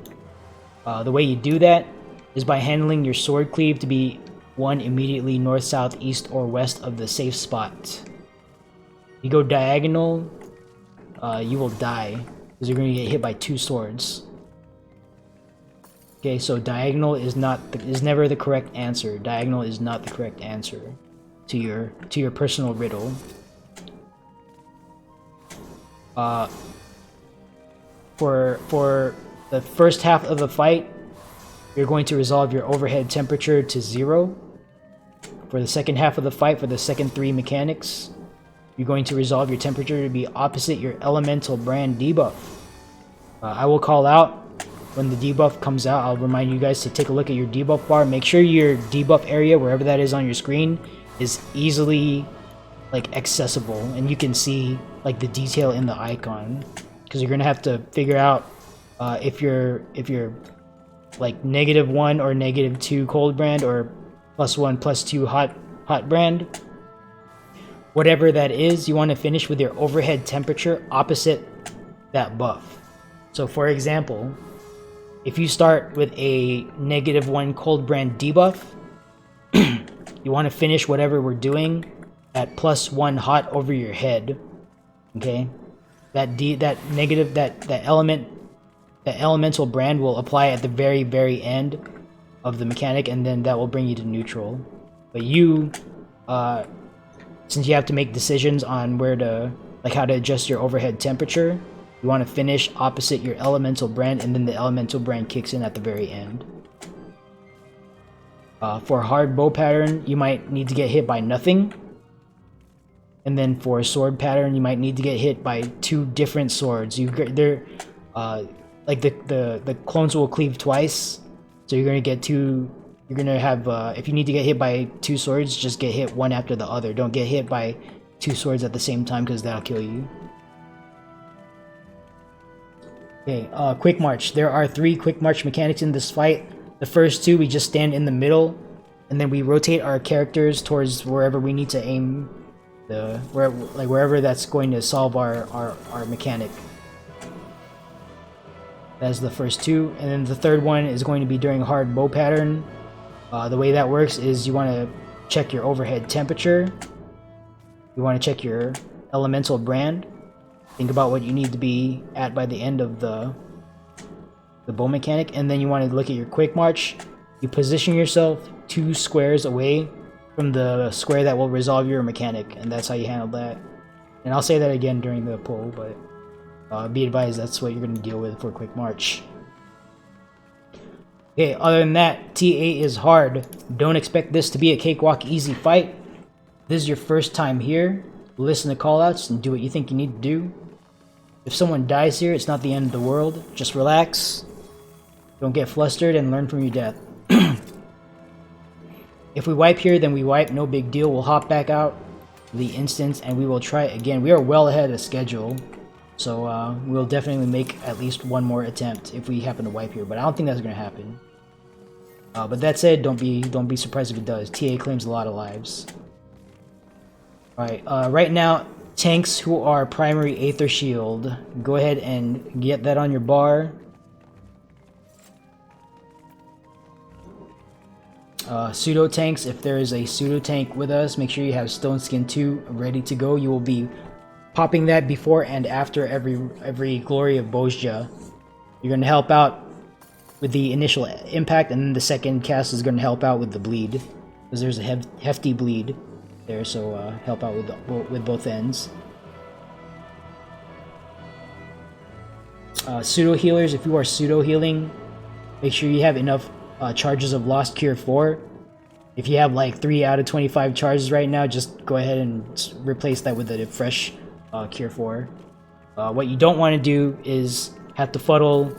The way you do that is by handling your sword cleave to be 1 immediately north, south, east, or west of the safe spot. You go diagonal, you will die, because you're going to get hit by 2 swords. Okay, so diagonal is never the correct answer. Diagonal is not the correct answer to your personal riddle. For the first half of the fight, you're going to resolve your overhead temperature to 0. For the second half of the fight, for the second 3 mechanics, you're going to resolve your temperature to be opposite your elemental brand debuff. I will call out when the debuff comes out. I'll remind you guys to take a look at your debuff bar. Make sure your debuff area, wherever that is on your screen, is easily like accessible and you can see like the detail in the icon, because you're gonna have to figure out if you're like -1 or -2 cold brand or +1 +2 hot brand. Whatever that is, you want to finish with your overhead temperature opposite that buff. So for example, if you start with a -1 cold brand debuff, you want to finish whatever we're doing at +1 hot over your head. Okay, that elemental brand will apply at the very end of the mechanic, and then that will bring you to neutral. But you, since you have to make decisions on where to, like how to adjust your overhead temperature, you want to finish opposite your elemental brand, and then the elemental brand kicks in at the very end. For hard bow pattern, you might need to get hit by nothing. And then for sword pattern, you might need to get hit by 2 different swords. They're like the clones will cleave twice, so you're gonna get 2. You're gonna have if you need to get hit by 2 swords, just get hit one after the other. Don't get hit by 2 swords at the same time, because that'll kill you. Okay, quick march. There are 3 quick march mechanics in this fight. The first two, we just stand in the middle, and then we rotate our characters towards wherever we need to aim wherever that's going to solve our mechanic. That's the first two, and then the third one is going to be during hard bow pattern. The way that works is you want to check your overhead temperature. You want to check your elemental brand. Think about what you need to be at by the end of the bow mechanic, and then you want to look at your quick march. You position yourself 2 squares away from the square that will resolve your mechanic, and that's how you handle that. And I'll say that again during the poll, but be advised that's what you're going to deal with for quick march. Okay, other than that, TA is hard. Don't expect this to be a cakewalk easy fight. This is your first time here. Listen to callouts and do what you think you need to do. If someone dies here, it's not the end of the world. Just relax. Don't get flustered and learn from your death. If we wipe here, then we wipe. No big deal. We'll hop back out the instance and we will try it again. We are well ahead of schedule. So we'll definitely make at least one more attempt if we happen to wipe here. But I don't think that's going to happen. But that said, don't be surprised if it does. TA claims a lot of lives. Alright, right now, tanks who are primary Aether Shield, go ahead and get that on your bar. Pseudo tanks, if there is a pseudo tank with us, make sure you have Stone Skin 2 ready to go. You will be popping that before and after every Glory of Bozja. You're going to help out with the initial impact, and then the second cast is going to help out with the bleed, because there's a hefty bleed there, so help out with both ends. Pseudo healers, if you are pseudo healing, make sure you have enough charges of Lost Cure 4. If you have like 3 out of 25 charges right now, just go ahead and replace that with a fresh Cure 4. What you don't want to do is have to fuddle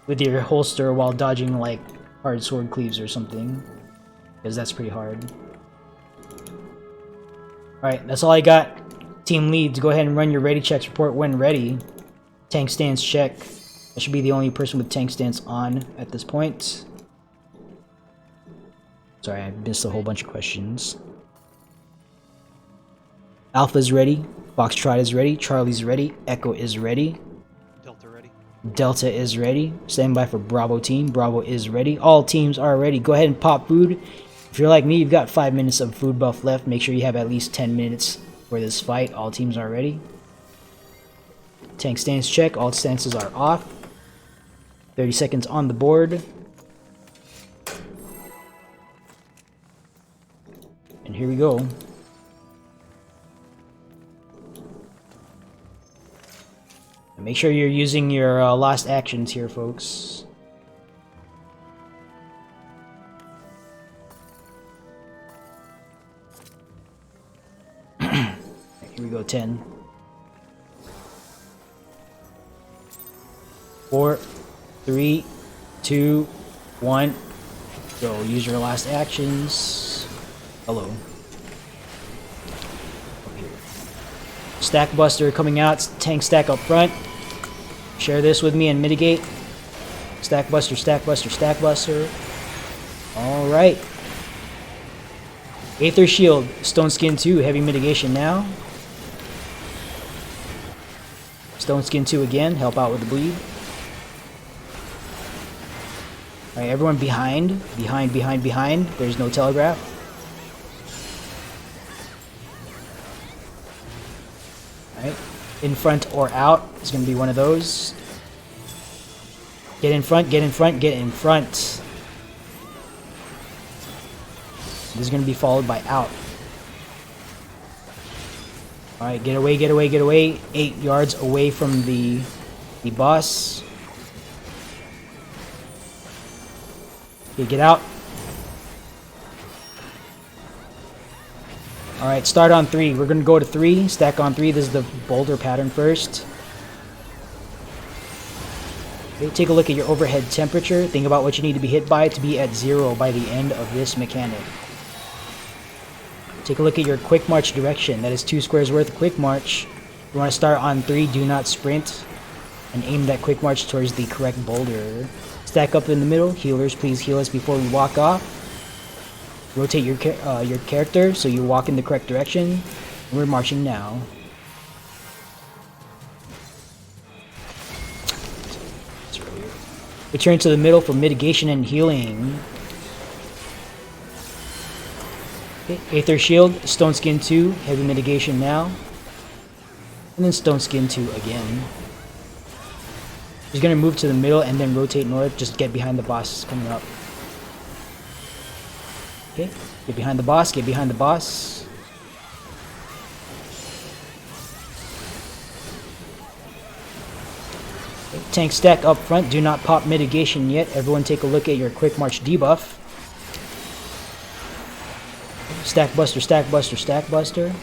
with your holster while dodging like hard sword cleaves or something, because that's pretty hard. Alright, that's all I got. Team leads, go ahead and run your ready checks report when ready. Tank stance check. I should be the only person with tank stance on at this point. Sorry, I missed a whole bunch of questions. Alpha's ready. Foxtrot is ready. Charlie's ready. Echo is ready. Delta ready. Delta is ready. Stand by for Bravo team. Bravo is ready. All teams are ready. Go ahead and pop food. If you're like me, you've got 5 minutes of food buff left. Make sure you have at least 10 minutes for this fight. All teams are ready. Tank stance check. All stances are off. 30 seconds on the board. And here we go. And make sure you're using your last actions here, folks. Here we go, 10. 4, 3, 2, 1. Go. Use your last actions. Hello. Up here. Stack Buster coming out. Tank stack up front. Share this with me and mitigate. Stack Buster, Stack Buster, Stack Buster. Alright. Aether Shield. Stone Skin 2. Heavy mitigation now. Stone Skin 2 again. Help out with the bleed. Alright, everyone behind. Behind. There's no telegraph. Alright. In front or out is going to be one of those. Get in front, get in front, get in front. This is going to be followed by out. Alright, get away, get away, get away. 8 yards away from the boss. Okay, get out. Alright, start on 3. We're going to go to 3. Stack on 3. This is the boulder pattern first. Okay, take a look at your overhead temperature. Think about what you need to be hit by to be at 0 by the end of this mechanic. Take a look at your quick march direction. That is 2 squares worth of quick march. You want to start on 3. Do not sprint. And aim that quick march towards the correct boulder. stack up in the middle. Healers, please heal us before we walk off. Rotate your character so you walk in the correct direction. And we're marching now. Return to the middle for mitigation and healing. Okay, Aether Shield, Stone Skin 2, heavy mitigation now. And then Stone Skin 2 again. He's gonna move to the middle and then rotate north. Just get behind the boss coming up. Okay, get behind the boss, get behind the boss. Okay, tank stack up front, do not pop mitigation yet. Everyone take a look at your quick march debuff. Stack buster, stack buster, stack buster.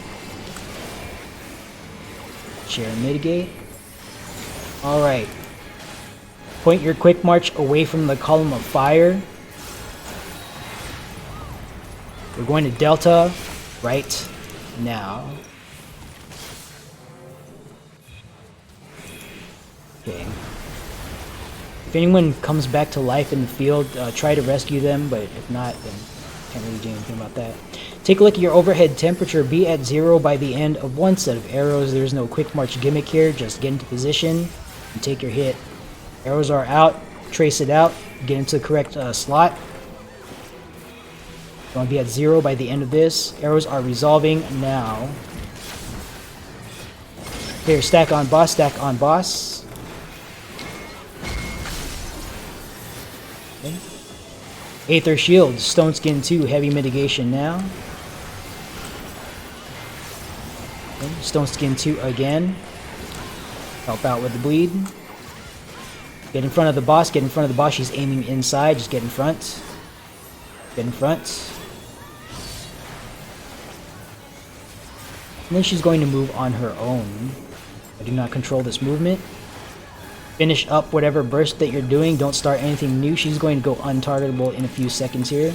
Share and mitigate. Alright. Point your quick march away from the column of fire. We're going to Delta right now. Okay. If anyone comes back to life in the field, try to rescue them, but if not, then can't really do anything about that. Take a look at your overhead temperature. Be at 0 by the end of one set of arrows. There's no quick march gimmick here. Just get into position and take your hit. Arrows are out. Trace it out. Get into the correct slot. You want to be at 0 by the end of this. Arrows are resolving now. Here, stack on boss, stack on boss. Okay. Aether Shield, Stone Skin 2, heavy mitigation now. Okay. Stone Skin 2 again. Help out with the bleed. Get in front of the boss, get in front of the boss. She's aiming inside, just get in front. Get in front. And then she's going to move on her own. I do not control this movement. Finish up whatever burst that you're doing. Don't start anything new. She's going to go untargetable in a few seconds here.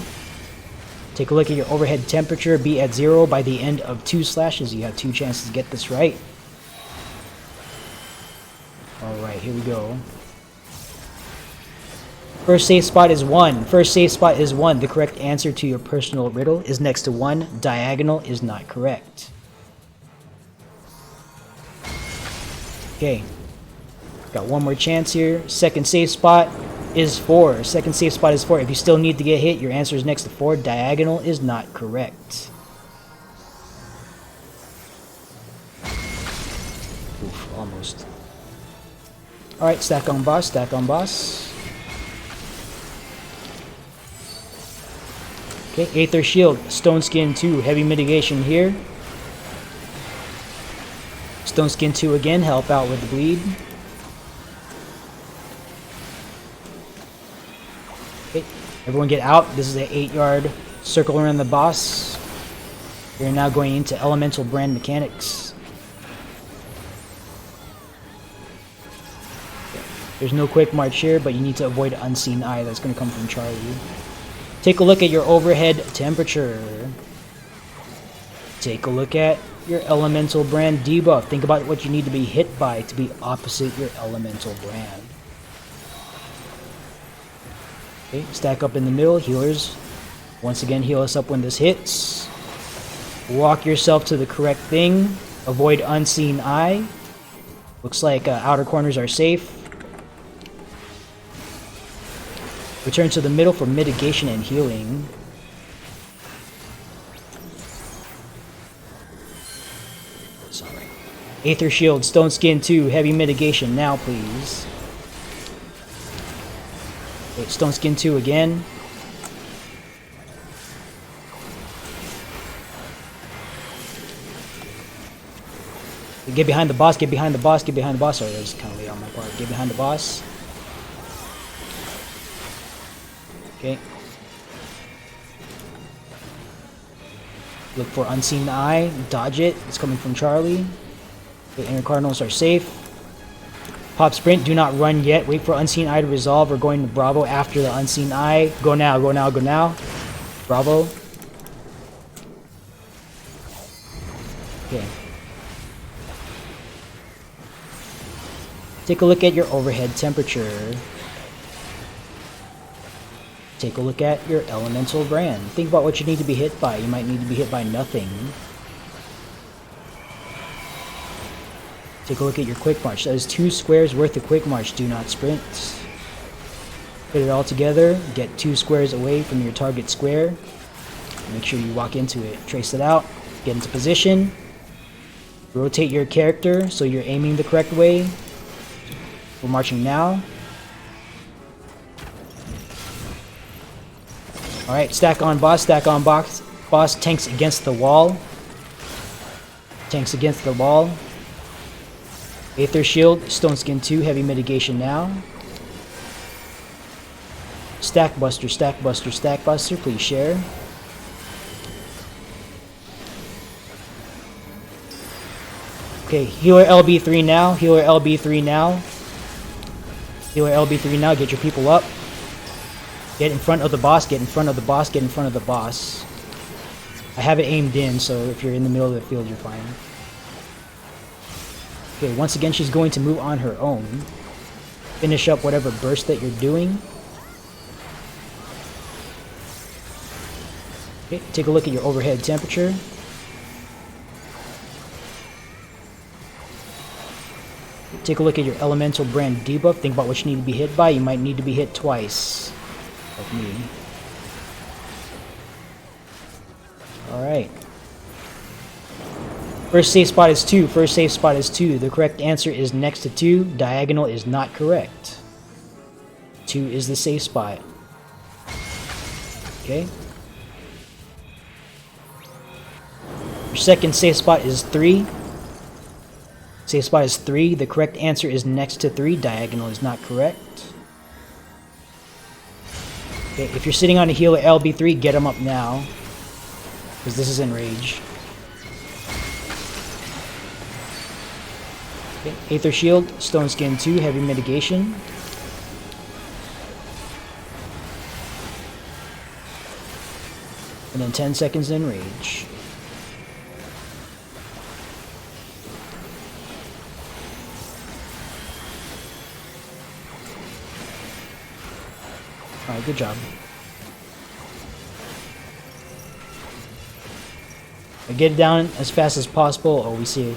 Take a look at your overhead temperature. Be at 0 by the end of 2 slashes. You have 2 chances to get this right. Alright, here we go. First safe spot is 1. First safe spot is 1. The correct answer to your personal riddle is next to 1. Diagonal is not correct. Okay. Got one more chance here. Second safe spot is 4. Second safe spot is 4. If you still need to get hit, your answer is next to 4. Diagonal is not correct. Oof, almost. Alright, stack on boss, stack on boss. Okay, Aether Shield, Stone Skin 2, heavy mitigation here. Stone Skin 2 again, help out with the bleed. Okay, everyone get out. This is an 8-yard circle around the boss. We're now going into elemental brand mechanics. There's no quick march here, but you need to avoid unseen eye. That's going to come from Charlie. Take a look at your overhead temperature. Take a look at your elemental brand debuff. Think about what you need to be hit by to be opposite your elemental brand. Okay, stack up in the middle. Healers, once again, heal us up when this hits. Walk yourself to the correct thing. Avoid unseen eye. Looks like outer corners are safe. Return to the middle for mitigation and healing. Sorry. Aether Shield, Stone Skin 2, heavy mitigation now, please. Wait, Stone Skin 2 again. Get behind the boss, get behind the boss, get behind the boss. Sorry, that was kind of late on my part. Get behind the boss. Okay. Look for unseen eye. Dodge it. It's coming from Charlie. The inner cardinals are safe. Pop sprint. Do not run yet. Wait for unseen eye to resolve. We're going to Bravo after the unseen eye. Go now. Go now. Go now. Bravo. Okay. Take a look at your overhead temperature. Take a look at your elemental brand. Think about what you need to be hit by. You might need to be hit by nothing. Take a look at your quick march. That is 2 squares worth of quick march. Do not sprint. Put it all together. Get 2 squares away from your target square. Make sure you walk into it. Trace it out. Get into position. Rotate your character so you're aiming the correct way. We're marching now. Alright, stack on boss, stack on boss. Boss tanks against the wall. Tanks against the wall. Aether Shield, Stone Skin 2, Heavy Mitigation now. Stack Buster, Stack Buster, Stack Buster, please share. Okay, Healer LB3 now, Healer LB3 now. Healer LB3 now, get your people up. Get in front of the boss, get in front of the boss, get in front of the boss. I have it aimed in, so if you're in the middle of the field, you're fine. Okay, once again, she's going to move on her own. Finish up whatever burst that you're doing. Okay, take a look at your overhead temperature. Take a look at your elemental brand debuff. Think about what you need to be hit by. You might need to be hit twice. Like me. Alright. First safe spot is 2. First safe spot is 2. The correct answer is next to 2. Diagonal is not correct. 2 is the safe spot. Okay. Your second safe spot is 3. Safe spot is 3. The correct answer is next to 3. Diagonal is not correct. Okay, if you're sitting on a healer LB3, get him up now. Because this is Enrage. Okay, Aether Shield, Stone Skin 2, Heavy Mitigation. And then 10 seconds Enrage. Alright, good job. Get it down as fast as possible. Oh, we see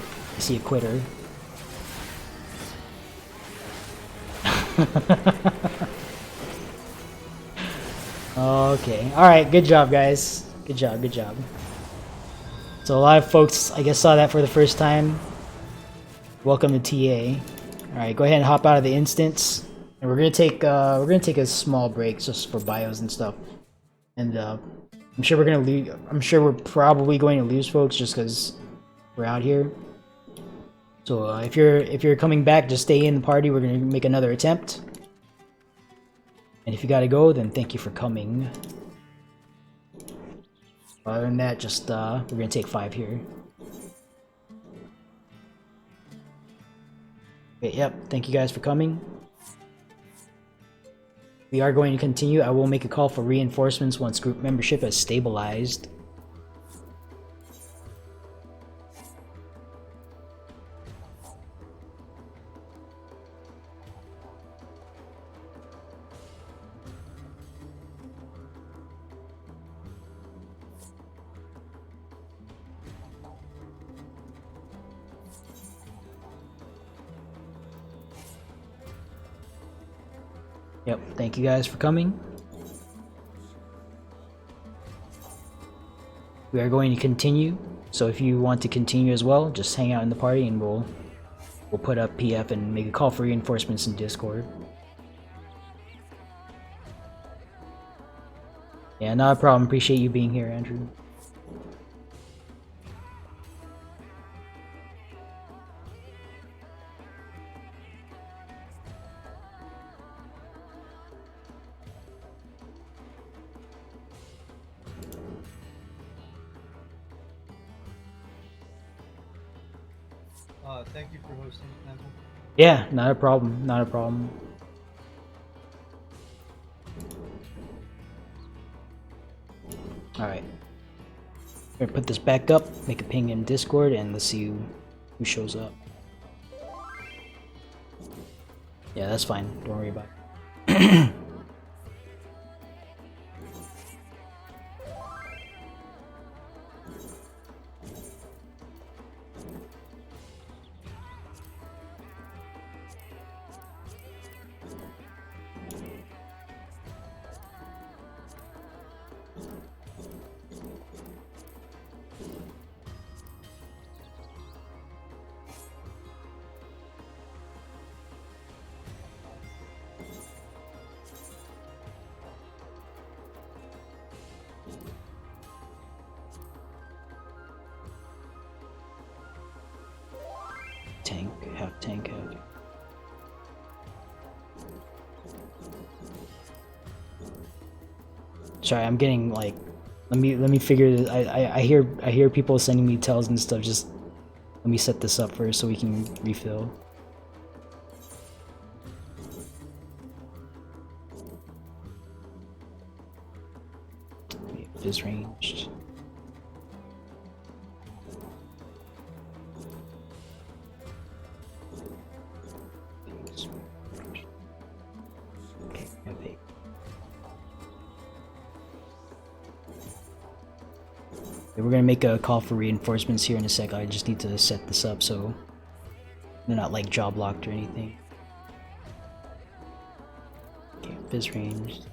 a quitter. Okay. Alright, good job, guys. Good job, good job. So a lot of folks, I guess, saw that for the first time. Welcome to TA. Alright, go ahead and hop out of the instance. And we're gonna take a small break just for bios and stuff. And I'm sure we're gonna lose. I'm sure we're probably going to lose folks just because we're out here. So if you're coming back, just stay in the party. We're gonna make another attempt. And if you gotta go, then thank you for coming. Other than that, just we're gonna take 5 here. Okay, yep. Thank you guys for coming. We are going to continue. I will make a call for reinforcements once group membership has stabilized. Yep, thank you guys for coming. We are going to continue, so if you want to continue as well, just hang out in the party and we'll put up PF and make a call for reinforcements in Discord. Yeah, not a problem. Appreciate you being here, Andrew. Thank you for hosting, Nacl. Yeah, not a problem. Not a problem. Alright. We're gonna put this back up, make a ping in Discord, and let's see who shows up. Yeah, that's fine. Don't worry about it. Tank, half tank, half. Sorry, I'm getting like. Let me figure this. I hear people sending me tells and stuff. Just let me set this up first so we can refill. Disranged. Okay, have eight. We're gonna make a call for reinforcements here in a sec. I just need to set this up so they're not like job locked or anything. Okay, fizz ranged.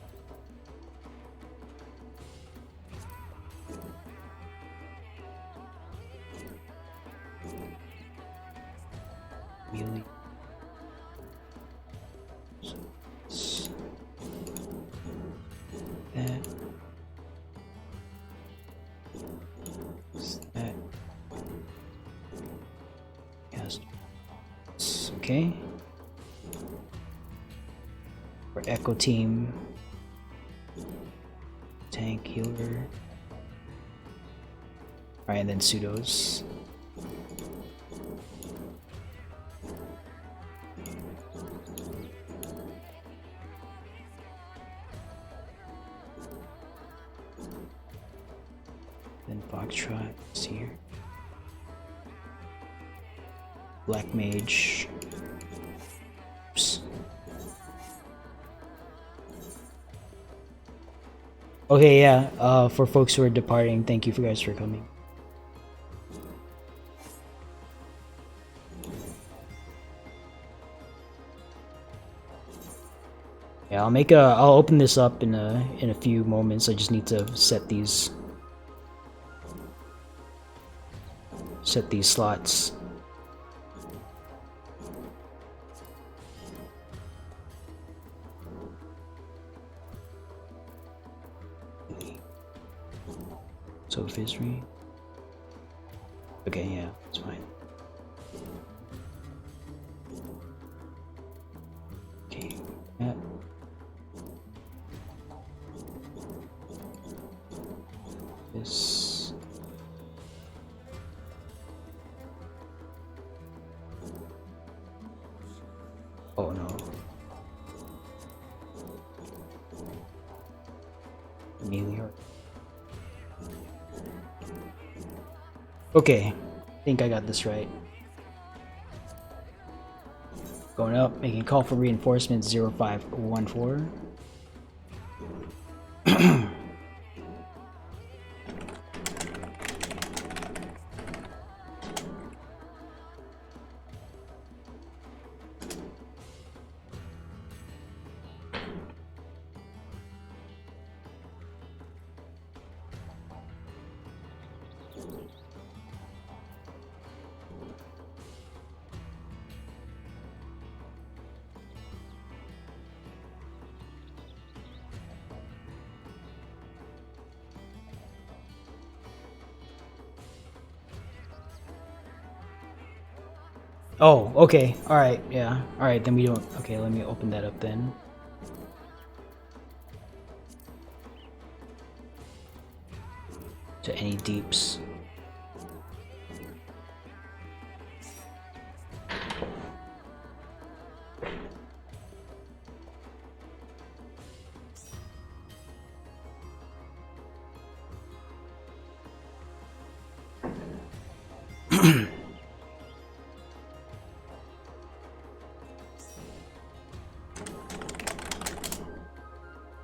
Melee. That. That. Yes. Okay. For Echo Team. Tank healer. Alright, and then pseudos. Then Foxtrot is here. Black Mage. Oops. Okay, yeah, for folks who are departing, thank you guys for coming. Yeah, I'll open this up in a few moments. I just need to set these slots. So Fizri. Okay, yeah, it's fine. Okay, that. This. Oh no. Amelia. Okay, I think I got this right. Going up, making call for reinforcements 0514. Oh, okay. Alright, yeah. Alright, then we don't... Okay, let me open that up then. To any deeps.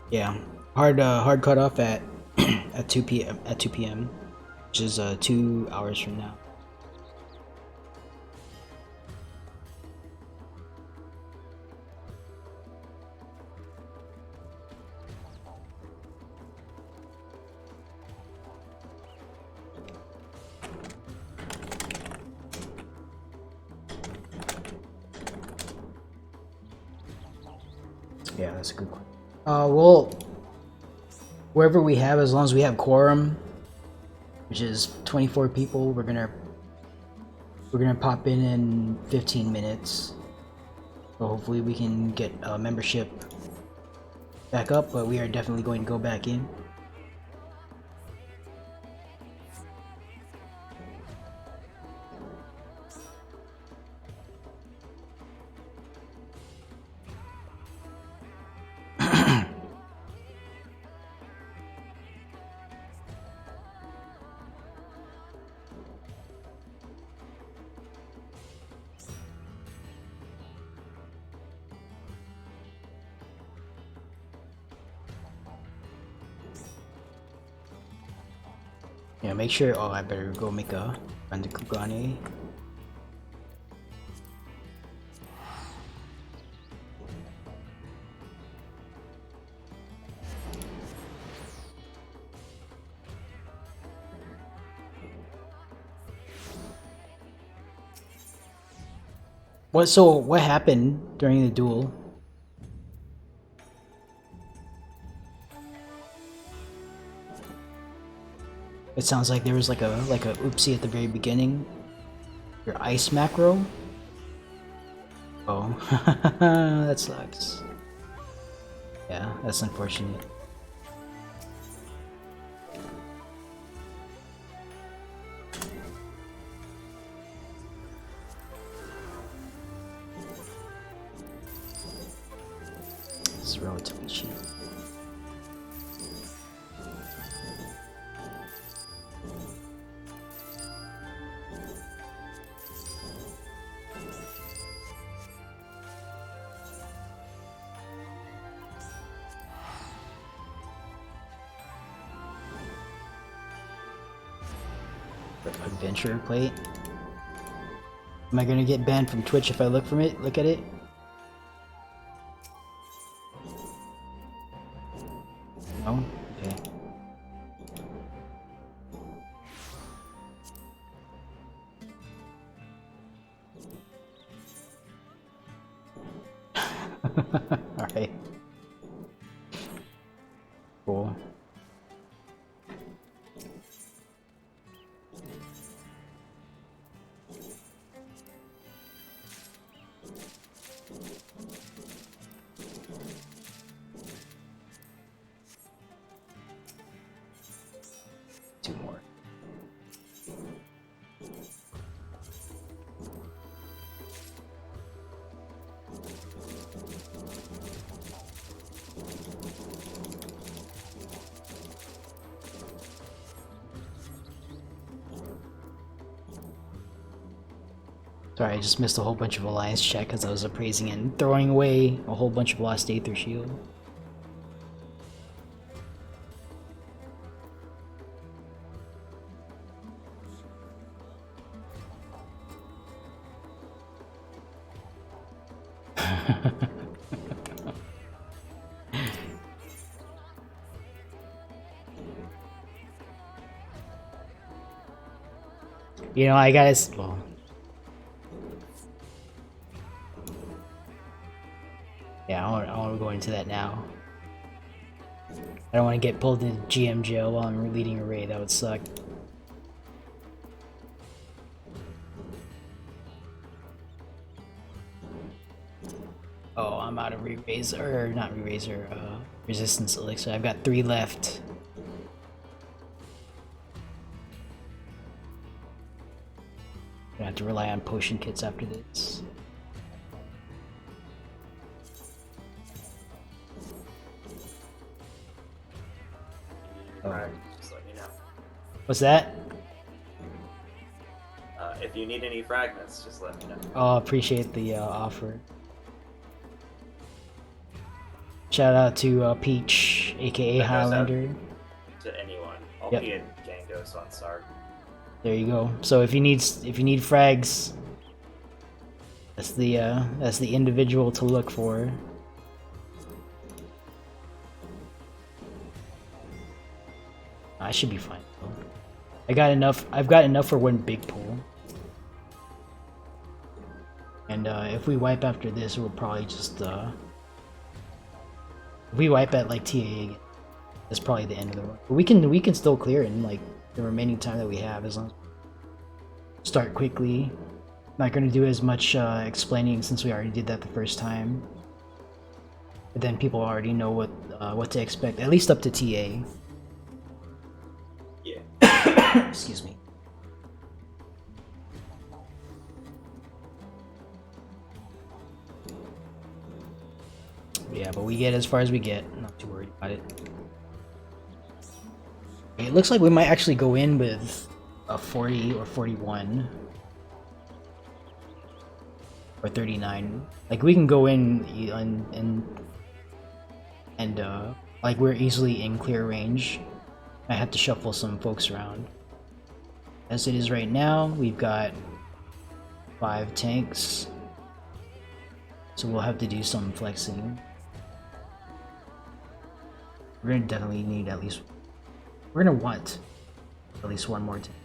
Yeah, hard cut off at at 2 p.m. which is 2 hours from now. Yeah, that's a good one. Well, wherever we have, as long as we have quorum, which is 24 people, we're gonna We're gonna pop in 15 minutes. So hopefully we can get membership back up, but we are definitely going to go back in. Yeah, make sure. Oh, I better go make a Bandikugane. What happened during the duel? It sounds like there was like a oopsie at the very beginning. Your ice macro? Oh, that sucks. Yeah, that's unfortunate. This is relatively cheap. Adventure plate. Am I gonna get banned from Twitch if I look from it? Look at it. No? Okay. Alright. Cool. Two more. Sorry, I just missed a whole bunch of Alliance check because I was appraising and throwing away a whole bunch of Lost Aether Shield. You know, I gotta. Well, yeah, I don't want to go into that now. I don't want to get pulled into GM jail while I'm leading a raid. That would suck. Oh, I'm out of re-razor, or not re-razor, resistance elixir. I've got 3 left. Gonna have to rely on potion kits after this. Alright, just let me know. What's that? If you need any fragments, just let me know. Oh, appreciate the offer. Shout out to Peach, aka That goes out Highlander. To anyone. I'll Yep. be in Gangos on Sark. There you go. So if you need frags, that's the individual to look for. I should be fine. I got enough. I've got enough for one big pool. And if we wipe after this, we'll probably just if we wipe at like TA again, that's probably the end of the run. But we can still clear it in like the remaining time that we have, as long as we start quickly. Not gonna do as much explaining since we already did that the first time. But then people already know what to expect, at least up to TA. Yeah. Excuse me. Yeah, but we get as far as we get. Not too worried about it. It looks like we might actually go in with a 40 or 41. Or 39. Like we can go in and like we're easily in clear range. I have to shuffle some folks around. As it is right now, we've got 5 tanks. So we'll have to do some flexing. We're gonna definitely need at least... We're gonna want at least one more tank.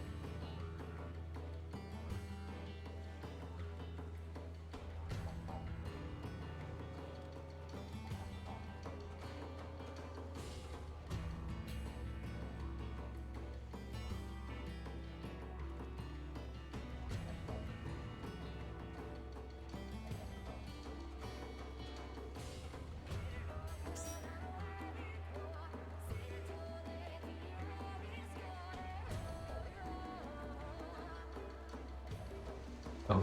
Oh.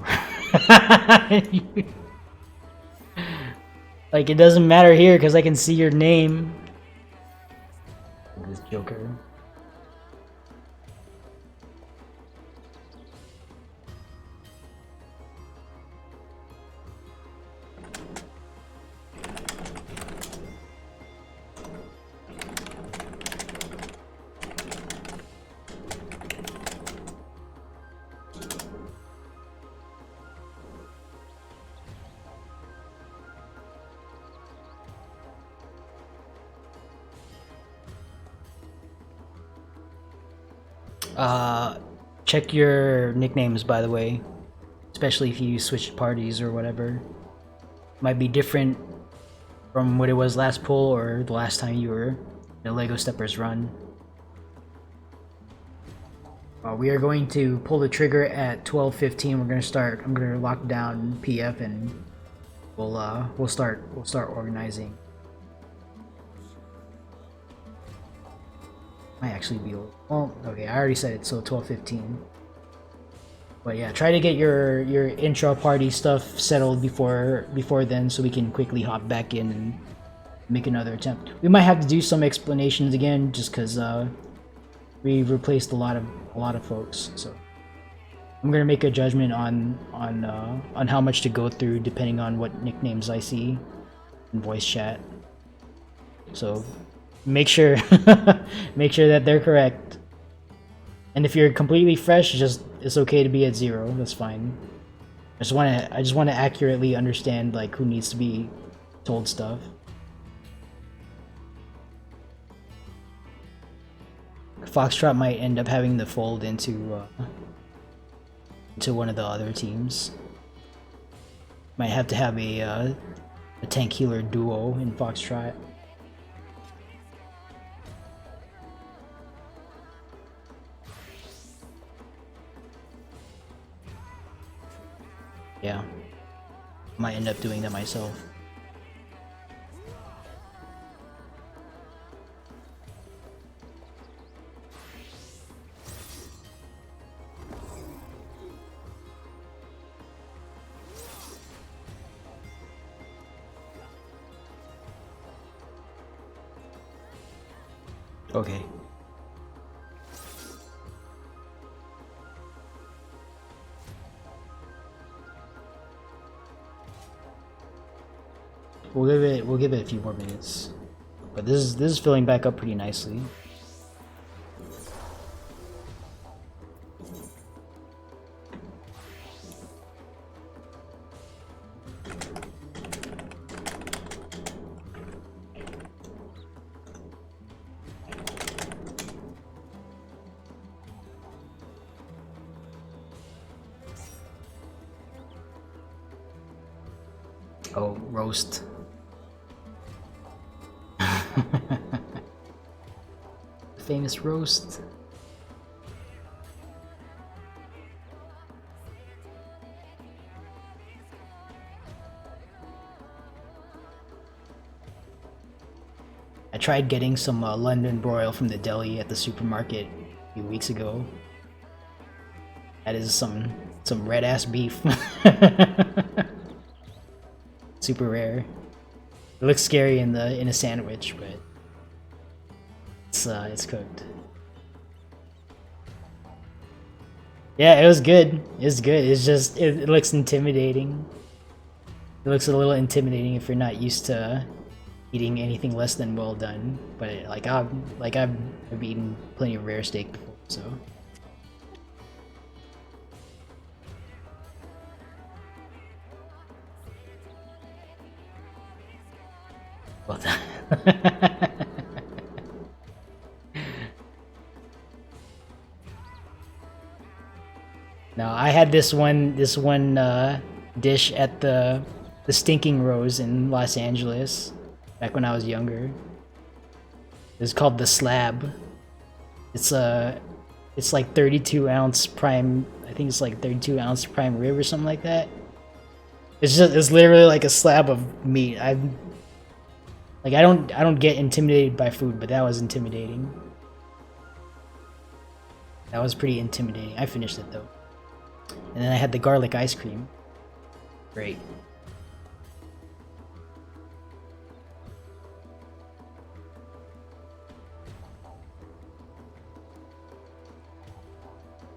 Like, it doesn't matter here because I can see your name. This Joker. Check your nicknames, by the way. Especially if you switch parties or whatever. Might be different from what it was last pull or the last time you were in a Lego Steppers run. We are going to pull the trigger at 12:15. We're gonna start. I'm gonna lock down PF and we'll start organizing. Might actually be, well, okay, I already said it, so 12:15. But yeah, try to get your intra party stuff settled before then, so we can quickly hop back in and make another attempt. We might have to do some explanations again, just because we replaced a lot of folks. So I'm gonna make a judgment on how much to go through depending on what nicknames I see in voice chat. So make sure that they're correct. And if you're completely fresh, it's okay to be at 0. That's fine. I just want to accurately understand like who needs to be told stuff. Foxtrot might end up having to fold into one of the other teams. Might have to have a tank healer duo in Foxtrot. Yeah, might end up doing that myself. Okay. We'll give it a few more minutes. But this is filling back up pretty nicely. Oh, roast. Famous roast. tried getting some London broil from the deli at the supermarket a few weeks ago. That is some red ass beef. Super rare. It looks scary in a sandwich, but it's cooked. Yeah, it was good. It's good. It's just it looks intimidating. It looks a little intimidating if you're not used to eating anything less than well done. But I've eaten plenty of rare steak before, so. Well done. No, I had this one dish at the Stinking Rose in Los Angeles back when I was younger. It's called the Slab. It's like 32-ounce prime. I think it's like 32-ounce prime rib or something like that. It's literally like a slab of meat. I don't get intimidated by food, but that was intimidating. That was pretty intimidating. I finished it though. And then I had the garlic ice cream. Great.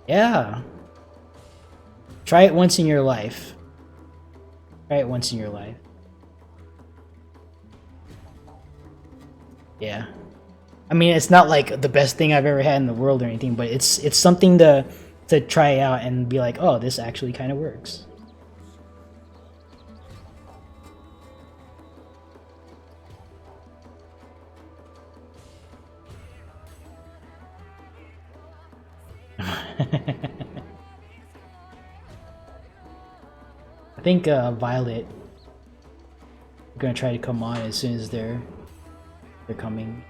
Yeah. Try it once in your life. Try it once in your life. Yeah. I mean, it's not like the best thing I've ever had in the world or anything, but it's something to try out and be like, oh, this actually kind of works. I think Violet are gonna try to come on as soon as they're coming.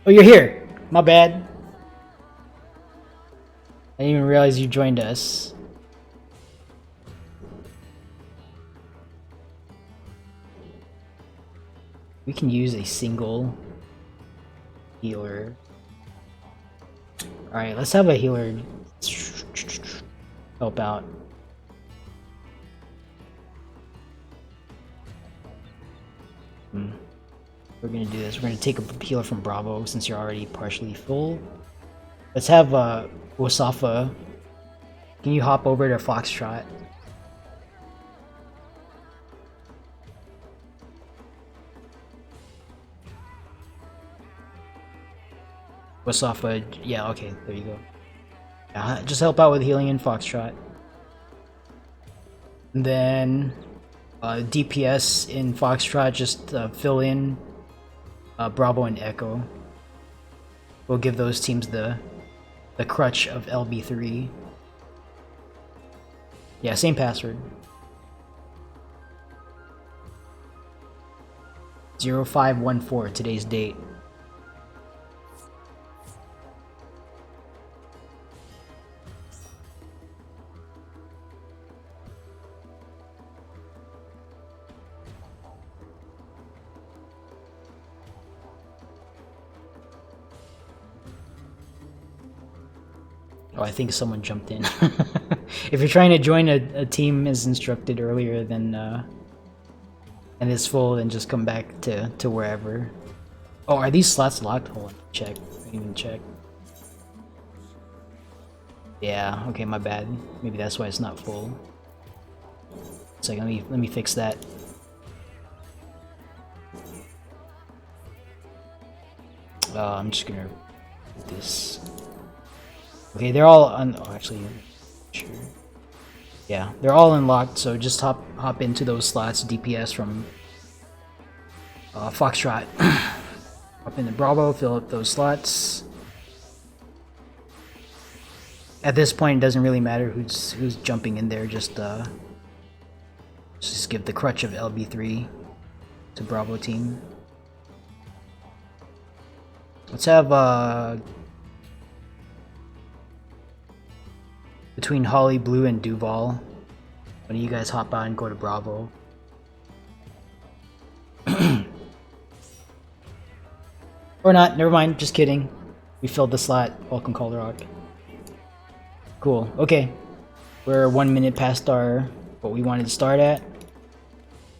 Oh, you're here. My bad. I didn't even realize you joined us. We can use a single healer. Alright, let's have a healer help out. We're gonna do this. We're gonna take a healer from Bravo since you're already partially full. Let's have Wasafa. Can you hop over to Foxtrot? Wasafa, yeah, okay, there you go. Just help out with healing in Foxtrot. And then DPS in Foxtrot, just fill in Bravo and Echo. We'll give those teams the crutch of LB3. Yeah, same password. 0514, today's date. Oh, I think someone jumped in. If you're trying to join a team as instructed earlier, then and it's full, then just come back to wherever. Oh, are these slots locked? Hold on, check. I didn't even check. Yeah, okay, my bad. Maybe that's why it's not full. So let me fix that. I'm just gonna do this. Okay, they're all oh, actually, sure. Yeah, they're all unlocked, so just hop into those slots. DPS from Foxtrot. Hop into Bravo, fill up those slots. At this point, it doesn't really matter who's jumping in there. Just give the crutch of LB3 to Bravo team. Let's have between Holly, Blue, and Duval, one of you guys hop out and go to Bravo. Or not, never mind, just kidding. We filled the slot. Welcome, Calderock. Cool, okay. We're 1 minute past our what we wanted to start at.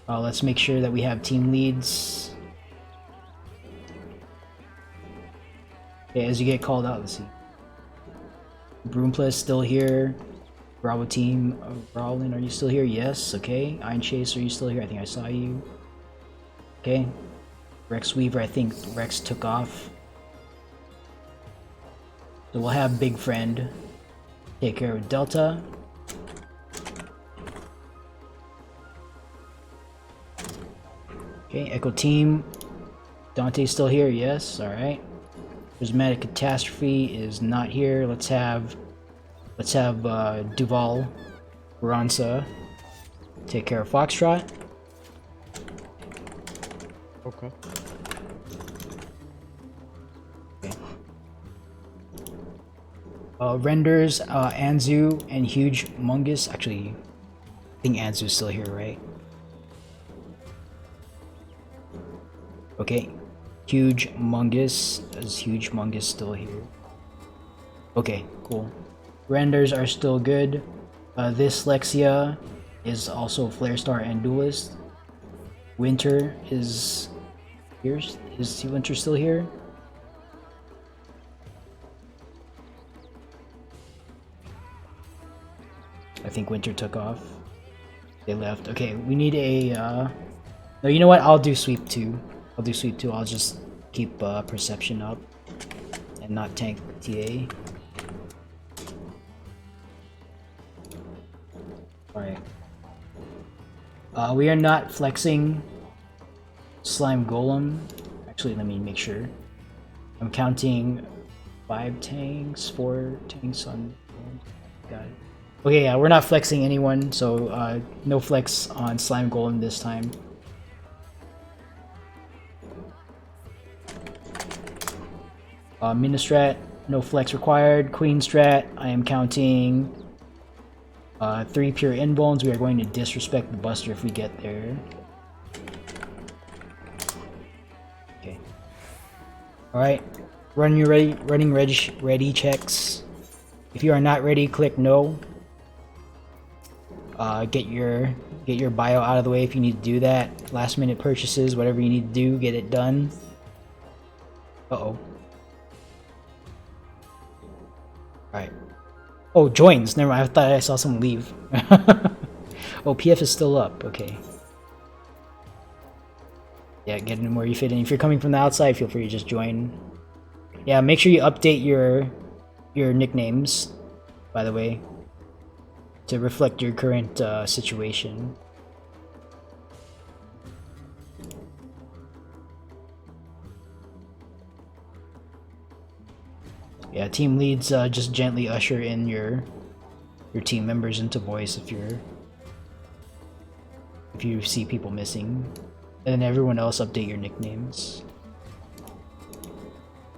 Let's make sure that we have team leads. Okay, as you get called out, let's see. Broompless still here. Bravo team, Brawlin, are you still here? Yes, okay. Iron Chase, are you still here? I think I saw you. Okay. Rex Weaver, I think Rex took off. So we'll have Big Friend take care of Delta. Okay, Echo Team. Dante's still here? Yes, alright. Prismatic Catastrophe is not here. Let's have Duval Baranza take care of Foxtrot. Okay. Renders, Anzu and Huge Mungus. Actually, I think Anzu's still here, right? Okay. Huge Mungus. Is Huge Mungus still here? Okay, cool. Renders are still good. This Lexia is also Flare Star and Duelist. Winter is here. Is Winter still here? I think Winter took off. They left. Okay, we need a... No, you know what? I'll do Sweep 2. I'll do Sweep 2. I'll just keep Perception up and not tank TA. Alright. We are not flexing Slime Golem. Actually, let me make sure. I'm counting 5 tanks, 4 tanks on... Got it. Okay, yeah, we're not flexing anyone, so no flex on Slime Golem this time. Ministrat, no flex required. Queen Strat, I am counting 3 pure inbones. We are going to disrespect the Buster if we get there. Okay. Alright. Running ready checks. If you are not ready, click no. Get your bio out of the way if you need to do that. Last minute purchases, whatever you need to do, get it done. Uh-oh. Alright. Oh, joins. Never mind. I thought I saw someone leave. Oh, PF is still up. Okay. Yeah, get in where you fit in. If you're coming from the outside, feel free to just join. Yeah, make sure you update your nicknames, by the way, to reflect your current situation. Yeah, team leads, just gently usher in your team members into voice if you see people missing, and then everyone else update your nicknames.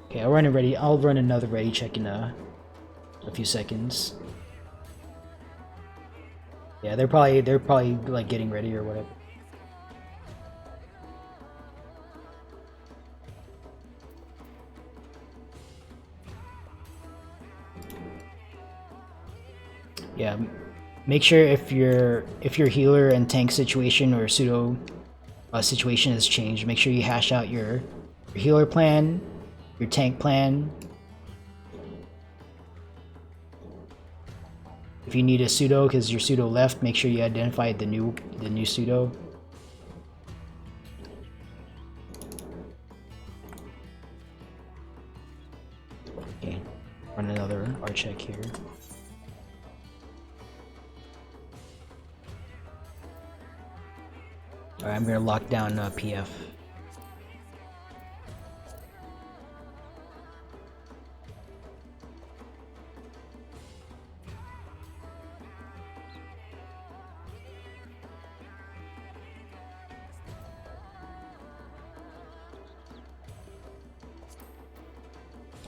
Okay, I'll run another ready check in a few seconds. Yeah, they're probably like getting ready or whatever. Yeah, make sure if your healer and tank situation or pseudo situation has changed, make sure you hash out your healer plan, your tank plan. If you need a pseudo because your pseudo left, make sure you identify the new pseudo. Okay, run another R check here. Alright, I'm gonna lock down PF.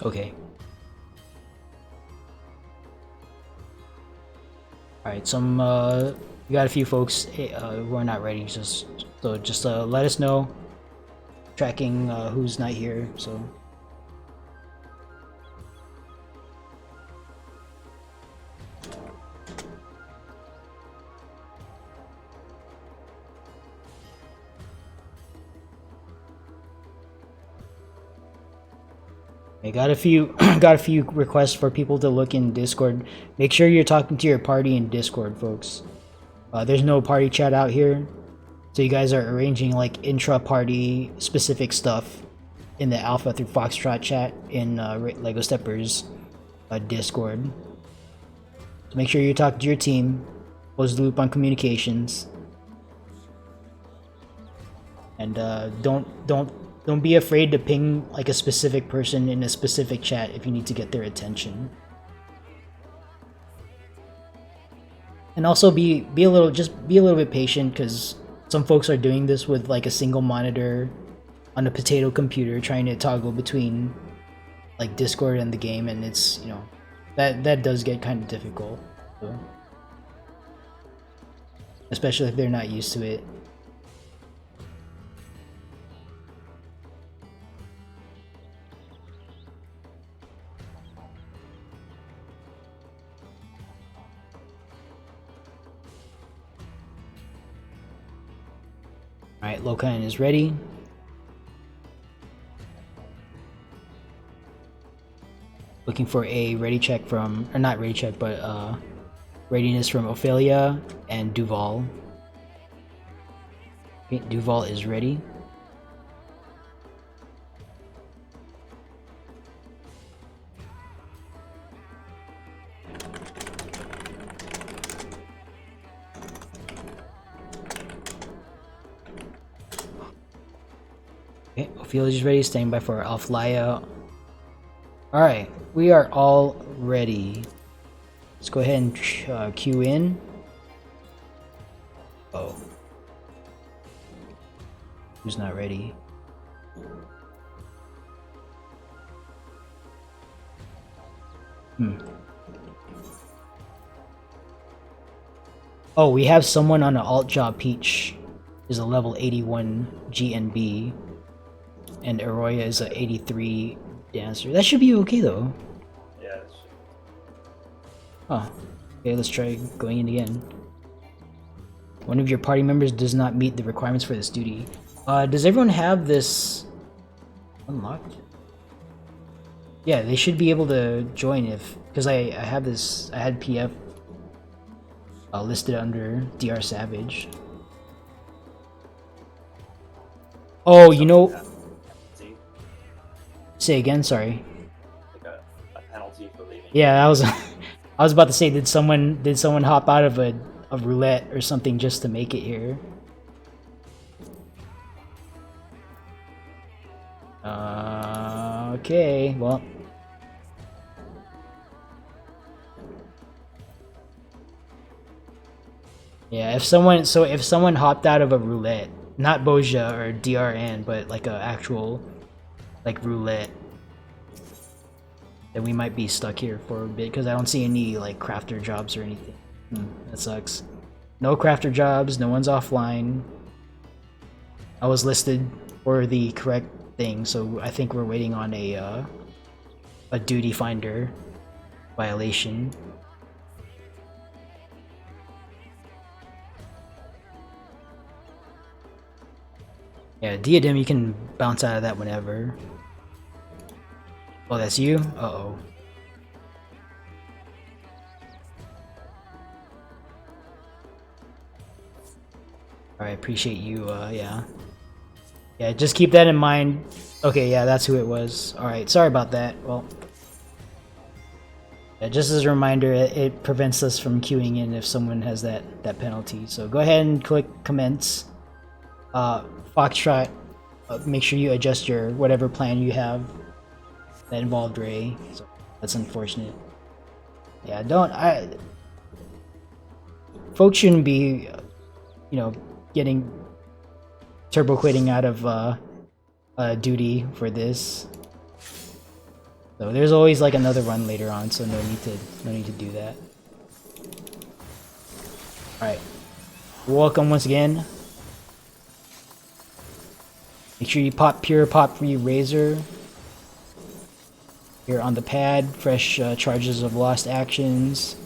Okay. Alright, some we got a few folks who are not ready, just let us know. Tracking who's not here, so I got a few got a few requests for people to look in Discord. Make sure you're talking to your party in Discord, folks. There's no party chat out here, so you guys are arranging like intra-party specific stuff in the Alpha through Foxtrot chat in Lego Steppers Discord. So make sure you're talking to your team. Close the loop on communications, and don't be afraid to ping like a specific person in a specific chat if you need to get their attention. And also be a little bit patient, because some folks are doing this with like a single monitor on a potato computer, trying to toggle between like Discord and the game, and it's, you know, that does get kind of difficult, so. Especially if they're not used to it. Alright, Locan is ready. Looking for a ready check from, or not ready check, but readiness from Ophelia and Duval. Okay, Duval is ready. Okay, Ophelia is ready, standing by for Alflaya. Alright, we are all ready. Let's go ahead and queue in. Oh. Who's not ready? Oh, we have someone on an alt job. Peach is a level 81 GNB, and Aroya is a 83 dancer. That should be okay though. Yeah, it should. Oh, okay, let's try going in again. One of your party members does not meet the requirements for this duty. Does everyone have this unlocked? Yeah, they should be able to join if, because I had PF listed under DR Savage. Oh, you know, See? say again, sorry. Like a penalty for leaving. Yeah, I was I was about to say, did someone hop out of a roulette or something just to make it here? Okay, well. Yeah, if someone hopped out of a roulette, not Boja or DRN, but like a actual like roulette, then we might be stuck here for a bit, because I don't see any like crafter jobs or anything. That sucks. No crafter jobs, no one's offline. I was listed for the correct thing, so I think we're waiting on a duty finder violation. Yeah, Diadem, you can bounce out of that whenever. Oh, that's you? Uh-oh. Alright, appreciate you, yeah. Yeah, just keep that in mind. Okay, yeah, that's who it was. Alright, sorry about that. Well, yeah, just as a reminder, it prevents us from queuing in if someone has that penalty. So go ahead and click commence. Foxtrot, make sure you adjust your whatever plan you have that involved Ray. So that's unfortunate. Yeah, folks shouldn't be, you know, getting turbo quitting out of duty for this. So there's always like another run later on, so no need to do that. Alright. Welcome once again. Make sure you pop free razor. Here on the pad, fresh charges of lost actions.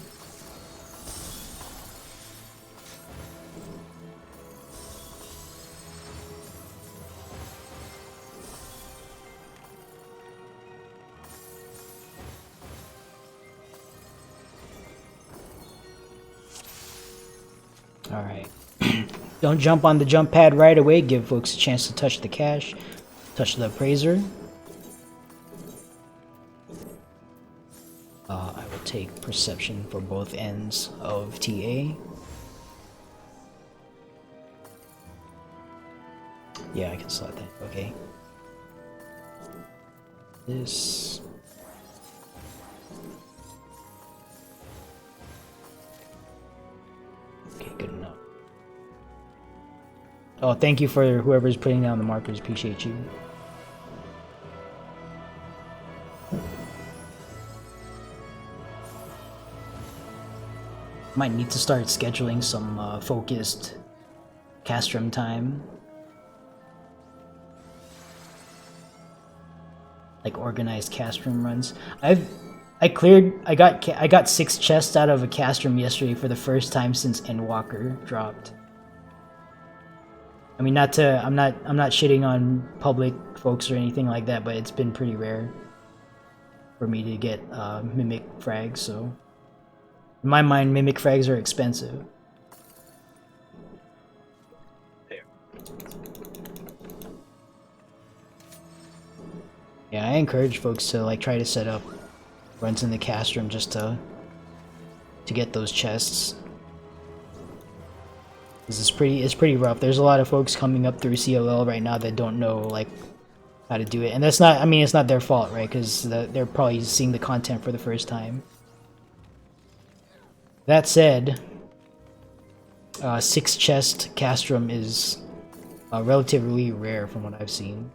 Alright. Don't jump on the jump pad right away. Give folks a chance to touch the cash. Touch the appraiser. I will take perception for both ends of TA. Yeah, I can slot that. Okay. This. Okay, good enough. Oh, thank you for whoever's putting down the markers. Appreciate you. Might need to start scheduling some focused castrum time. Like organized castrum runs. I got 6 chests out of a castrum yesterday for the first time since Endwalker dropped. I mean, I'm not shitting on public folks or anything like that, but it's been pretty rare for me to get mimic frags, so in my mind mimic frags are expensive. Yeah, I encourage folks to like try to set up runs in the castrum just to get those chests. This is it's pretty rough. There's a lot of folks coming up through CLL right now that don't know like how to do it, and that's not. I mean, it's not their fault, right? Because they're probably seeing the content for the first time. That said, 6 chest castrum is relatively rare from what I've seen.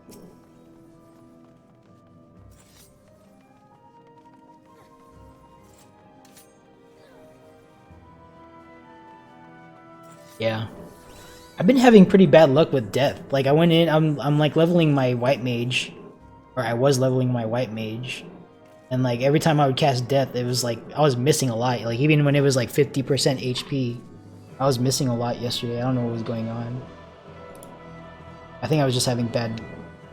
Yeah. I've been having pretty bad luck with death. Like I went in, I'm like leveling my white mage, or I was leveling my white mage, and like every time I would cast death, it was like I was missing a lot. Like even when it was like 50% HP, I was missing a lot yesterday. I don't know what was going on. I think I was just having bad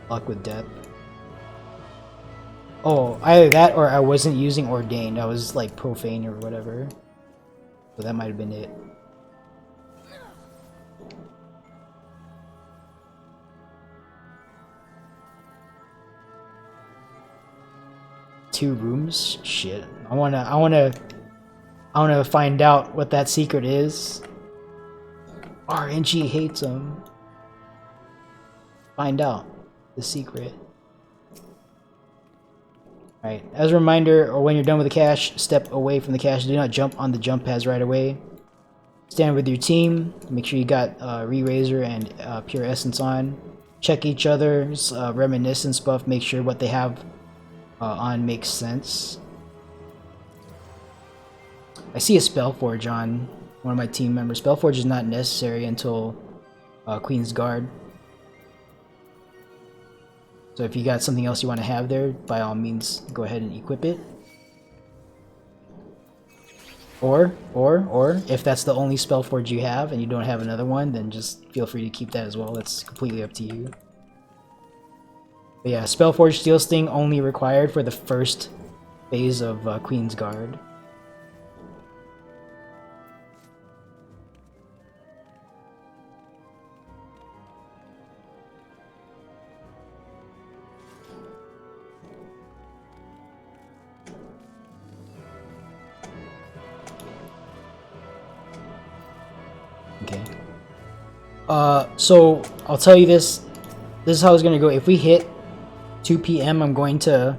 luck with death. Oh, either that or I wasn't using ordained. I was like profane or whatever. So that might have been it. Two rooms? Shit. I wanna find out what that secret is. RNG hates them. Find out the secret. Alright, as a reminder, or when you're done with the cache, step away from the cache. Do not jump on the jump pads right away. Stand with your team. Make sure you got Re-Razor and Pure Essence on. Check each other's Reminiscence buff. Make sure what they have on makes sense. I see a Spellforge on one of my team members. Spellforge is not necessary until Queen's Guard. So if you got something else you want to have there, by all means, go ahead and equip it. Or if that's the only Spellforge you have and you don't have another one, then just feel free to keep that as well. That's completely up to you. But yeah, Spellforge Steel Sting only required for the first phase of Queen's Guard. Okay. So I'll tell you this. This is how it's gonna go. If we hit 2 PM, I'm going to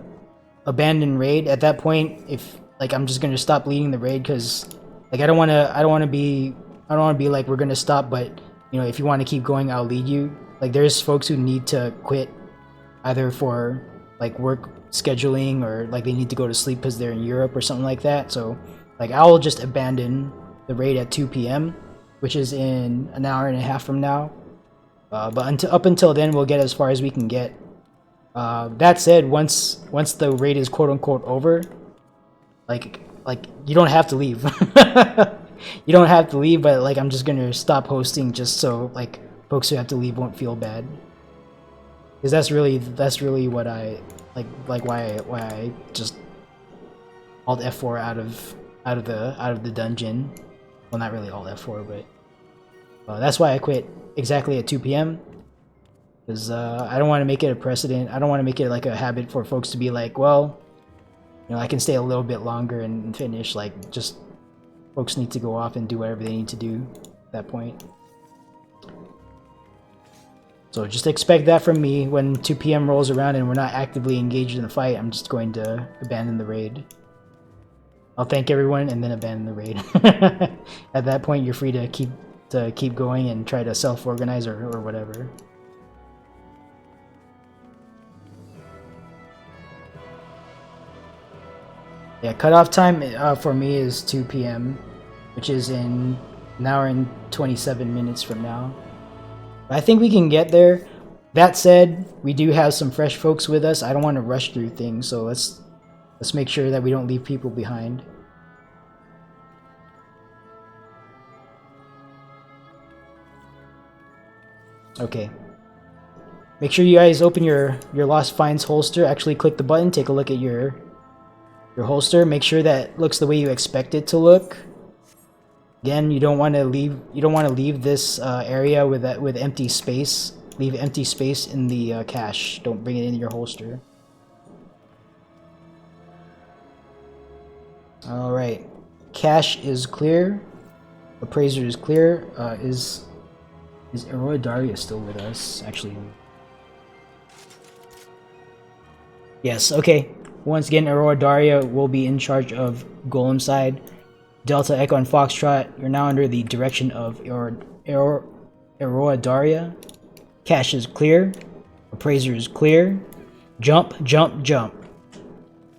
abandon raid. At that point, if like I'm just gonna stop leading the raid because like I don't want to be like we're gonna stop. But you know, if you want to keep going, I'll lead you. Like there's folks who need to quit either for like work scheduling or like they need to go to sleep because they're in Europe or something like that. So like I'll just abandon the raid at 2 PM, which is in an hour and a half from now. But up until then, we'll get as far as we can get. That said, once the raid is quote unquote over, like you don't have to leave. You don't have to leave, but like I'm just gonna stop hosting just so like folks who have to leave won't feel bad. Because that's really what I like why I just Alt F4 out of the dungeon. Well, not really Alt F4, but That's why I quit exactly at 2 p.m. Because I don't want to make it a precedent. I don't want to make it like a habit for folks to be like, well, you know, I can stay a little bit longer and finish. Like, just folks need to go off and do whatever they need to do at that point. So just expect that from me. When 2 p.m. rolls around and we're not actively engaged in the fight, I'm just going to abandon the raid. I'll thank everyone and then abandon the raid. At that point, you're free to keep going and try to self-organize or whatever. Yeah, cutoff time for me is 2 p.m., which is in an hour and 27 minutes from now. I think we can get there. That said, we do have some fresh folks with us. I don't want to rush through things, so let's make sure that we don't leave people behind. Okay. Make sure you guys open your Lost Finds holster. Actually click the button, take a look at your holster. Make sure that looks the way you expect it to look. Again, you don't want to leave this area with empty space. Leave empty space in the cache. Don't bring it in your holster. All right, cache is clear. Appraiser is clear. Is Aurora Daria still with us? Actually, yes. Okay. Once again, Aurora Daria will be in charge of Golem side. Delta Echo and Foxtrot, you're now under the direction of Aurora Daria. Cache is clear. Appraiser is clear. Jump, jump, jump.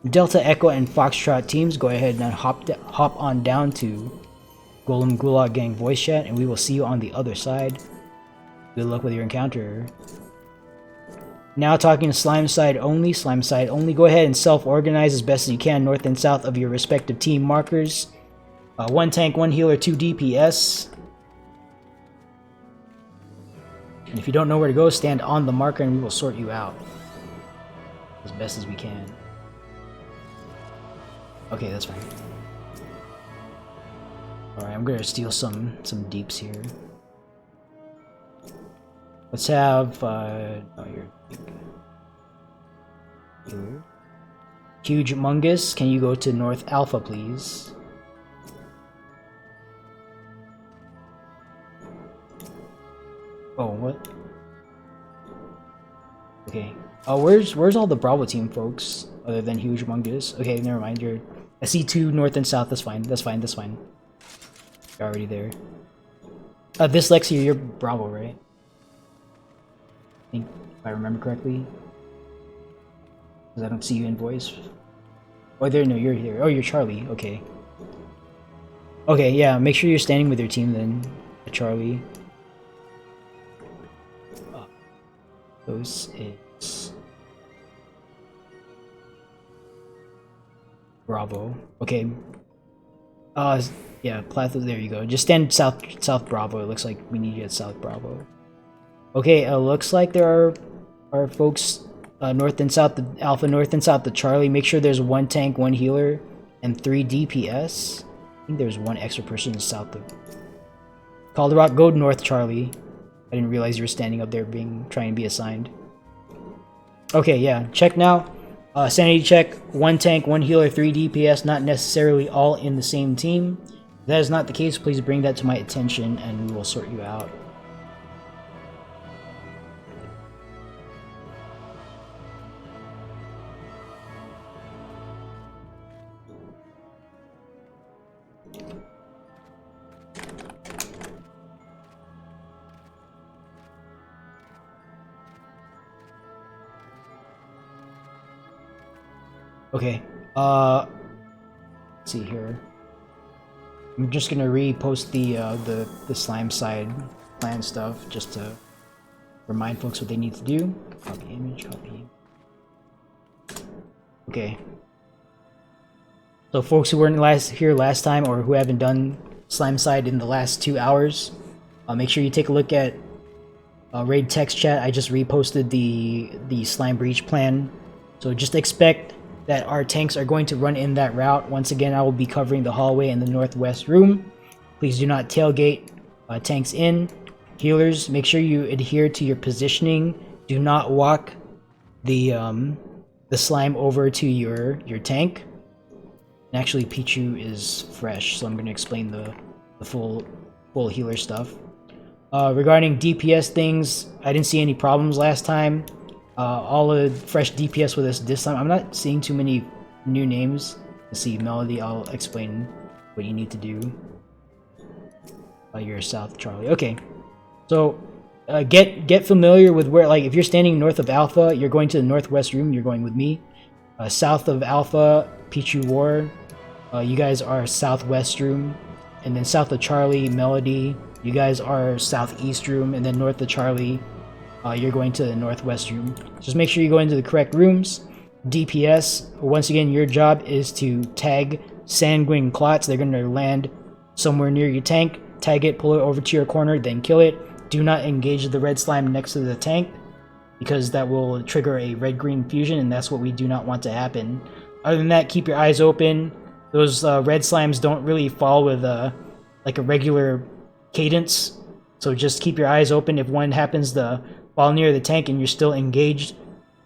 Delta Echo and Foxtrot teams, go ahead and hop on down to Golem Gulag Gang voice chat, and we will see you on the other side. Good luck with your encounter. Now talking to Slime side only. Slime side only, go ahead and self-organize as best as you can north and south of your respective team markers. 1 tank, 1 healer, 2 DPS. And if you don't know where to go, stand on the marker and we will sort you out as best as we can. Okay, that's fine. Alright, I'm gonna steal some deeps here. Let's have oh, you're healer. Huge Mungus, can you go to North Alpha, please? Oh, what? Okay. Oh, where's all the Bravo team folks other than Huge Mungus? Okay, never mind. You're I see 2 north and south. That's fine. That's fine. That's fine. You're already there. This Lexi, you're Bravo, right? I think if I remember correctly. Because I don't see you in voice. Oh, there. No, you're here. Oh, you're Charlie. Okay. Okay, yeah. Make sure you're standing with your team then, Charlie. Those is Bravo. Okay. Yeah, Plathos, there you go. Just stand south Bravo. It looks like we need you at South Bravo. Okay, looks like there are folks north and south, the Alpha north and south, the Charlie. Make sure there's 1 tank, 1 healer, and 3 DPS. I think there's 1 extra person south of Calder Rock. Go north, Charlie. I didn't realize you were standing up there trying to be assigned. Okay, yeah. Check now. Sanity check. 1 tank, 1 healer, 3 DPS. Not necessarily all in the same team. If that is not the case, please bring that to my attention and we will sort you out. Okay, let's see here. I'm just gonna repost the slime side plan stuff just to remind folks what they need to do. Copy image, copy. Okay. So folks who weren't here last time or who haven't done slime side in the last 2 hours, make sure you take a look at raid text chat. I just reposted the slime breach plan. So just expect that our tanks are going to run in that route. Once again, I will be covering the hallway in the northwest room. Please do not tailgate Tanks in. Healers, make sure you adhere to your positioning. Do not walk the slime over to your tank. And actually, Pichu is fresh, so I'm going to explain the full healer stuff. Regarding DPS things, I didn't see any problems last time. All the fresh DPS with us this time. I'm not seeing too many new names. Let's see, Melody, I'll explain what you need to do. You're South Charlie. Okay. So, get familiar with where, like, if you're standing north of Alpha, you're going to the northwest room, you're going with me. South of Alpha, Pichu War, you guys are southwest room. And then south of Charlie, Melody, you guys are southeast room. And then north of Charlie, you're going to the northwest room. Just make sure you go into the correct rooms. DPS, once again, your job is to tag sanguine clots. They're going to land somewhere near your tank. Tag it, pull it over to your corner, then kill it. Do not engage the red slime next to the tank, because that will trigger a red-green fusion, and that's what we do not want to happen. Other than that, keep your eyes open. Those red slimes don't really fall with like a regular cadence, so just keep your eyes open. If one happens to fall near the tank and you're still engaged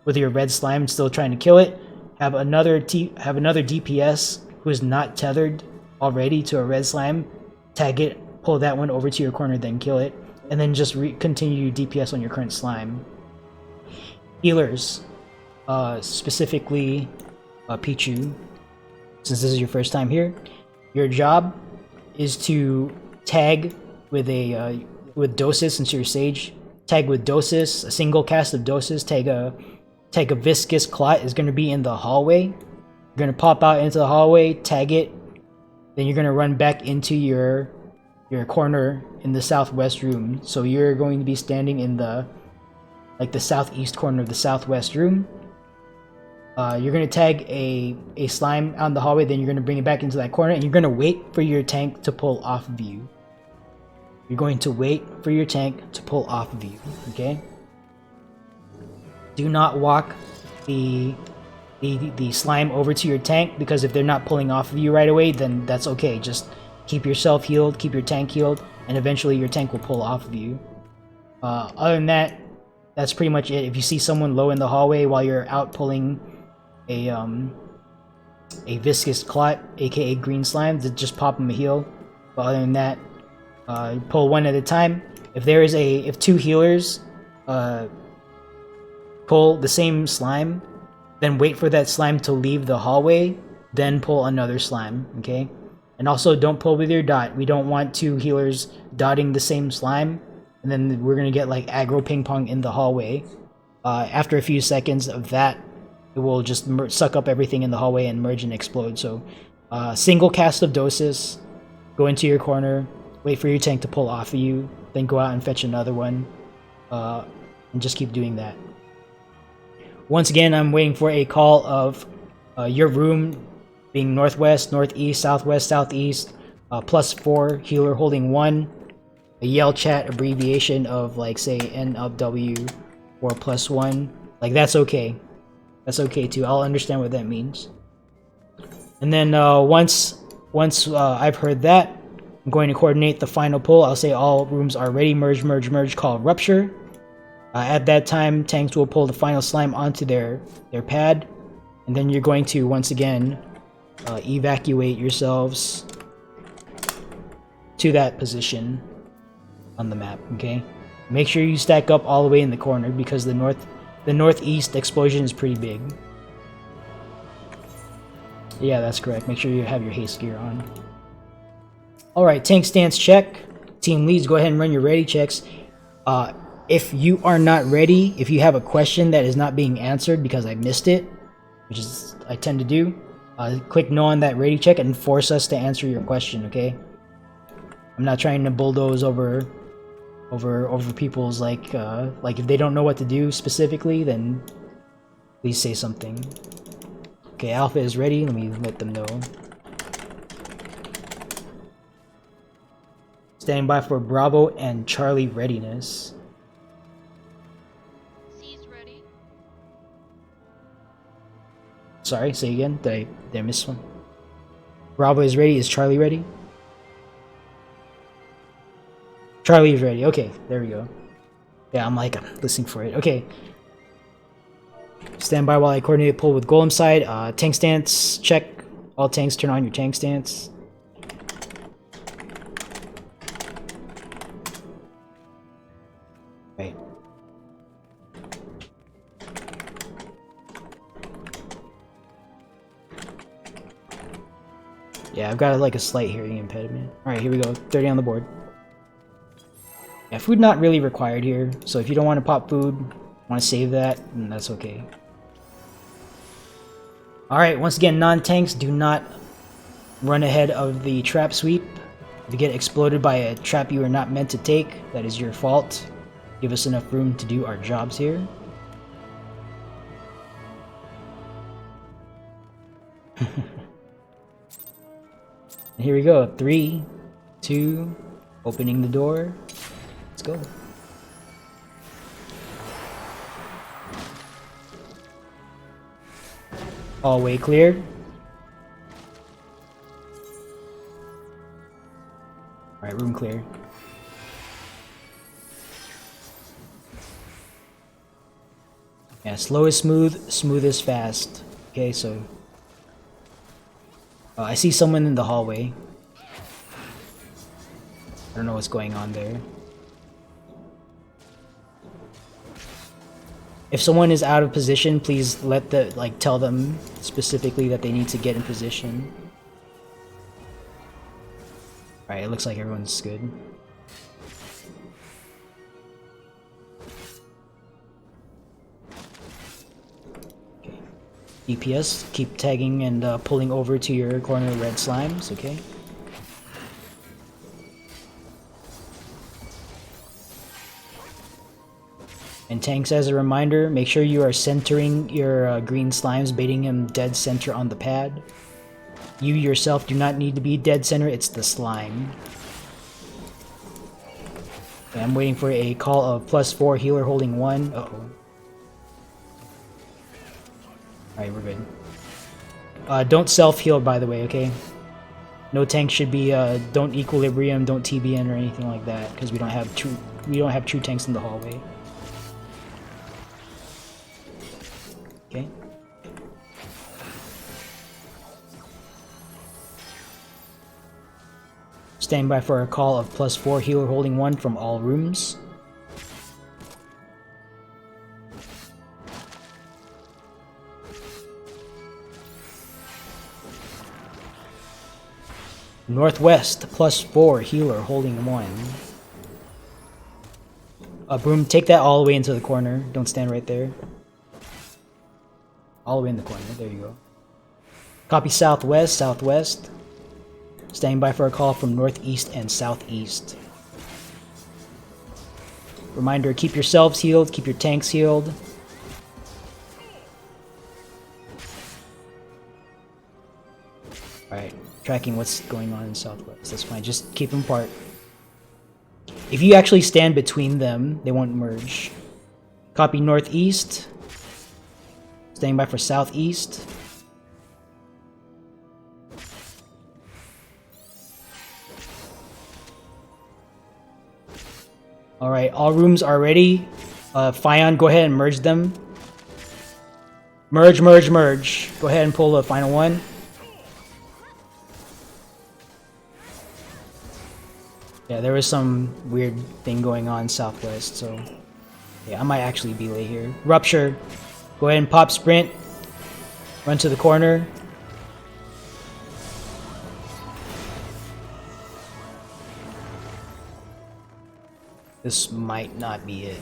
with your red slime and still trying to kill it, have another DPS who is not tethered already to a red slime, tag it, pull that one over to your corner, then kill it, and then just continue DPS on your current slime. Healers, specifically Pichu, since this is your first time here, your job is to tag with with Dosis, since you're Sage. Tag with Dosis, a single cast of Dosis. Tag a viscous clot is going to be in the hallway. You're going to pop out into the hallway, tag it, then you're going to run back into your corner in the southwest room. So you're going to be standing in the southeast corner of the southwest room. You're going to tag a slime out in the hallway, then you're going to bring it back into that corner, and you're going to wait for your tank to pull off of you. You're going to wait for your tank to pull off of you, okay? Do not walk the slime over to your tank, because if they're not pulling off of you right away, then that's okay. Just keep yourself healed, keep your tank healed, and eventually your tank will pull off of you. Other than that, that's pretty much it. If you see someone low in the hallway while you're out pulling a viscous clot, aka green slime, just pop them a heal. But other than that, pull one at a time. If two healers pull the same slime, then wait for that slime to leave the hallway, then pull another slime, okay? And also, don't pull with your dot. We don't want two healers dotting the same slime, and then we're gonna get like aggro ping pong in the hallway. After a few seconds of that, it will just suck up everything in the hallway and merge and explode. So, single cast of Dosis, go into your corner, wait for your tank to pull off of you, then go out and fetch another one, and just keep doing that. Once again, I'm waiting for a call of your room being northwest, northeast, southwest, southeast, +4, healer holding 1, a yell chat abbreviation of like say NW or +1. Like that's okay. That's okay too. I'll understand what that means. And then once I've heard that, I'm going to coordinate the final pull. I'll say all rooms are ready. Merge, merge, merge. Call rupture. At that time, tanks will pull the final slime onto their pad, and then you're going to once again evacuate yourselves to that position on the map. Okay, make sure you stack up all the way in the corner, because the northeast explosion is pretty big. Yeah, that's correct. Make sure you have your haste gear on. Alright, tank stance check. Team leads, go ahead and run your ready checks. If you are not ready, if you have a question that is not being answered because I missed it, which is I tend to do, click no on that ready check and force us to answer your question, okay? I'm not trying to bulldoze over people's like if they don't know what to do specifically, then please say something. Okay, Alpha is ready. Let me let them know. Standing by for Bravo and Charlie readiness. C's ready. Sorry, say again. Did I miss one? Bravo is ready. Is Charlie ready? Charlie is ready. Okay, there we go. Yeah, I'm listening for it. Okay. Stand by while I coordinate pull with Golem side. Tank stance, check. All tanks, turn on your tank stance. Right. Yeah, I've got like a slight hearing impediment. Alright, here we go. 30 on the board. Yeah, food not really required here, so if you don't want to pop food, want to save that, then that's okay. Alright, once again, non-tanks, do not run ahead of the trap sweep. If you get exploded by a trap you are not meant to take, that is your fault. Give us enough room to do our jobs here. And here we go. 3, 2, opening the door. Let's go. Hallway cleared. Alright, room clear. Yeah, slow is smooth, smooth is fast. Okay, so... I see someone in the hallway. I don't know what's going on there. If someone is out of position, please tell them specifically that they need to get in position. Alright, it looks like everyone's good. Okay. DPS, keep tagging and pulling over to your corner red slimes, okay? And tanks, as a reminder, make sure you are centering your green slimes, baiting him dead center on the pad. You yourself do not need to be dead center, it's the slime. Okay, I'm waiting for a call of +4, healer holding 1. Uh-oh. Alright, we're good. Don't self-heal, by the way, okay? No tank should be, don't equilibrium, don't TBN or anything like that, because we don't have true tanks in the hallway. Okay. Stand by for a call of +4, healer holding 1 from all rooms. Northwest, +4, healer holding 1. Broom, take that all the way into the corner. Don't stand right there. All the way in the corner. There you go. Copy southwest, southwest. Standing by for a call from northeast and southeast. Reminder, keep yourselves healed, keep your tanks healed. Alright, tracking what's going on in southwest. That's fine, just keep them apart. If you actually stand between them, they won't merge. Copy northeast. Standing by for southeast. Alright, all rooms are ready. Fion, go ahead and merge them. Merge, merge, merge. Go ahead and pull the final one. Yeah, there was some weird thing going on southwest, so... Yeah, I might actually be late here. Rupture. Go ahead and pop sprint. Run to the corner. This might not be it.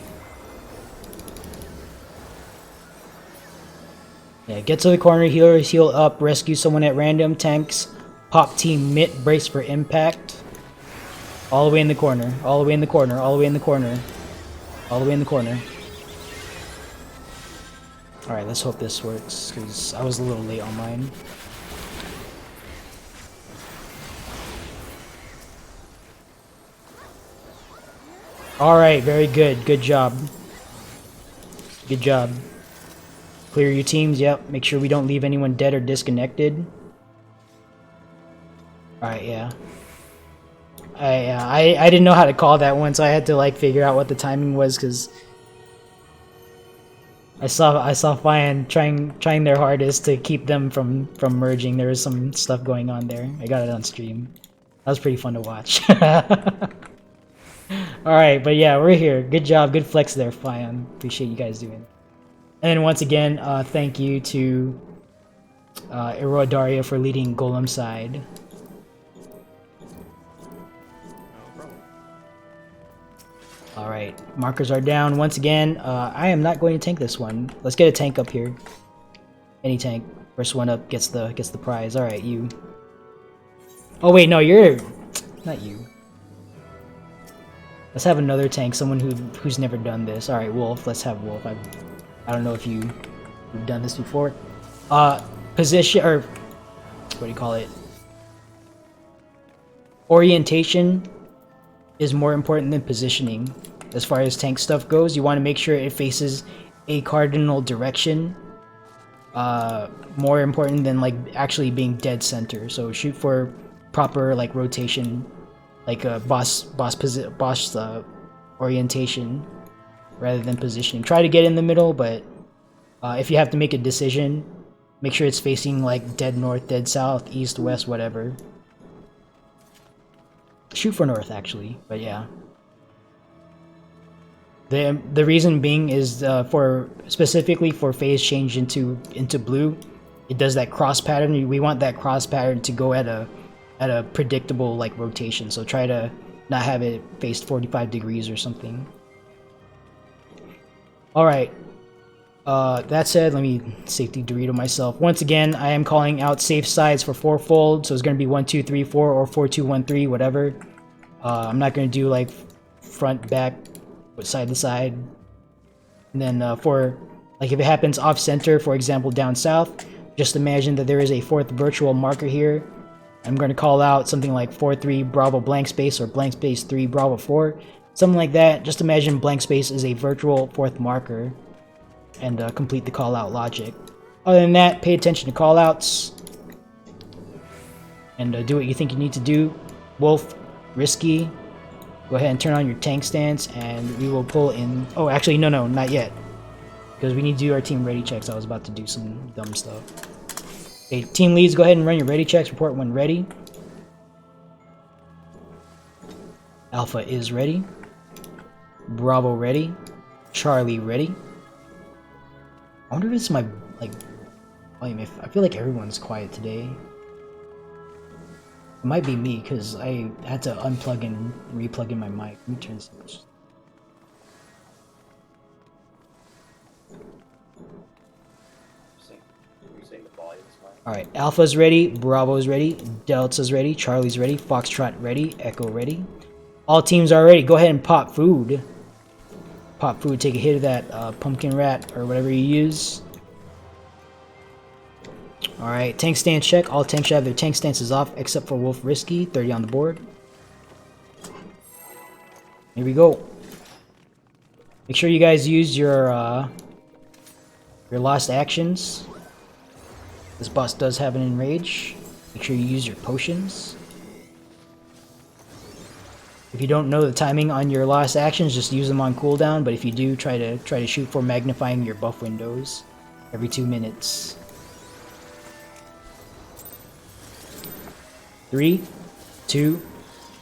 Yeah, get to the corner, healers heal up, rescue someone at random, tanks, pop team mitt, brace for impact. All the way in the corner, all the way in the corner, all the way in the corner. All the way in the corner. Alright, let's hope this works, because I was a little late on mine. Alright, very good. Good job. Good job. Clear your teams, yep. Make sure we don't leave anyone dead or disconnected. Alright, yeah. I didn't know how to call that one, so I had to like figure out what the timing was because I saw Fian trying their hardest to keep them from merging. There was some stuff going on there. I got it on stream. That was pretty fun to watch. All right, but yeah, we're here. Good job, good flex there, Fian. Appreciate you guys doing. And then once again, thank you to Daria for leading Golem side. Alright, markers are down once again. I am not going to tank this one. Let's get a tank up here. Any tank. First one up gets the prize. Alright, you. Oh wait, no, you're not you. Let's have another tank, someone who's never done this. Alright, Wolf, let's have Wolf. I don't know if you've done this before. Position or what do you call it? Orientation is more important than positioning. As far as tank stuff goes, you want to make sure it faces a cardinal direction. More important than like actually being dead center. So shoot for proper like rotation, like a boss orientation rather than positioning. Try to get in the middle, but if you have to make a decision, make sure it's facing like dead north, dead south, east, west, whatever. Shoot for north actually, but yeah. The reason being is for specifically for phase change into blue, it does that cross pattern. We want that cross pattern to go at a predictable like rotation. So try to not have it faced 45 degrees or something. All right. That said, let me safety Dorito myself. Once again, I am calling out safe sides for fourfold, so it's going to be 1, 2, 3, 4 or 4, 2, 1, 3, whatever. I'm not going to do like front, back, side to side. And then for like if it happens off center, for example down south, just imagine that there is a fourth virtual marker here. I'm going to call out something like 4-3 Bravo blank space or blank space 3 Bravo 4, something like that. Just imagine blank space is a virtual fourth marker. And complete the call out logic. Other than that, pay attention to call outs and do what you think you need to do. Wolf, Risky, go ahead and turn on your tank stance and we will pull in. Oh, actually, no, not yet, because we need to do our team ready checks. I was about to do some dumb stuff. Okay, team leads, go ahead and run your ready checks. Report when ready. Alpha is ready. Bravo ready. Charlie ready. I wonder if it's my, like, volume. I feel like everyone's quiet today. It might be me, because I had to unplug and replug in my mic. Let me turn this. Alright, Alpha's ready, Bravo's ready, Delta's ready, Charlie's ready, Foxtrot ready, Echo ready. All teams are ready. Go ahead and pop food. Pop food, take a hit of that pumpkin rat or whatever you use. Alright, tank stance check. All tanks should have their tank stances off except for Wolf Risky, 30 on the board. Here we go. Make sure you guys use your lost actions. This boss does have an enrage. Make sure you use your potions. If you don't know the timing on your lost actions, just use them on cooldown, but if you do, try to shoot for magnifying your buff windows every 2 minutes. 3, 2,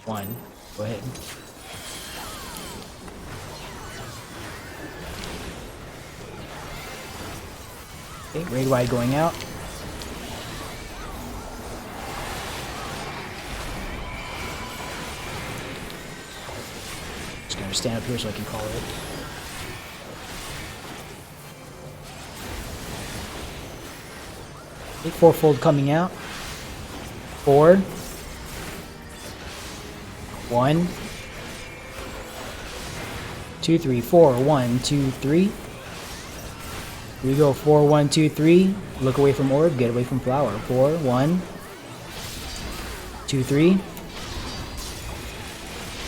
1. Go ahead. Okay, raid wide going out. Just gonna stand up here so I can call it. Okay, fourfold coming out. 4, 1, 2, 3, 4, 1, 2, 3. Here we go. 4, 1, 2, 3. Look away from orb, get away from flower. 4, 1, 2, 3.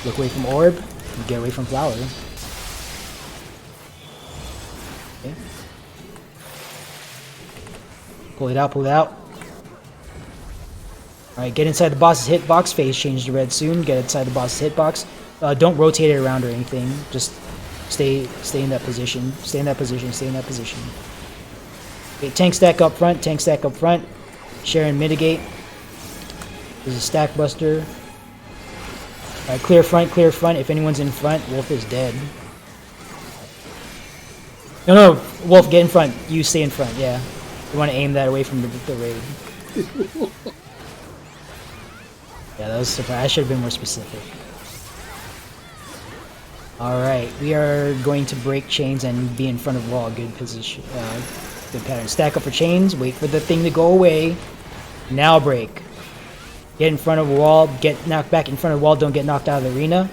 Look away from orb, get away from flower. Okay. Pull it out, pull it out. Alright, get inside the boss's hitbox. Phase change to red soon. Get inside the boss's hitbox. Don't rotate it around or anything. Just stay in that position. Stay in that position. Stay in that position. Okay, tank stack up front. Tank stack up front. Share and mitigate. There's a stack buster. Alright, clear front, clear front. If anyone's in front, Wolf is dead. No, Wolf, get in front. You stay in front, yeah. You want to aim that away from the raid. Yeah, that was surprising. I should have been more specific. Alright, we are going to break chains and be in front of wall. Good position. Good pattern. Stack up for chains. Wait for the thing to go away. Now break. Get in front of wall. Get knocked back in front of wall. Don't get knocked out of the arena.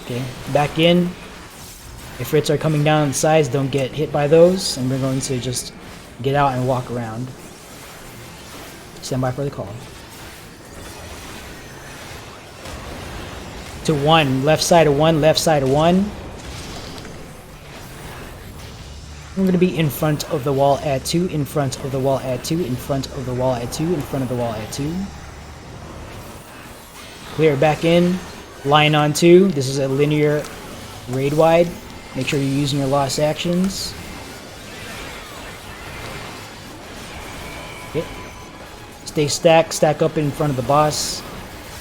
Okay, back in. If Fritz are coming down on the sides, don't get hit by those. And we're going to just get out and walk around. Stand by for the call. To 1. Left side of 1. Left side of 1. We're going to be in front of the wall at 2. In front of the wall at 2. In front of the wall at 2. In front of the wall at 2. Clear back in. Line on 2. This is a linear raid wide. Make sure you're using your lost actions. Okay. Stay stacked. Stack up in front of the boss.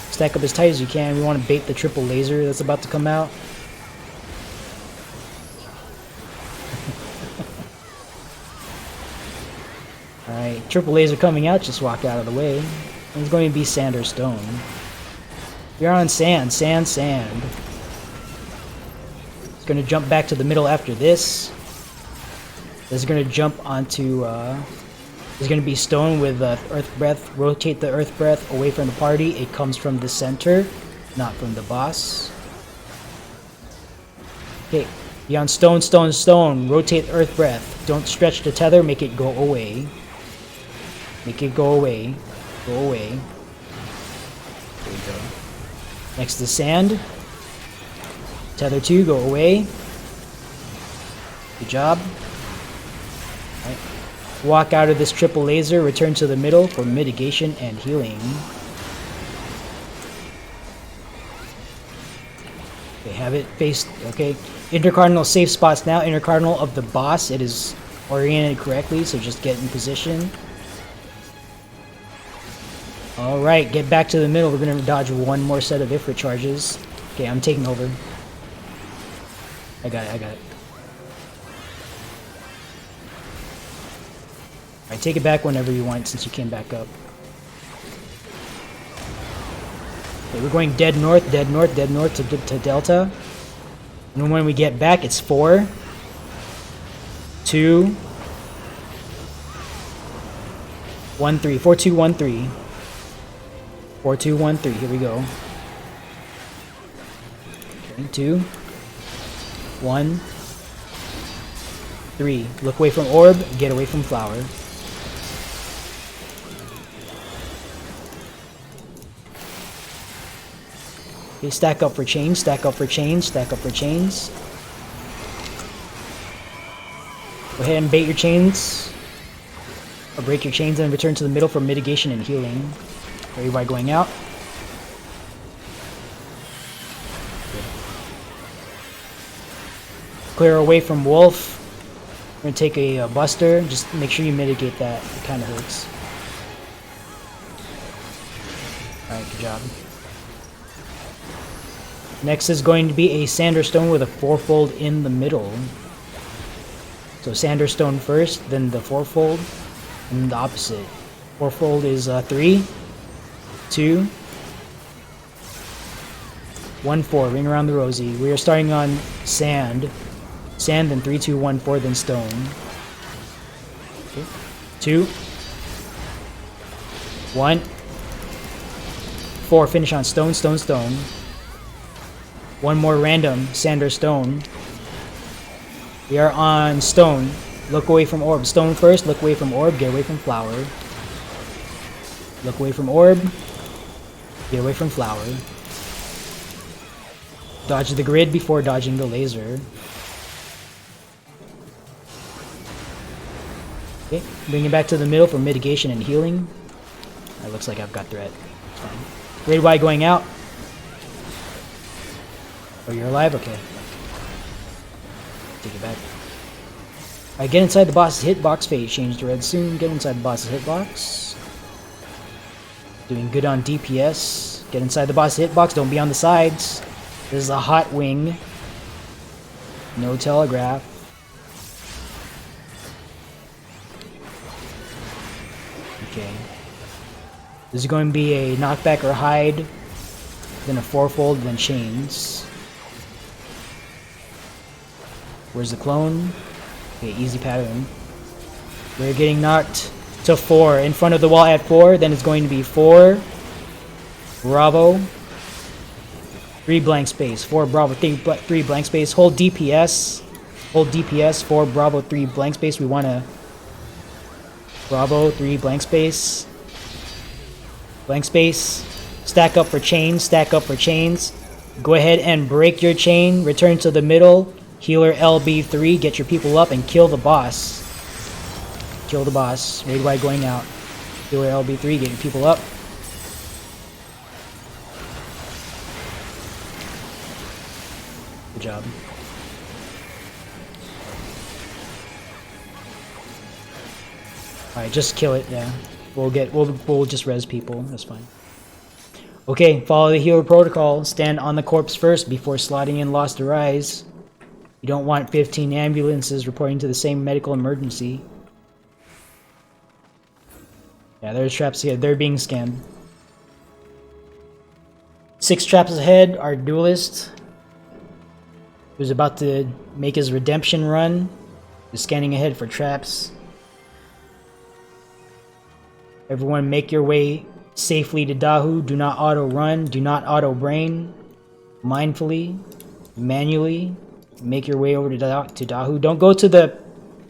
Stack up as tight as you can. We want to bait the triple laser that's about to come out. Alright, triple laser coming out. Just walk out of the way. It's going to be sand or stone. We're on sand. Sand, sand. It's going to jump back to the middle after this. This is going to jump onto... There's going to be stone with earth breath. Rotate the earth breath away from the party. It comes from the center, not from the boss. Okay, be on stone, stone, stone. Rotate earth breath. Don't stretch the tether. Make it go away. Make it go away. Go away. There we go. Next to sand. Tether 2, go away. Good job. Alright. Walk out of this triple laser, return to the middle for mitigation and healing. Okay, have it faced. Okay. Intercardinal safe spots now. Intercardinal of the boss. It is oriented correctly, so just get in position. Alright, get back to the middle. We're going to dodge one more set of Ifrit charges. Okay, I'm taking over. I got it, I got it. Alright, take it back whenever you want since you came back up. Okay, we're going dead north to Delta. And when we get back, it's 4, 2, 1, 3. 4, 2, 1, 3. 4, 2, 1, 3. Here we go. Okay, 2, 1, 3. Look away from orb, get away from flower. Okay, stack up for chains, stack up for chains, stack up for chains. Go ahead and bait your chains. Or break your chains and return to the middle for mitigation and healing. Everybody going out. Clear away from Wolf. We're gonna take a buster. Just make sure you mitigate that. It kind of hurts. Alright, good job. Next is going to be a Sanderstone with a fourfold in the middle. So Sanderstone first, then the fourfold, and the opposite. Fourfold is 3, 2, 1, 4. Ring around the rosy. We are starting on sand. Sand, then 3, 2, 1, 4, then stone. Okay. 2, 1, 4. Finish on stone, stone, stone. One more random, sand or stone. We are on stone. Look away from orb. Stone first, look away from orb, get away from flower. Look away from orb, get away from flower. Dodge the grid before dodging the laser. Okay, bring it back to the middle for mitigation and healing. It looks like I've got threat. It's fine. Red Y going out. Oh, you're alive? Okay. Take it back. Alright, get inside the boss's hitbox. Phase change to red soon. Get inside the boss's hitbox. Doing good on DPS. Get inside the boss's hitbox. Don't be on the sides. This is a hot wing. No telegraph. Okay. This is going to be a knockback or hide. Then a fourfold, then chains. Where's the clone? Okay, easy pattern. We're getting knocked to 4. In front of the wall at 4, then it's going to be 4. Bravo. 3 blank space. 4 Bravo, 3 blank space. Hold DPS. Hold DPS. 4 Bravo, 3 blank space. We want to... Bravo, 3 blank space. Blank space. Stack up for chains. Stack up for chains. Go ahead and break your chain. Return to the middle. Healer LB3. Get your people up and kill the boss. Kill the boss. Raid Y going out. Healer LB3. Get your people up. Good job. Alright, just kill it, yeah. We'll just res people, that's fine. Okay, follow the healer protocol. Stand on the corpse first before slotting in Lost Arise. You don't want 15 ambulances reporting to the same medical emergency. Yeah, there's traps here. They're being scanned. 6 traps ahead, our duelist, who's about to make his redemption run, is scanning ahead for traps. Everyone make your way safely to Dahu. Do not auto-run. Do not auto-brain. Mindfully. Manually. Make your way over to Dahu. Don't go to the...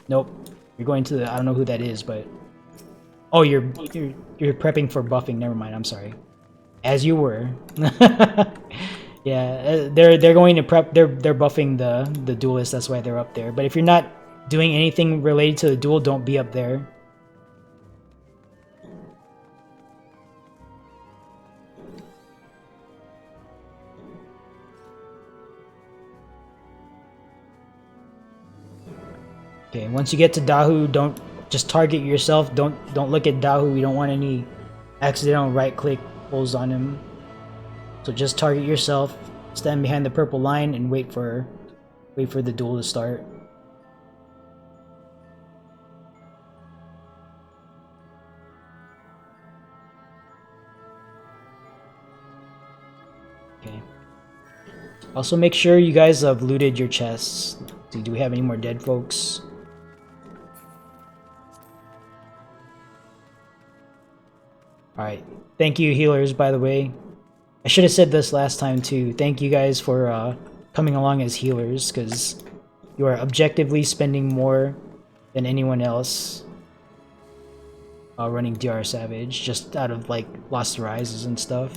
Nope. You're going to the... I don't know who that is, but... Oh, you're prepping for buffing. Never mind. I'm sorry. As you were. Yeah, they're going to prep... They're buffing the duelist. That's why they're up there. But if you're not doing anything related to the duel, don't be up there. Okay, once you get to Dahu, don't just target yourself. Don't look at Dahu. We don't want any accidental right-click pulls on him. So just target yourself. Stand behind the purple line and wait for the duel to start. Okay. Also, make sure you guys have looted your chests. Do we have any more dead folks? Alright, thank you healers, by the way. I should have said this last time too. Thank you guys for coming along as healers, because you are objectively spending more than anyone else running DR Savage, just out of like Lost Rises and stuff.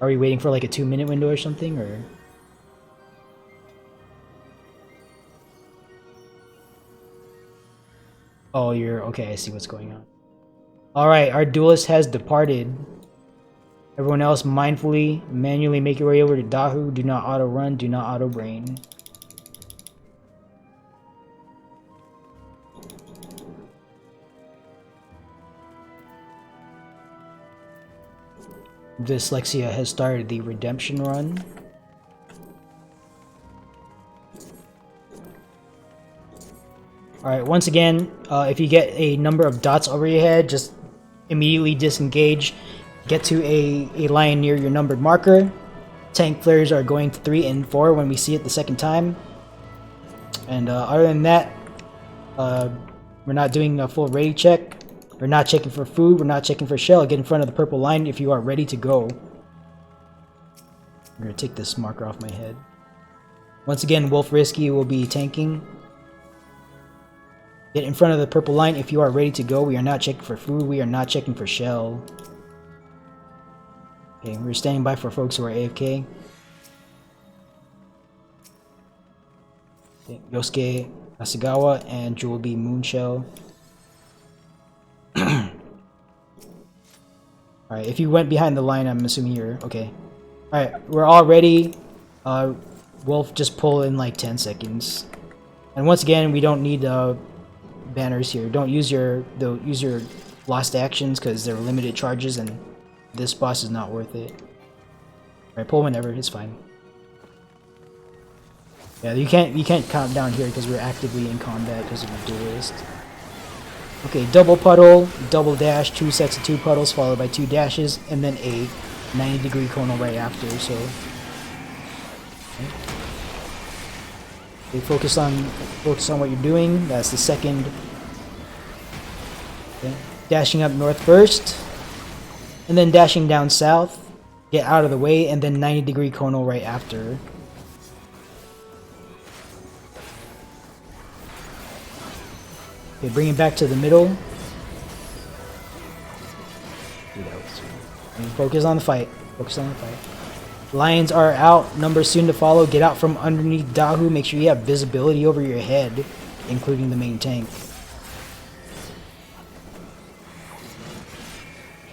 Are we waiting for like a 2-minute window or something, or...? Oh, you're... Okay, I see what's going on. Alright, our duelist has departed. Everyone else, mindfully, manually make your way over to Dahu. Do not auto-run, do not auto-brain. Dyslexia has started the redemption run. Alright, once again, if you get a number of dots over your head, just immediately disengage. Get to a line near your numbered marker. Tank flares are going to 3 and 4 when we see it the second time. And other than that, we're not doing a full raid check. We're not checking for food. We're not checking for shell. Get in front of the purple line if you are ready to go. I'm going to take this marker off my head. Once again, Wolf Risky will be tanking. Get in front of the purple line if you are ready to go. We are not checking for food. We are not checking for shell. Okay, we're standing by for folks who are AFK. Yosuke Asagawa and Jewel B Moonshell. Alright, if you went behind the line, I'm assuming you're okay. Alright, we're all ready. We'll just pull in like 10 seconds. And once again, we don't need banners here. Don't use your lost actions because they're limited charges and this boss is not worth it. Alright, pull whenever, it's fine. Yeah, you can't count down here because we're actively in combat because of the duelist. Okay, double puddle, double dash, 2 sets of 2 puddles followed by 2 dashes, and then a 90-degree conal right after, so... Okay, focus on what you're doing. That's the second. Okay. Dashing up north first, and then dashing down south. Get out of the way, and then 90-degree conal right after. Okay, bring it back to the middle. And focus on the fight. Focus on the fight. Lions are out. Numbers soon to follow. Get out from underneath Dahu. Make sure you have visibility over your head, including the main tank.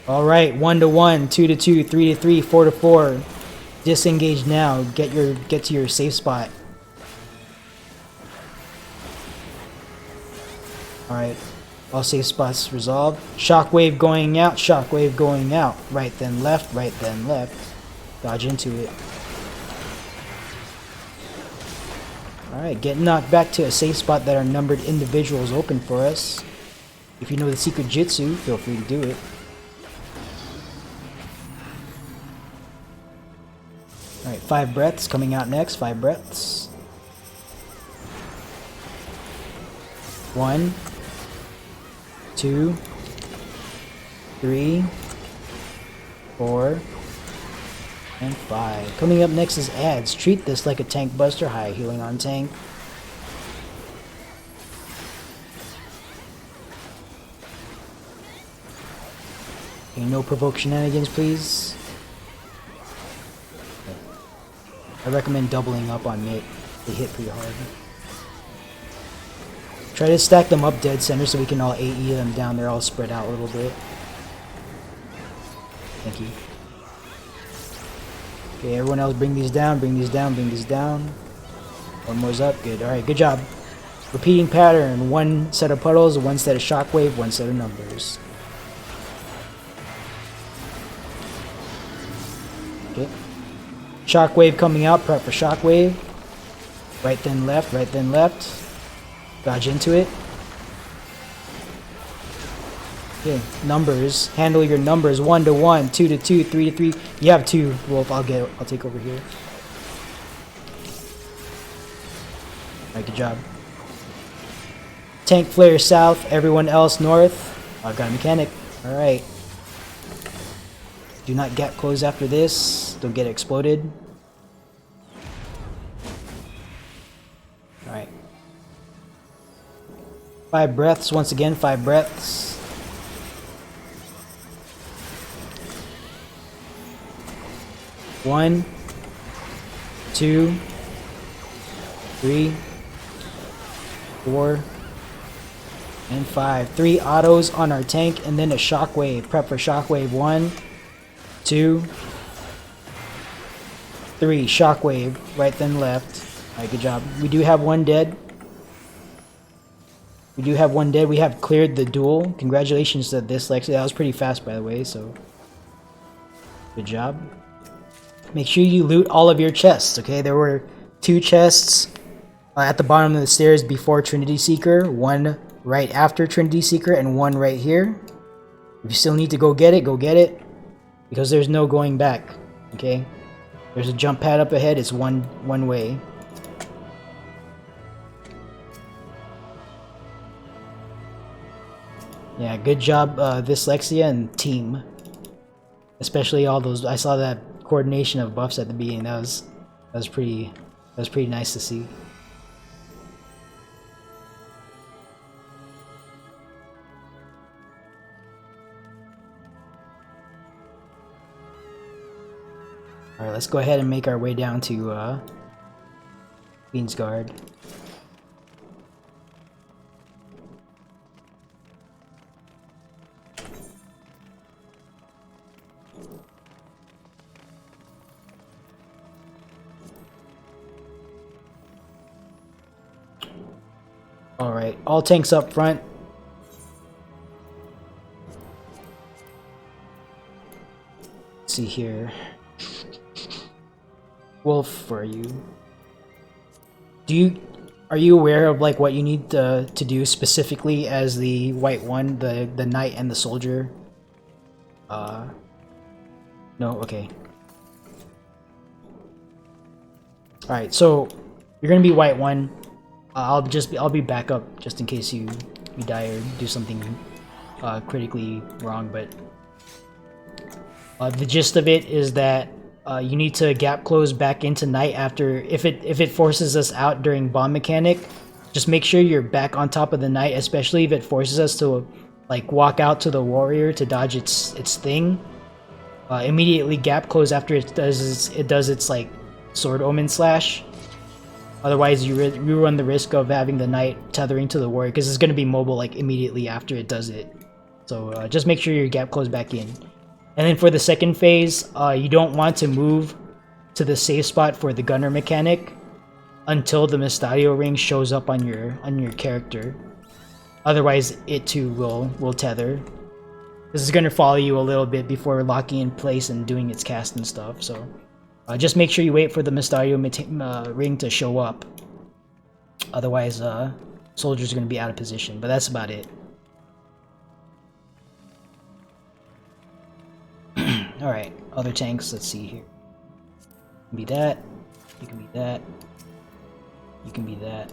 Alright, 1 to 1, 2 to 2, 3 to 3, 4 to 4. Disengage now. Get to your safe spot. Alright, all safe spots resolved. Shockwave going out, shockwave going out. Right then left, right then left. Dodge into it. Alright, get knocked back to a safe spot that are numbered individuals open for us. If you know the secret jutsu, feel free to do it. Alright, 5 breaths coming out next, 5 breaths. 1, 2, 3, 4, and 5. Coming up next is ads. Treat this like a tank buster. High healing on tank. Okay, no provoke shenanigans, please. I recommend doubling up on Mitt. They hit pretty hard. Try to stack them up dead center so we can all AE them down. They're all spread out a little bit. Thank you. Okay, everyone else bring these down, bring these down, bring these down. One more's up, good. Alright, good job. Repeating pattern, 1 set of puddles, 1 set of shockwave, 1 set of numbers. Okay. Shockwave coming out, prep for shockwave. Right then left, right then left. Dodge into it. Okay, numbers. Handle your numbers. 1 to 1, 2 to 2, 3 to 3. You have 2, Wolf. I'll take over here. Alright, good job. Tank flare south, everyone else north. I've got a mechanic. Alright. Do not gap close after this. Don't get exploded. Alright. 5 breaths, once again, 5 breaths. 1, 2, 3, 4, and 5. 3 autos on our tank, and then a shockwave. Prep for shockwave. 1, 2, 3. Shockwave. Right then left. Alright, good job. We do have 1 dead. We do have 1 dead. We have cleared the duel. Congratulations to this Lexi. That was pretty fast, by the way, so good job. Make sure you loot all of your chests, okay? There were 2 chests at the bottom of the stairs before Trinity Seeker, 1 right after Trinity Seeker, and 1 right here. If you still need to go get it, because there's no going back, okay? There's a jump pad up ahead, it's one way. Yeah, good job, Dyslexia and team. Especially all those, I saw that coordination of buffs at the beginning. That was pretty nice to see. Alright, let's go ahead and make our way down to Queen's Guard. Alright, all tanks up front. Let's see here. Wolf, where are you? Are you aware of like what you need to do specifically as the white one, the knight and the soldier? No, okay. Alright, so you're gonna be white one. I'll be back up just in case you die or do something critically wrong, but the gist of it is that you need to gap close back into knight after if it forces us out during bomb mechanic. Just make sure you're back on top of the knight, especially if it forces us to like walk out to the warrior to dodge its thing. Immediately gap close after it does its like sword omen slash. Otherwise, you run the risk of having the knight tethering to the warrior because it's going to be mobile like immediately after it does it. So just make sure your gap close back in. And then for the second phase, you don't want to move to the safe spot for the gunner mechanic until the Mystadio ring shows up on your character. Otherwise, it too will tether. This is going to follow you a little bit before locking in place and doing its cast and stuff. So just make sure you wait for the Mystadio ring to show up. Otherwise, soldiers are going to be out of position. But that's about it. Alright, other tanks, let's see here. You can be that. You can be that. You can be that.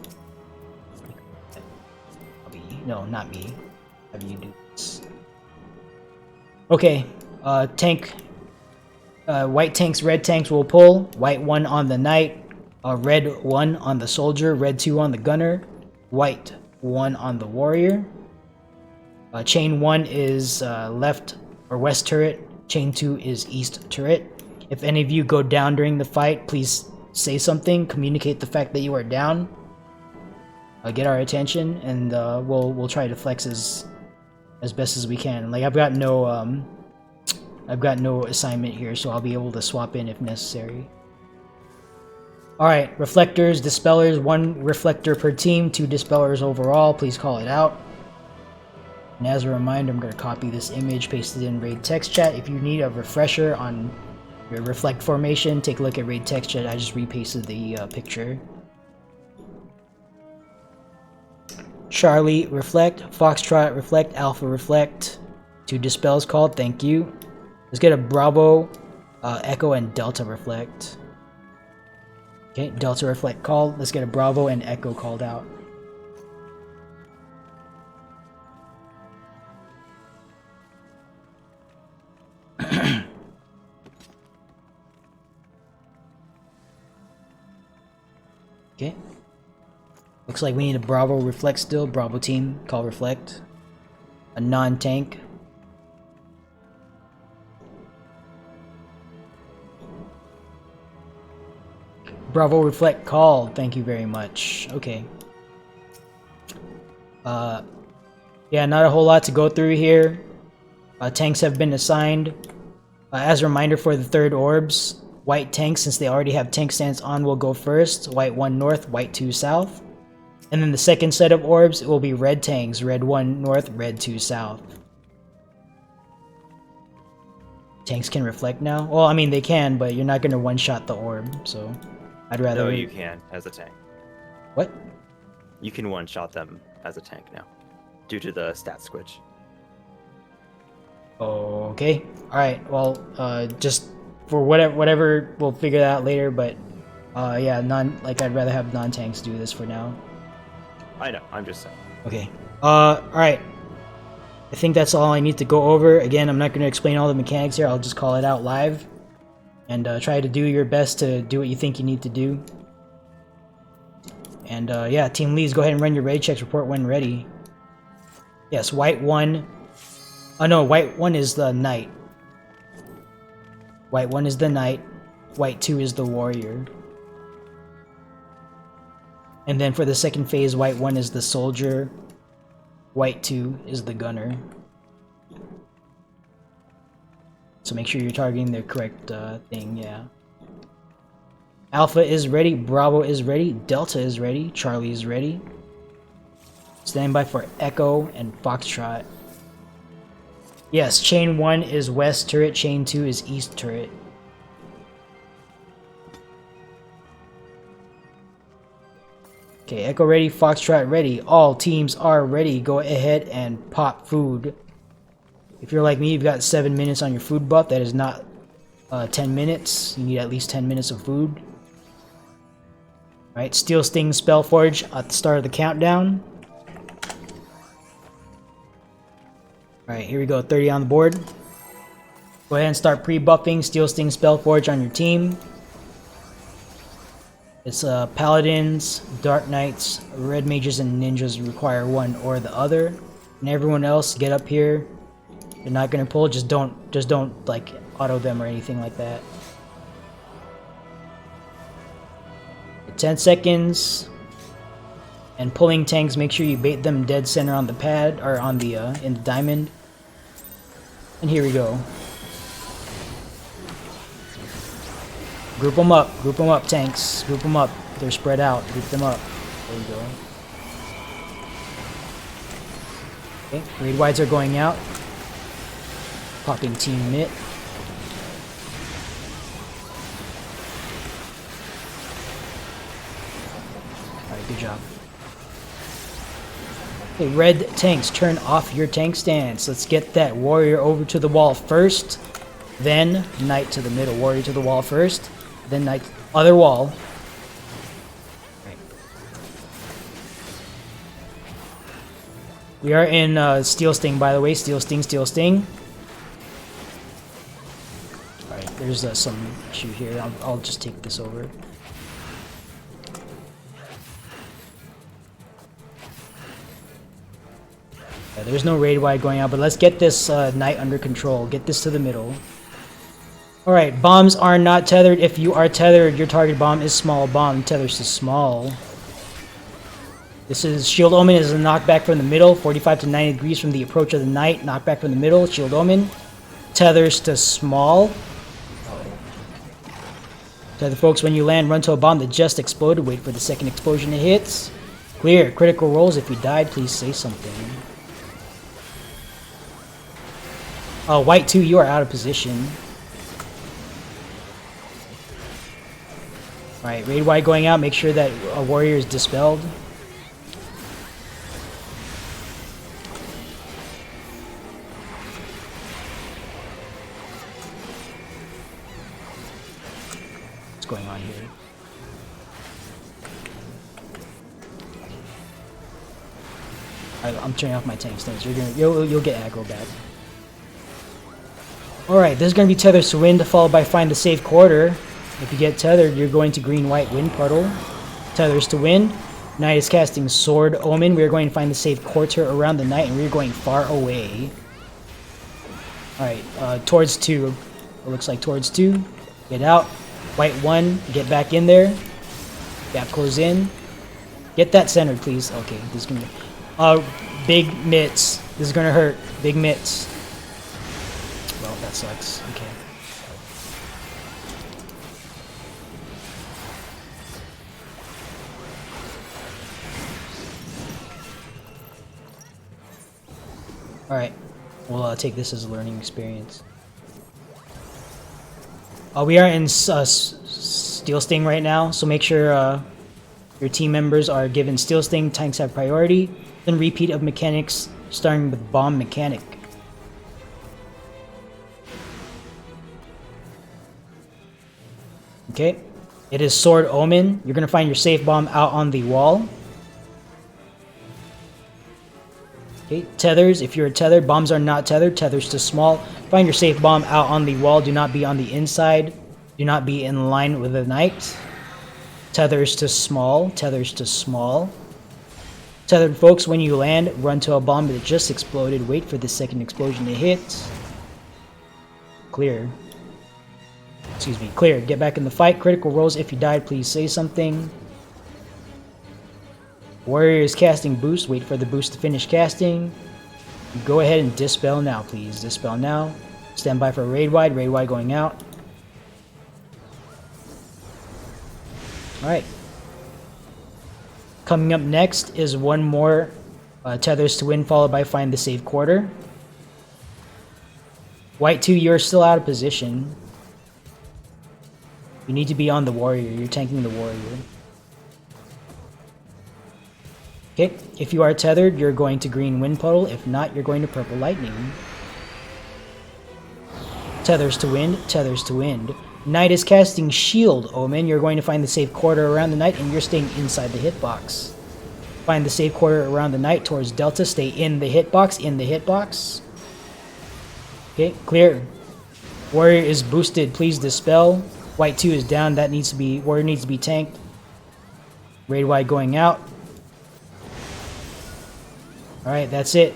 I'll be... No, not me. Have you do this. Okay, tank... white tanks, red tanks will pull. White 1 on the knight. Red 1 on the soldier. Red 2 on the gunner. White 1 on the warrior. Chain 1 is left or west turret. Chain 2 is east turret. If any of you go down during the fight, please say something. Communicate the fact that you are down. Get our attention, and we'll try to flex as best as we can. Like I've got no assignment here, so I'll be able to swap in if necessary. Alright, reflectors, dispellers, 1 reflector per team, 2 dispellers overall. Please call it out. And as a reminder, I'm going to copy this image, paste it in Raid text chat. If you need a refresher on your reflect formation, take a look at Raid text chat. I just repasted the picture. Charlie, reflect. Foxtrot, reflect. Alpha, reflect. 2 dispels called, thank you. Let's get a Bravo, Echo, and Delta reflect. Okay, Delta reflect called. Let's get a Bravo and Echo called out. Okay. Looks like we need a Bravo reflect still. Bravo team, call reflect. A non-tank. Bravo reflect call. Thank you very much. Okay. Yeah, not a whole lot to go through here. Tanks have been assigned. As a reminder for the third orbs, white tanks, since they already have tank stance on, will go first. White 1 north, white 2 south. And then the second set of orbs, it will be red tanks. Red 1 north, red 2 south. Tanks can reflect now? Well, I mean, they can, but you're not going to one-shot the orb, so I'd rather... No, you can, as a tank. What? You can one-shot them as a tank now, due to the stat switch. Okay. Alright, well, just for whatever, we'll figure that out later, but, yeah, I'd rather have non-tanks do this for now. I know, I'm just saying. Okay. Alright. I think that's all I need to go over. Again, I'm not going to explain all the mechanics here, I'll just call it out live. And, try to do your best to do what you think you need to do. And, yeah, Team Leads, go ahead and run your raid checks, report when ready. Yes, white 1... Oh no, white 1 is the knight. White 1 is the knight. White 2 is the warrior. And then for the second phase, white 1 is the soldier. White 2 is the gunner. So make sure you're targeting the correct thing, yeah. Alpha is ready, Bravo is ready, Delta is ready, Charlie is ready. Stand by for Echo and Foxtrot. Yes, chain 1 is west turret, chain 2 is east turret. Okay, Echo ready, Foxtrot ready. All teams are ready. Go ahead and pop food. If you're like me, you've got 7 minutes on your food buff. That is not 10 minutes. You need at least 10 minutes of food. Alright, Steel Sting Spellforge at the start of the countdown. Alright, here we go. 30 on the board. Go ahead and start pre-buffing Steel Sting Spellforge on your team. It's Paladins, Dark Knights, Red Mages, and Ninjas require one or the other. And everyone else, get up here. They're not gonna pull, just don't like auto them or anything like that. 10 seconds. And pulling tanks, make sure you bait them dead center on the pad, or on the in the diamond. And here we go. Group them up, tanks. Group them up. They're spread out. Group them up. There we go. Okay, raid wides are going out. Popping team mid. Alright, good job. Okay, red tanks, turn off your tank stance. Let's get that warrior over to the wall first. Then knight to the middle. Warrior to the wall first. Then knight other wall. Right. We are in Steel Sting, by the way. Steel Sting, Steel Sting. Alright, there's some issue here. I'll just take this over. Yeah, there's no raid wide going out, but let's get this knight under control. Get this to the middle. Alright, bombs are not tethered. If you are tethered, your target bomb is small. Bomb tethers to small. This is Shield Omen is a knockback from the middle. 45 to 90 degrees from the approach of the knight. Knockback from the middle. Shield Omen. Tethers to small. Tether folks, when you land, run to a bomb that just exploded. Wait for the second explosion to hit. Clear. Critical rolls. If you died, please say something. White 2, you are out of position. Alright, raid wide going out. Make sure that a warrior is dispelled. What's going on here? I'm turning off my tank stance. You'll get aggro back. Alright, this is going to be Tethers to Wind, followed by Find a Safe Quarter. If you get tethered, you're going to green-white wind puddle. Tethers to Wind. Knight is casting Sword Omen. We are going to find the safe quarter around the knight, and we are going far away. Alright, towards 2. It looks like towards 2. Get out. White 1, get back in there. Gap close in. Get that centered, please. Okay, this is going to... big mitts. This is going to hurt. Big mitts. Well, that sucks. Okay. Alright, we'll take this as a learning experience. We are in Steel Sting right now, so make sure your team members are given Steel Sting, tanks have priority, then repeat of mechanics starting with Bomb Mechanic. Okay, it is Sword Omen. You're going to find your safe bomb out on the wall. Okay, tethers. If you're tethered, bombs are not tethered. Tethers to small. Find your safe bomb out on the wall. Do not be on the inside. Do not be in line with the knight. Tethers to small. Tethers to small. Tethered folks, when you land, run to a bomb that just exploded. Wait for the second explosion to hit. Clear. Excuse me, clear. Get back in the fight. Critical rolls. If you died, please say something. Warrior is casting boost. Wait for the boost to finish casting. Go ahead and dispel now, please. Dispel now. Stand by for raid wide. Raid wide going out. Alright. Coming up next is one more Tethers to win, followed by find the safe quarter. White 2, you're still out of position. You need to be on the warrior. You're tanking the warrior. Okay, if you are tethered, you're going to green wind puddle. If not, you're going to purple lightning. Tethers to wind, tethers to wind. Knight is casting shield, Omen. You're going to find the safe quarter around the knight, and you're staying inside the hitbox. Find the safe quarter around the knight towards Delta. Stay in the hitbox, in the hitbox. Okay, clear. Warrior is boosted. Please dispel. White 2 is down. That needs to be... Warrior needs to be tanked. Raid wide going out. Alright, that's it.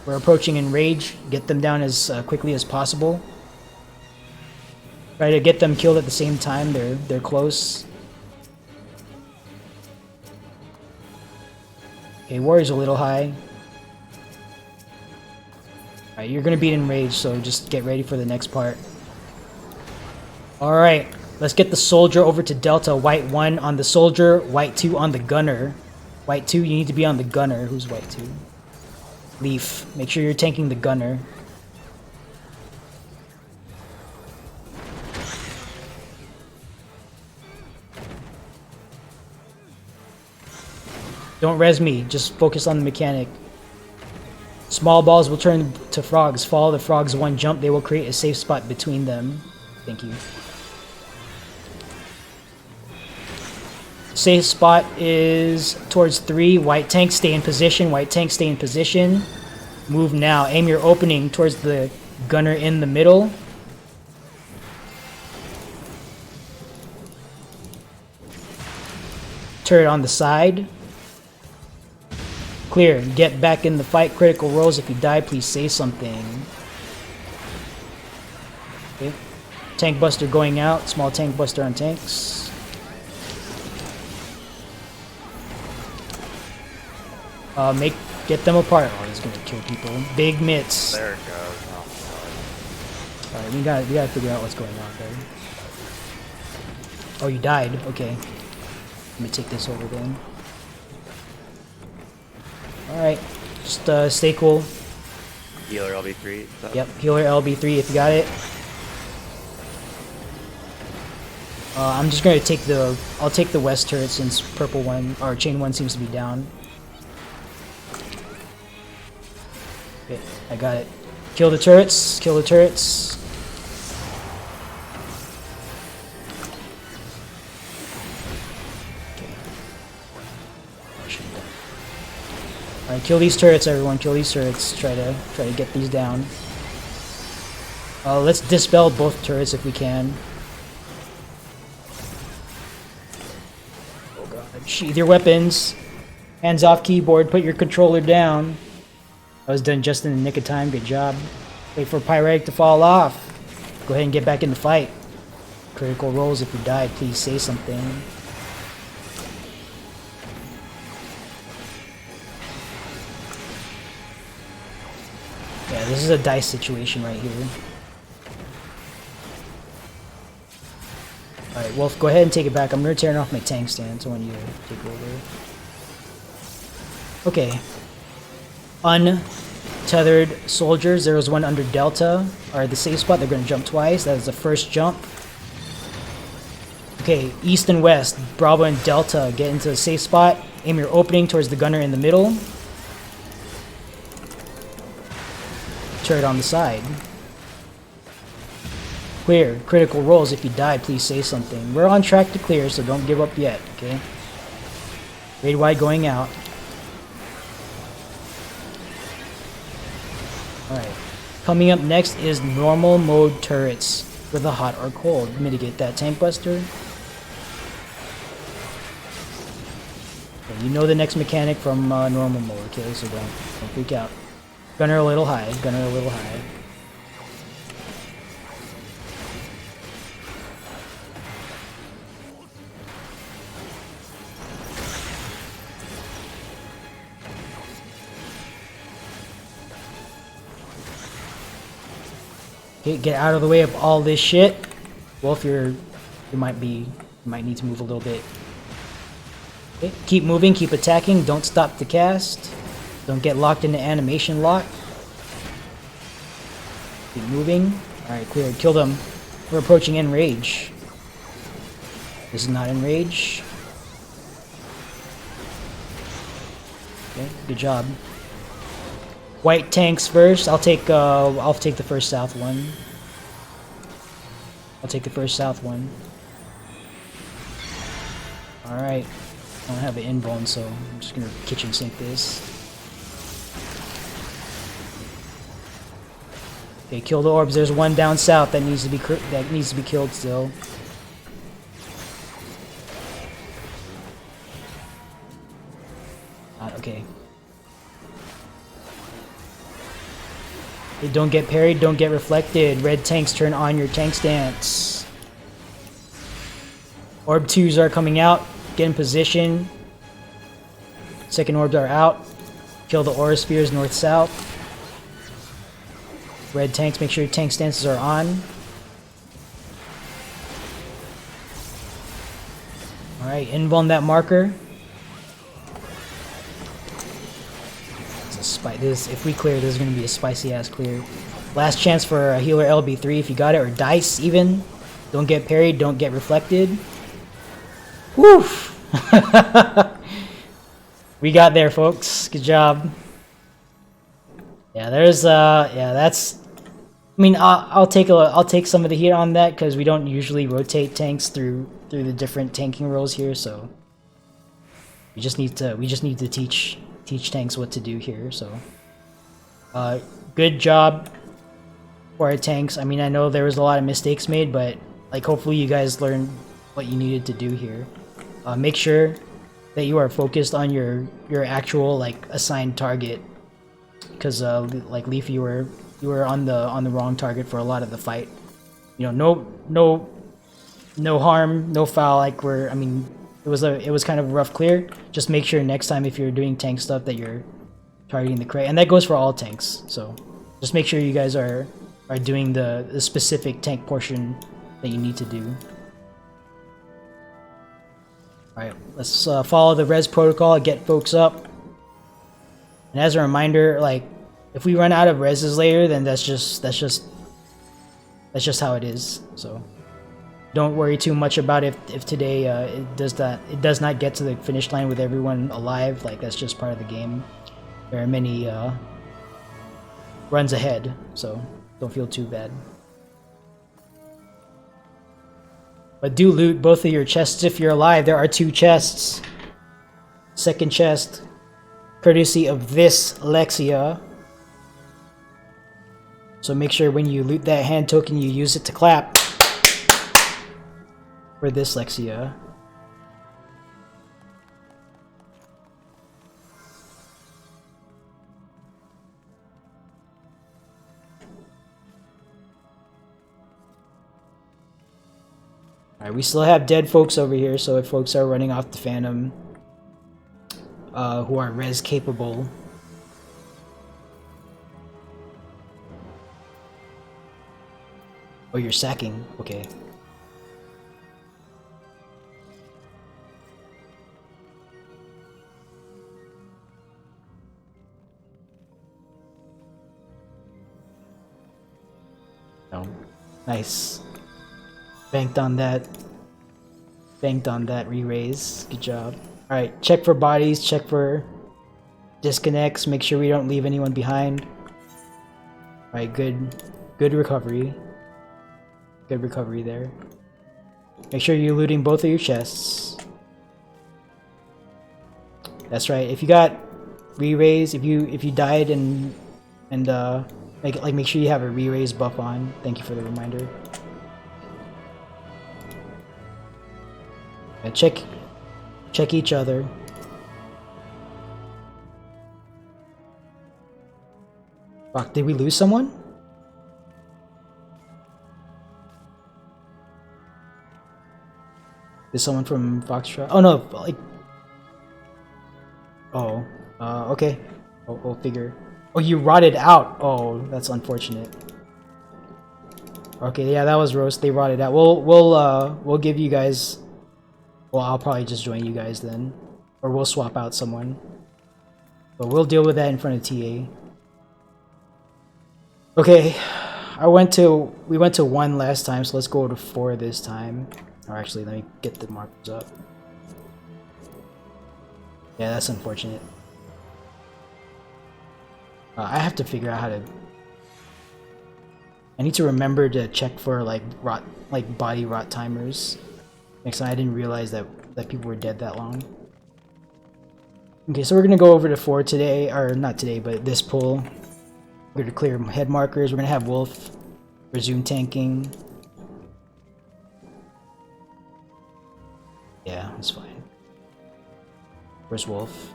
We're approaching Enrage. Get them down as quickly as possible. Try to get them killed at the same time. They're close. Okay, Warrior's a little high. Alright, you're gonna beat Enrage, so just get ready for the next part. Alright, let's get the soldier over to Delta. White 1 on the soldier, White 2 on the gunner. White 2, you need to be on the gunner. Who's White 2? Leaf. Make sure you're tanking the gunner. Don't res me, just focus on the mechanic. Small balls will turn to frogs. Follow the frogs one jump. They will create a safe spot between them. Thank you. Safe spot is towards 3. White tank, stay in position. White tank, stay in position. Move now. Aim your opening towards the gunner in the middle. Turret on the side. Clear. Get back in the fight. Critical rolls. If you die, please say something. Okay. Tank buster going out. Small tank buster on tanks. Get them apart. Oh, he's gonna kill people. Big mitts. There it goes. Oh, Alright, we gotta figure out what's going on there. Oh, you died. Okay. Let me take this over then. Alright. Just stay cool. healer LB3. Yep, healer LB3 if you got it. I'm just gonna take the... I'll take the west turret since purple one, or chain 1 seems to be down. Okay, I got it. Kill the turrets, kill the turrets. Okay. Alright, kill these turrets, everyone. Kill these turrets. Try to get these down. Let's dispel both turrets if we can. Oh god. Sheath your weapons. Hands off keyboard. Put your controller down. That was done just in the nick of time. Good job. Wait for Pyretic to fall off. Go ahead and get back in the fight. Critical rolls. If you die, please say something. Yeah, this is a dice situation right here. Alright, Wolf, go ahead and take it back. I'm going to turn off my tank stand, so I want you to take over. Okay. Untethered soldiers. There was one under Delta, or the safe spot. They're going to jump twice. That is the first jump. Okay, east and west. Bravo and Delta get into the safe spot. Aim your opening towards the gunner in the middle. Turret on the side. Clear. Critical rolls. If you die, please say something. We're on track to clear, so don't give up yet, okay? Raid wide going out. Alright. Coming up next is normal mode turrets for the hot or cold. Mitigate that tank buster. Okay, you know the next mechanic from normal mode, okay? So don't freak out. Gunner a little high. Gunner a little high. Okay, get out of the way of all this shit. Wolf, you might need to move a little bit. Okay, keep moving, keep attacking, don't stop the cast. Don't get locked into animation lock. Keep moving. Alright, clear. Kill them. We're approaching enrage. This is not enrage. Okay, good job. White tanks first. I'll take the first south one. I'll take the first south one. Alright. I don't have an invuln, so I'm just gonna kitchen sink this. Okay, kill the orbs. There's one down south that needs to be killed still. Okay. Hey, don't get parried, don't get reflected. Red tanks, turn on your tank stance. Orb 2s are coming out. Get in position. Second orbs are out. Kill the aura spheres north-south. Red tanks, make sure your tank stances are on. Alright, invuln that marker. If we clear, this is going to be a spicy ass clear. Last chance for a healer LB3 if you got it, or dice even. Don't get parried, don't get reflected. Woof! We got there, folks. Good job. Yeah, there's yeah, that's. I mean, I'll take some of the heat on that because we don't usually rotate tanks through the different tanking roles here, so we just need to teach tanks what to do here. So, good job for our tanks. I mean, I know there was a lot of mistakes made, but like hopefully you guys learned what you needed to do here. Make sure that you are focused on your actual like assigned target, because like Leaf, you were on the wrong target for a lot of the fight. You know, no harm, no foul. Like I mean, it was kind of a rough clear. Just make sure next time if you're doing tank stuff that you're targeting the correct, and that goes for all tanks. So just make sure you guys are doing the specific tank portion that you need to do. Alright, let's follow the res protocol, get folks up. And as a reminder, like, if we run out of reses later, then that's just how it is. So don't worry too much about if today it does not get to the finish line with everyone alive. Like, that's just part of the game. There are many runs ahead, so don't feel too bad. But do loot both of your chests if you're alive. There are 2 chests. Second chest, courtesy of this Lexia. So make sure when you loot that hand token, you use it to clap for this Lexia. Alright, we still have dead folks over here, so if folks are running off the Phantom who are res capable, oh, you're sacking, okay. Oh, nice. Banked on that re-raise. Good job. Alright, check for bodies, check for disconnects, make sure we don't leave anyone behind. Alright, good recovery. Good recovery there. Make sure you're looting both of your chests. That's right. If you got re-raise, if you died and make sure you have a re-raise buff on. Thank you for the reminder. Check each other. Fuck, did we lose someone? Is someone from Foxtrot? Oh no, like... Oh, okay. We'll figure. Oh, you rotted out. Oh, that's unfortunate. Okay, yeah, that was roast. They rotted out. We'll give you guys... Well, I'll probably just join you guys then. Or we'll swap out someone. But we'll deal with that in front of TA. Okay, we went to 1 last time, so let's go to 4 this time. Or actually, let me get the markers up. Yeah, that's unfortunate. I have to figure out how to... I need to remember to check for like body rot timers. Next time I didn't realize that people were dead that long. Okay, so we're gonna go over to 4 today, or not today, but this pull. We're gonna clear head markers. We're gonna have Wolf resume tanking. Yeah, that's fine. Where's Wolf?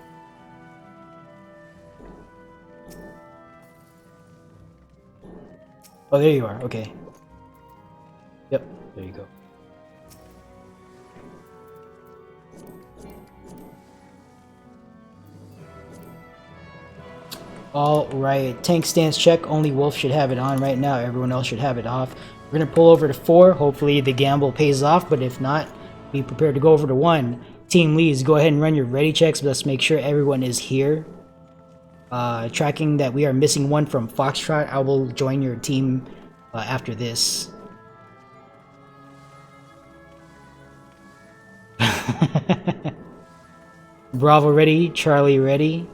Oh, there you are. Okay. Yep, there you go. Alright, tank stance check. Only Wolf should have it on right now. Everyone else should have it off. We're going to pull over to 4. Hopefully the gamble pays off, but if not, be prepared to go over to 1. Team leads, go ahead and run your ready checks. Let's make sure everyone is here. Tracking that we are missing 1 from Foxtrot. I will join your team after this. Bravo ready, Charlie ready.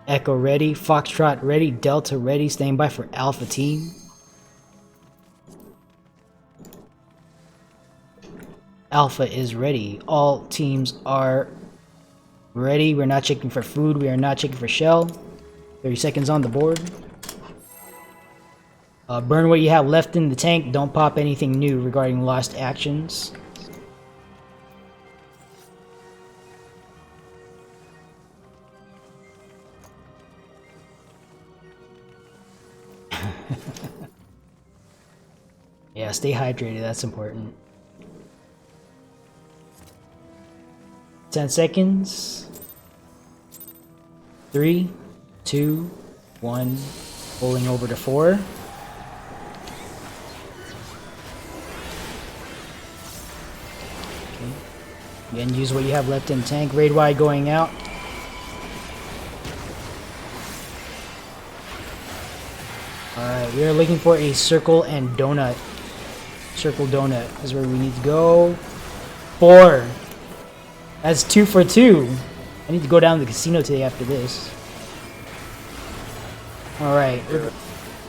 Echo ready, Foxtrot ready, Delta ready, standing by for Alpha team. Alpha is ready. All teams are ready. We're not checking for food. We are not checking for shell. 30 seconds on the board. Burn what you have left in the tank. Don't pop anything new regarding lost actions. Yeah, stay hydrated. That's important. 10 seconds. 3, 2, 1. Pulling over to 4. Okay. Again, use what you have left in tank. Raid wide going out. Alright, we are looking for a circle and donut. Circle donut is where we need to go. 4. That's 2 for 2. I need to go down to the casino today after this. Alright, we're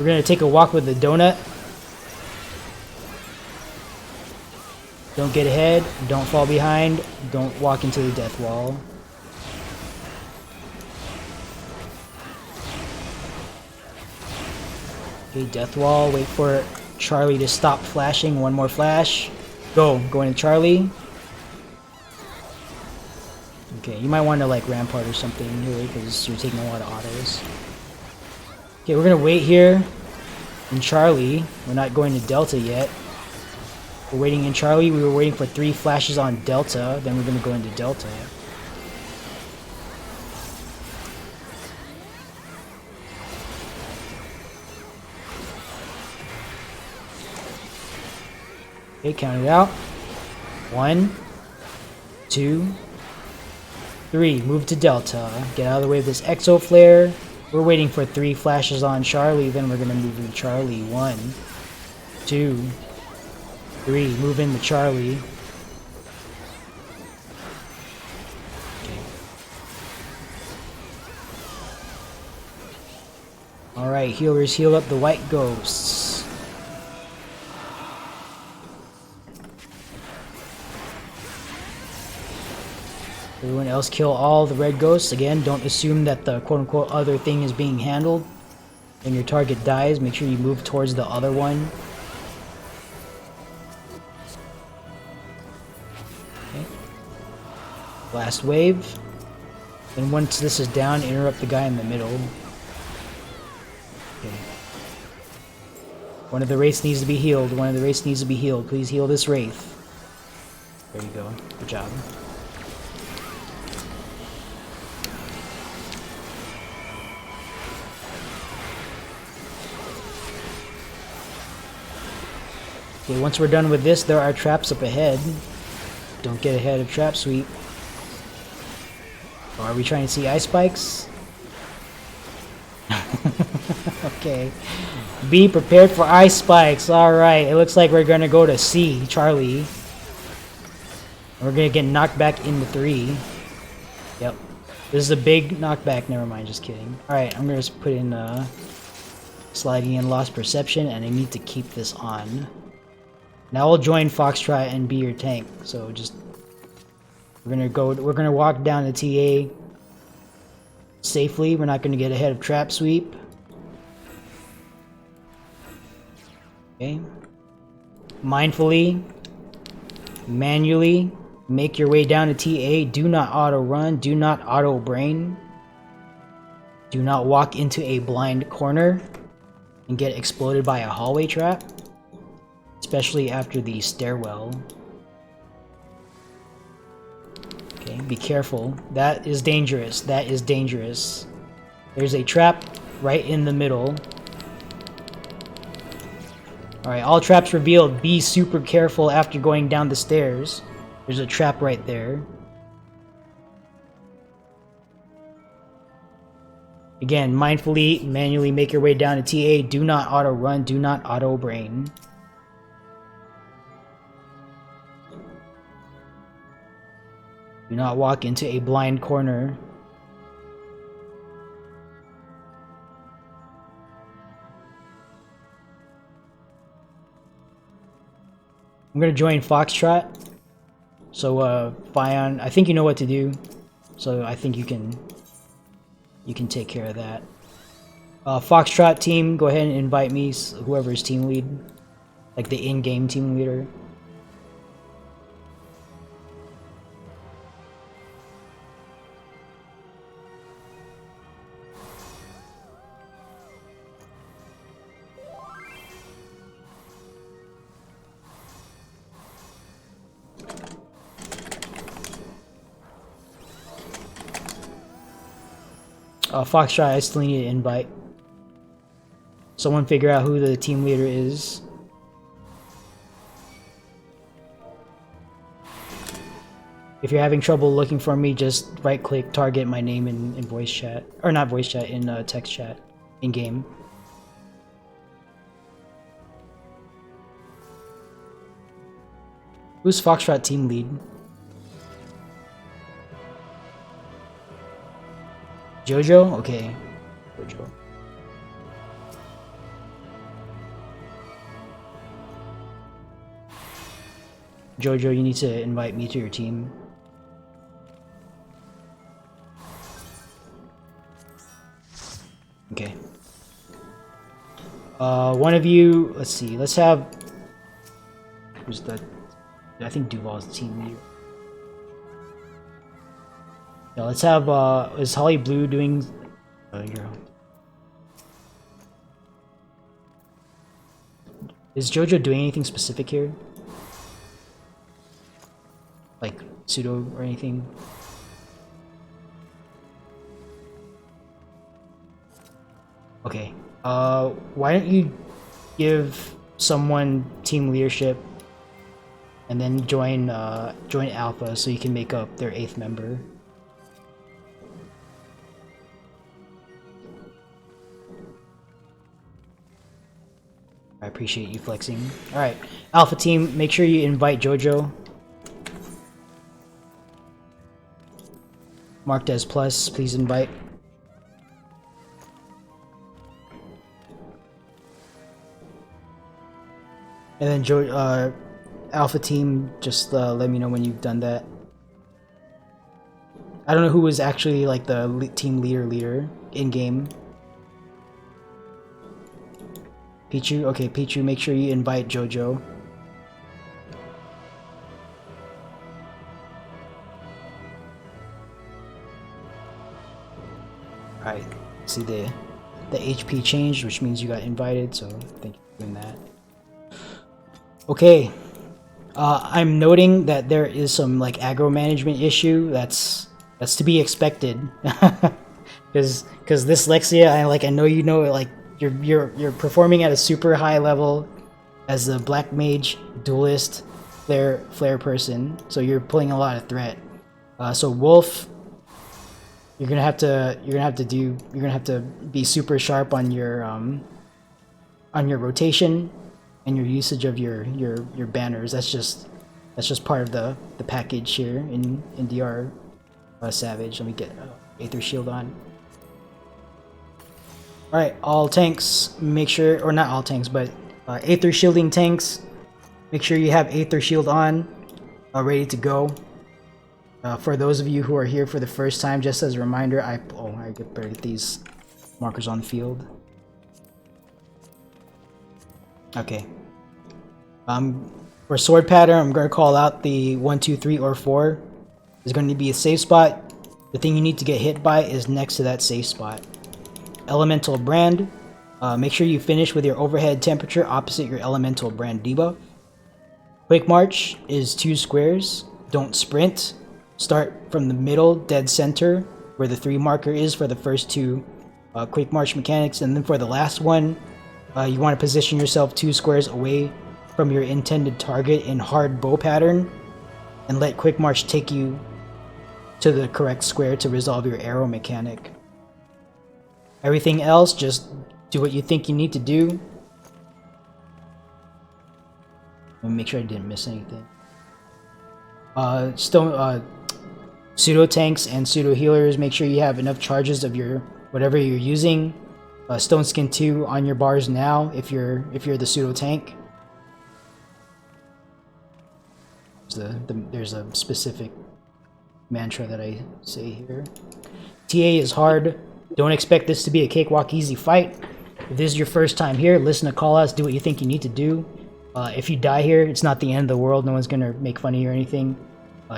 gonna take a walk with the donut. Don't get ahead, don't fall behind, don't walk into the death wall. Okay, death wall, wait for Charlie to stop flashing. 1 more flash. Go, into Charlie. Okay, you might want to like rampart or something here because you're taking a lot of autos. Okay, we're gonna wait here in Charlie. We're not going to Delta yet. We're waiting in Charlie. We were waiting for 3 flashes on Delta. Then we're gonna go into Delta. Okay, count it out. 1, 2, 3. Move to Delta. Get out of the way of this Exo Flare. We're waiting for 3 flashes on Charlie. Then we're gonna move into Charlie. 1, 2, 3. Move into Charlie. Okay. Alright, healers, heal up the white ghosts. Everyone else kill all the red ghosts. Again, don't assume that the quote-unquote other thing is being handled. When your target dies, make sure you move towards the other one. Okay. Last wave. And once this is down, interrupt the guy in the middle. Okay. One of the wraiths needs to be healed. One of the wraiths needs to be healed. Please heal this wraith. There you go. Good job. Okay, once we're done with this, there are traps up ahead. Don't get ahead of trap sweep. Oh, are we trying to see ice spikes? Okay. Be prepared for ice spikes. Alright, it looks like we're gonna go to C, Charlie. We're gonna get knocked back into 3. Yep. This is a big knockback. Never mind, just kidding. Alright, I'm gonna just put in sliding in lost perception, and I need to keep this on. Now I'll join Foxtrot and be your tank. So just we're gonna walk down the TA safely. We're not gonna get ahead of trap sweep. Okay. Mindfully, manually make your way down to TA. Do not auto run. Do not auto brain. Do not walk into a blind corner and get exploded by a hallway trap, especially after the stairwell. Okay, be careful. That is dangerous. That is dangerous. There's a trap right in the middle. Alright, all traps revealed. Be super careful after going down the stairs. There's a trap right there. Again, mindfully, manually make your way down to TA. Do not auto run. Do not auto brain. Do not walk into a blind corner. I'm gonna join Foxtrot. So, Fion, I think you know what to do. So I think you can take care of that. Foxtrot team, go ahead and invite me, whoever's team lead. Like the in-game team leader. Foxtrot, I still need an invite. Someone figure out who the team leader is. If you're having trouble looking for me, just right click, target my name in voice chat. Or not voice chat, in text chat. In game. Who's Foxtrot team lead? Jojo? Okay. Jojo. Jojo, you need to invite me to your team. Okay. One of you, let's see, let's have... Who's the... I think Duval's the team leader. Yeah, let's have, is Holly Blue doing... Is Jojo doing anything specific here? Like, pseudo or anything? Okay. Why don't you give someone team leadership and then join Alpha so you can make up their 8th member. I appreciate you flexing. Alright, Alpha team, make sure you invite Jojo. Marked as plus, please invite. And then Alpha team, just let me know when you've done that. I don't know who was actually like the team leader in game. Pichu? Okay, Pichu, make sure you invite Jojo. Alright, see the HP changed, which means you got invited, so thank you for doing that. Okay, I'm noting that there is some like aggro management issue. That's to be expected, because this Lexia, I know you know, like you're performing at a super high level as a black mage, duelist, flare person, so you're pulling a lot of threat. So Wolf, You're gonna have to be super sharp on your rotation and your usage of your banners. That's just part of the package here in DR Savage. Let me get Aether Shield on. All right, all tanks, make sure, or not all tanks, but Aether Shielding tanks, make sure you have Aether Shield on, ready to go. For those of you who are here for the first time, just as a reminder, I better get these markers on the field. Okay. For sword pattern, I'm going to call out the 1, 2, 3, or 4. There's going to be a safe spot. The thing you need to get hit by is next to that safe spot. Elemental brand. Make sure you finish with your overhead temperature opposite your elemental brand debuff. Quick march is 2 squares. Don't sprint. Start from the middle, dead center, where the 3 marker is for the first 2 quick march mechanics. And then for the last one, you want to position yourself 2 squares away from your intended target in hard bow pattern, and let quick march take you to the correct square to resolve your arrow mechanic. Everything else, just do what you think you need to do. Let me make sure I didn't miss anything. Pseudo tanks and pseudo healers, make sure you have enough charges of your whatever you're using. Stone Skin 2 on your bars now if you're the pseudo tank. There's a specific mantra that I say here. TA is hard. Don't expect this to be a cakewalk easy fight. If this is your first time here, listen to callouts, do what you think you need to do. If you die here, it's not the end of the world. No one's gonna make fun of you or anything.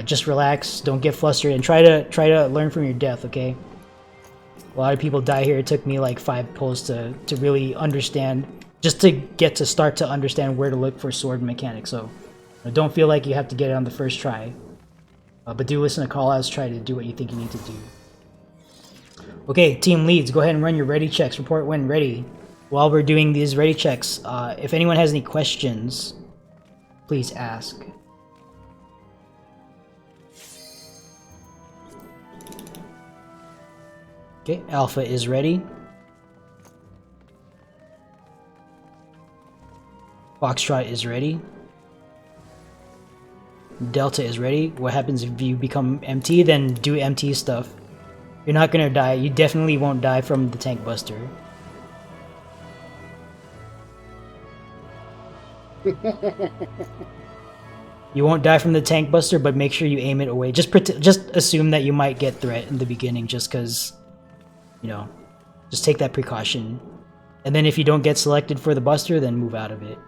Just relax, don't get flustered, and try to learn from your death, okay? A lot of people die here. It took me like 5 pulls to really understand, just to start to understand where to look for sword mechanics. So don't feel like you have to get it on the first try. But do listen to callouts, try to do what you think you need to do. Okay, team leads, go ahead and run your ready checks. Report when ready. While we're doing these ready checks, if anyone has any questions, please ask. Okay, Alpha is ready. Foxtrot is ready. Delta is ready. What happens if you become MT? Then do MT stuff. You're not gonna die. You definitely won't die from the tank buster. You won't die from the tank buster, but make sure you aim it away. Just assume that you might get threat in the beginning, just because, you know, just take that precaution. And then if you don't get selected for the buster, then move out of it.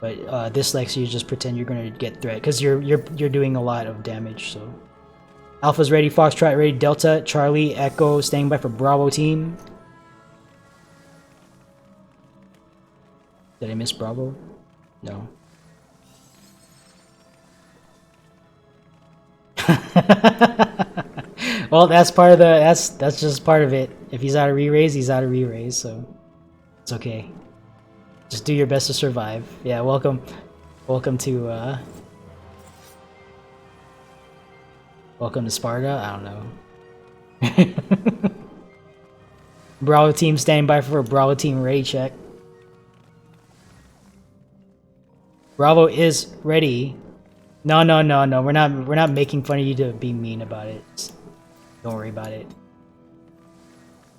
But this Lexi, just pretend you're gonna get threat, because you're doing a lot of damage. So Alpha's ready, Foxtrot ready, Delta, Charlie, Echo standing by for Bravo team. Did I miss Bravo? No. Well, that's part of the that's just part of it. If he's out of re-raise, he's out of re-raise, so it's okay. Just do your best to survive. Yeah, welcome to Sparta. I don't know. Bravo team standing by for a Bravo team ready check. Bravo is ready. No. We're not making fun of you to be mean about it. Just don't worry about it.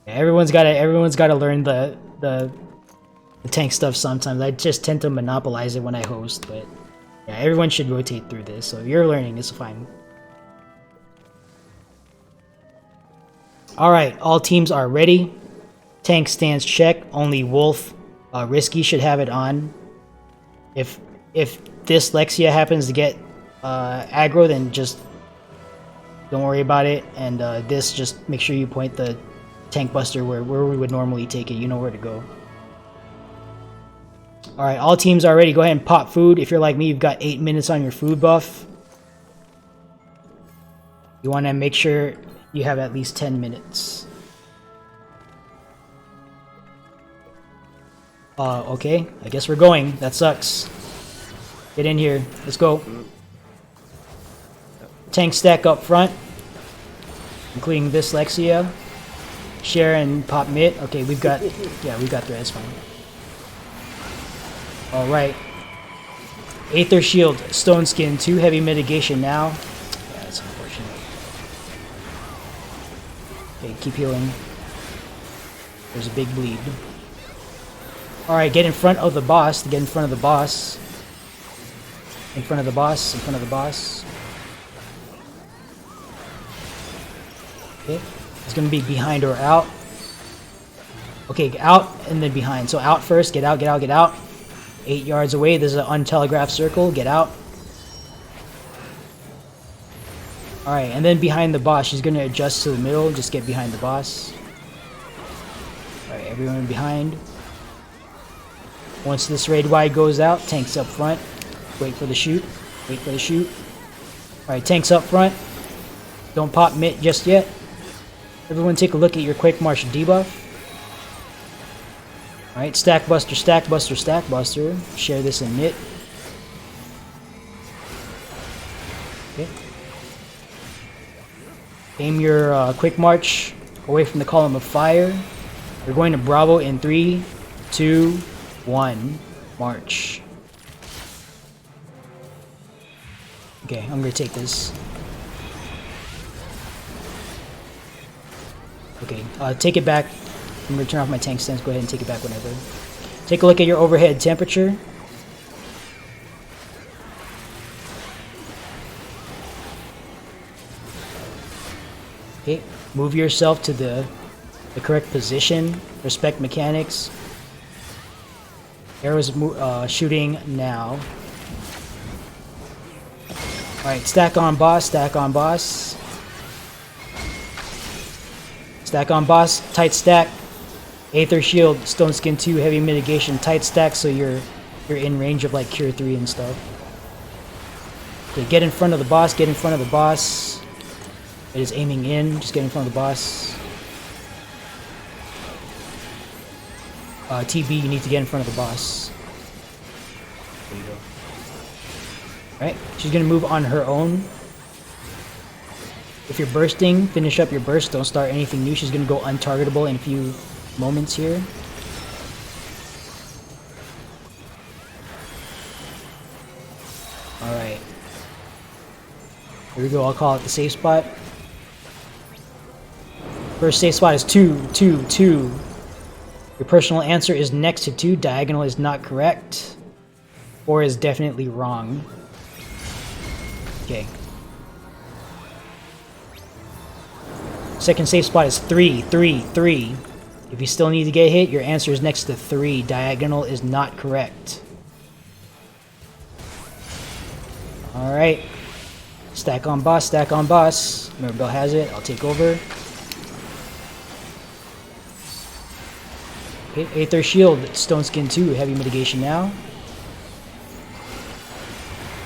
Yeah, everyone's gotta learn the tank stuff sometimes. I just tend to monopolize it when I host, but yeah, everyone should rotate through this. So if you're learning, it's fine. All right, all teams are ready. Tank stance check. Only Wolf, Risky should have it on. If this Lexia happens to get aggro, then just don't worry about it. And this, just make sure you point the tank buster where we would normally take it. You know where to go. All right, all teams are ready. Go ahead and pop food. If you're like me, you've got 8 minutes on your food buff. You want to make sure you have at least 10 minutes. Okay, I guess we're going. That sucks. Get in here. Let's go. Tank stack up front. including Dyslexia. Share and pop mid. Okay, we've got, yeah, we've got threads, fine. Alright. Aether Shield, Stone Skin, 2 heavy mitigation now. Yeah, that's unfortunate. Okay, keep healing. There's a big bleed. Alright, get in front of the boss. Get in front of the boss. In front of the boss. In front of the boss. Okay. It's gonna be behind or out. Okay, out and then behind. So out first. Get out, get out, get out. 8 yards away. There's an untelegraphed circle. Get out. Alright, and then behind the boss. She's gonna adjust to the middle. Just get behind the boss. Alright, everyone behind. Once this raid wide goes out, tanks up front. Wait for the shoot. Wait for the shoot. Alright, tanks up front. Don't pop mid just yet. Everyone take a look at your Quick March debuff. Alright, Stack Buster, Stack Buster, Stack Buster. Share this in mid. Okay. Aim your Quick March away from the column of fire. We're going to Bravo in 3, 2, 1. March. Okay, I'm gonna take this. Okay, take it back. I'm gonna turn off my tank stance. Go ahead and take it back whenever. Take a look at your overhead temperature. Okay, move yourself to the correct position. Respect mechanics. Arrows shooting now. Alright, stack on boss, stack on boss. Stack on boss, tight stack. Aether Shield, Stone Skin 2, heavy mitigation, tight stack so you're in range of like Cure 3 and stuff. Okay, get in front of the boss, get in front of the boss. It is aiming in, just get in front of the boss. TB, you need to get in front of the boss. There you go. Alright, she's gonna move on her own. If you're bursting, finish up your burst. Don't start anything new. She's gonna go untargetable in a few moments here. Alright. Here we go. I'll call it the safe spot. First safe spot is 2, 2, 2. Your personal answer is next to 2. Diagonal is not correct. 4 is definitely wrong. Okay. Second safe spot is 3, 3, 3. If you still need to get hit, your answer is next to 3. Diagonal is not correct. Alright. Stack on boss, stack on boss. Mirabelle has it. I'll take over. Okay, Aether Shield, Stone Skin 2, heavy mitigation now.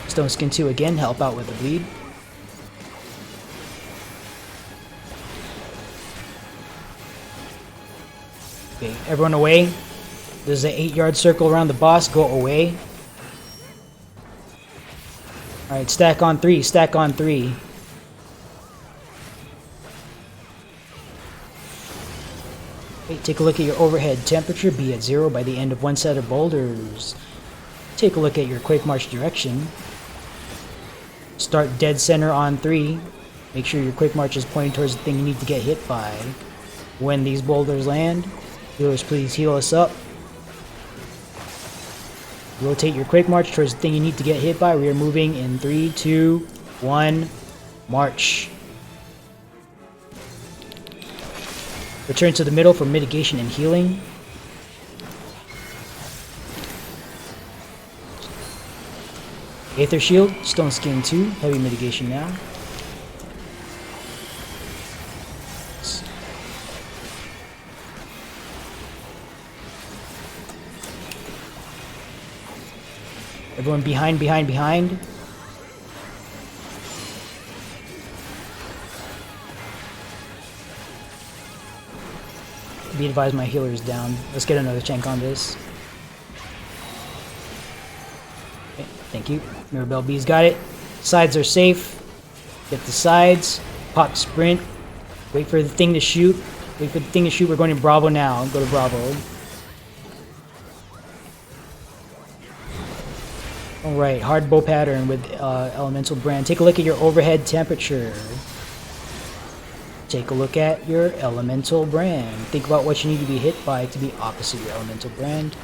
Stone Skin 2 again, help out with the bleed. Okay, everyone away. There's an 8-yard circle around the boss. Go away. Alright, stack on 3. Stack on 3. Okay, take a look at your overhead temperature. Be at 0 by the end of one set of boulders. Take a look at your Quake March direction. Start dead center on 3. Make sure your Quick March is pointing towards the thing you need to get hit by. When these boulders land, healers, please heal us up. Rotate your Quick March towards the thing you need to get hit by. We are moving in 3, 2, 1, march. Return to the middle for mitigation and healing. Aether Shield, Stone Skin 2, heavy mitigation now. Everyone behind, behind, behind. Be advised, my healer is down. Let's get another tank on this. Okay, thank you. Mirabelle B's got it. Sides are safe. Get the sides. Pop sprint. Wait for the thing to shoot. Wait for the thing to shoot. We're going to Bravo now. Go to Bravo. Alright, hard bow pattern with elemental brand. Take a look at your overhead temperature. Take a look at your elemental brand. Think about what you need to be hit by to be opposite your elemental brand.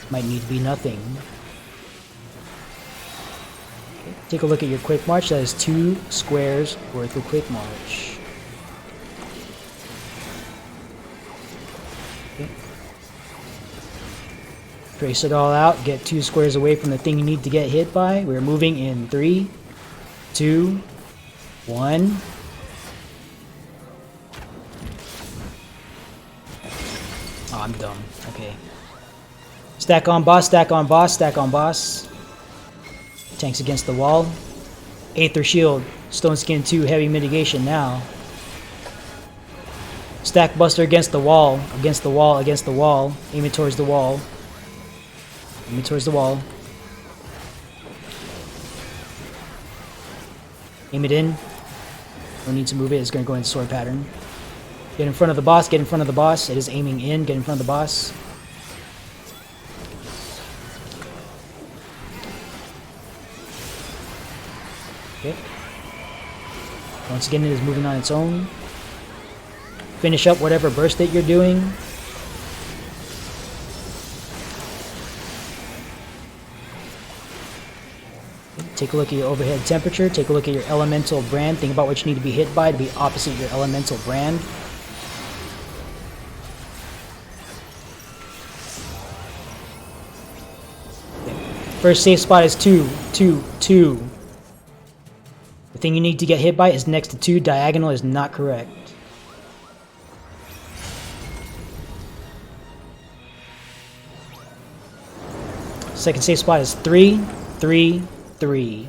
Might need to be nothing. Okay. Take a look at your quick march. That is 2 squares worth of quick march. Okay. Trace it all out. Get 2 squares away from the thing you need to get hit by. We're moving in 3, 2, 1. Oh, I'm dumb. Okay. Stack on boss, stack on boss, stack on boss. Tanks against the wall. Aether Shield. Stone Skin 2, heavy mitigation now. Stack Buster against the wall. Against the wall, against the wall. Aim it towards the wall. Aim it towards the wall. Aim it in. No need to move it, it's going to go into sword pattern. Get in front of the boss, get in front of the boss. It is aiming in, get in front of the boss. Okay. Once again, it is moving on its own. Finish up whatever burst that you're doing. Take a look at your overhead temperature. Take a look at your elemental brand. Think about what you need to be hit by to be opposite your elemental brand. First safe spot is 2, 2, 2. The thing you need to get hit by is next to 2. Diagonal is not correct. Second safe spot is 3, 3, 3.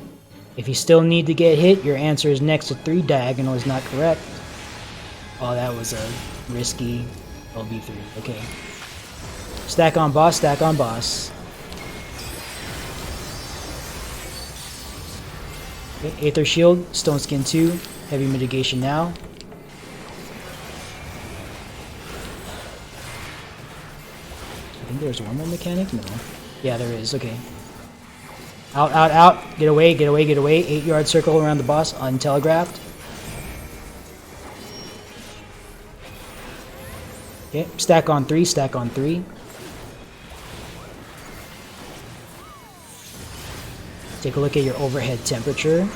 If you still need to get hit, your answer is next to 3. Diagonal is not correct. Oh, that was a risky LB3. Okay. Stack on boss, stack on boss. Okay, Aether Shield, Stone Skin 2, heavy mitigation now. I think there's one more mechanic? No. Yeah, there is, okay. Out, out, out, get away, get away, get away. 8-yard circle around the boss, untelegraphed. Okay, stack on 3, stack on 3. Take a look at your overhead temperature.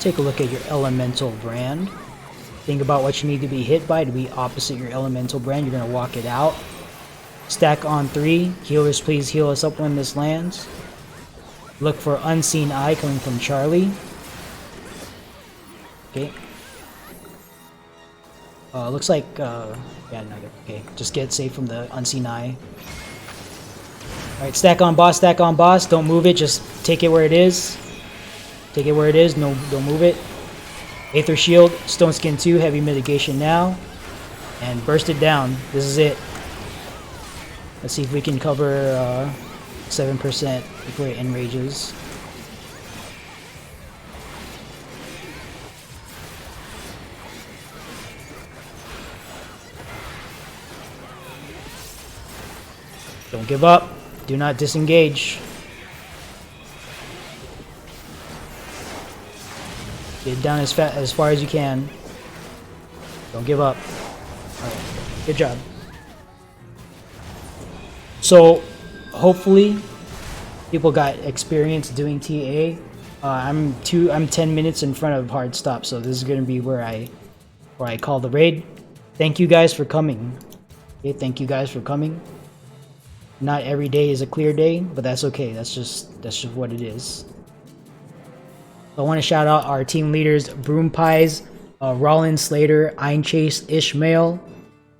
Take a look at your elemental brand. Think about what you need to be hit by to be opposite your elemental brand. You're going to walk it out. Stack on 3. Healers, please heal us up when this lands. Look for Unseen Eye coming from Charlie. Okay. Looks like, yeah, no, okay. Just get safe from the Unseen Eye. Alright, stack on boss, stack on boss. Don't move it, just take it where it is. Take it where it is, no, don't move it. Aether Shield, Stone Skin 2, heavy mitigation now. And burst it down. This is it. Let's see if we can cover 7% before it enrages. Don't give up. Do not disengage. Get down as far as you can. Don't give up. Alright, good job. So, hopefully, people got experience doing TA. I'm 10 minutes in front of hard stop, so this is gonna be where I call the raid. Thank you guys for coming. Okay, thank you guys for coming. Not every day is a clear day, but that's okay. That's just what it is. I want to shout out our team leaders: Broom Pies, Rollin Slater, Einchase Ishmael,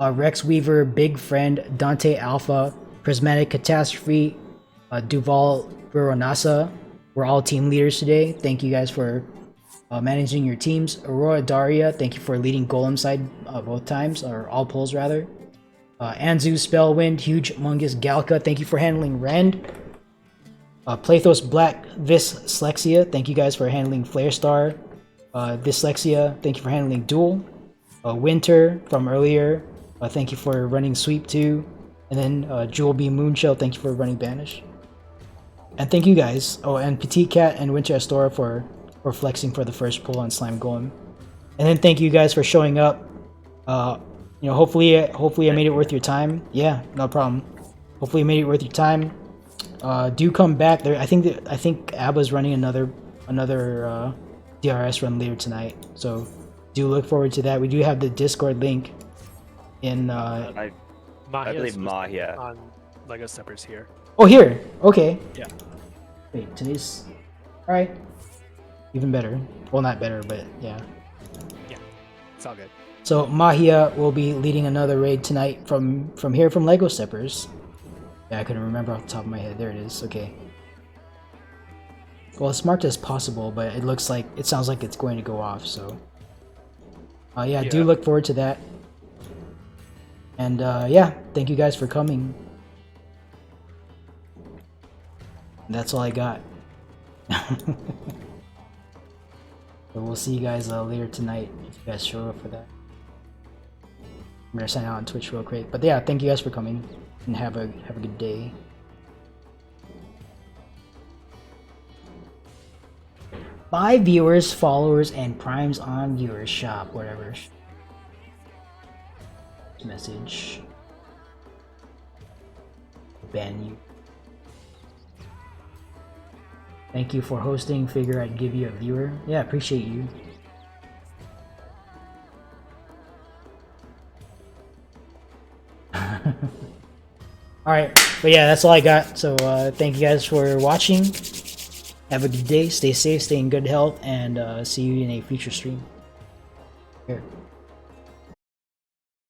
Rex Weaver, Big Friend, Dante Alpha, Prismatic Catastrophe, Duval Veronasa. We're all team leaders today. Thank you guys for managing your teams. Aurora Daria, thank you for leading Golem side both times, or all pulls rather. Anzu Spellwind, Huge Mungus Galka, thank you for handling Rend. Plathos Black Vis Slexia, thank you guys for handling Flare Star. Dyslexia, thank you for handling duel. Winter from earlier, thank you for running sweep too. And then Jewel B Moonshell, thank you for running banish. And thank you guys. Oh, and Petite Cat and Winter Astora for flexing for the first pull on Slime Golem. And then thank you guys for showing up. You know, hopefully I made it worth your time. Yeah, no problem. Hopefully I made it worth your time. Do come back there. I think Abba's running another DRS run later tonight. So do look forward to that. We do have the Discord link in I believe Mahia. on Lego Steppers here. Oh, here. Okay. Yeah. Wait, today's all right. Even better. Well, not better, but yeah. Yeah, it's all good. So Mahia will be leading another raid tonight from here from Lego Steppers. Yeah, I couldn't remember off the top of my head. There it is. Okay. Well, as marked as possible, but it sounds like it's going to go off. So, yeah, do look forward to that. And yeah, thank you guys for coming. That's all I got. So we'll see you guys later tonight if you guys show up for that. I'm gonna sign out on Twitch real quick, but yeah, thank you guys for coming and have a good day. Buy viewers, followers, and primes on viewers shop, whatever. Message. Ban you. Thank you for hosting. Figure I'd give you a viewer. Yeah, appreciate you. Alright, but yeah, that's all I got. So thank you guys for watching. Have a good day, stay safe, stay in good health, and see you in a future stream. Here.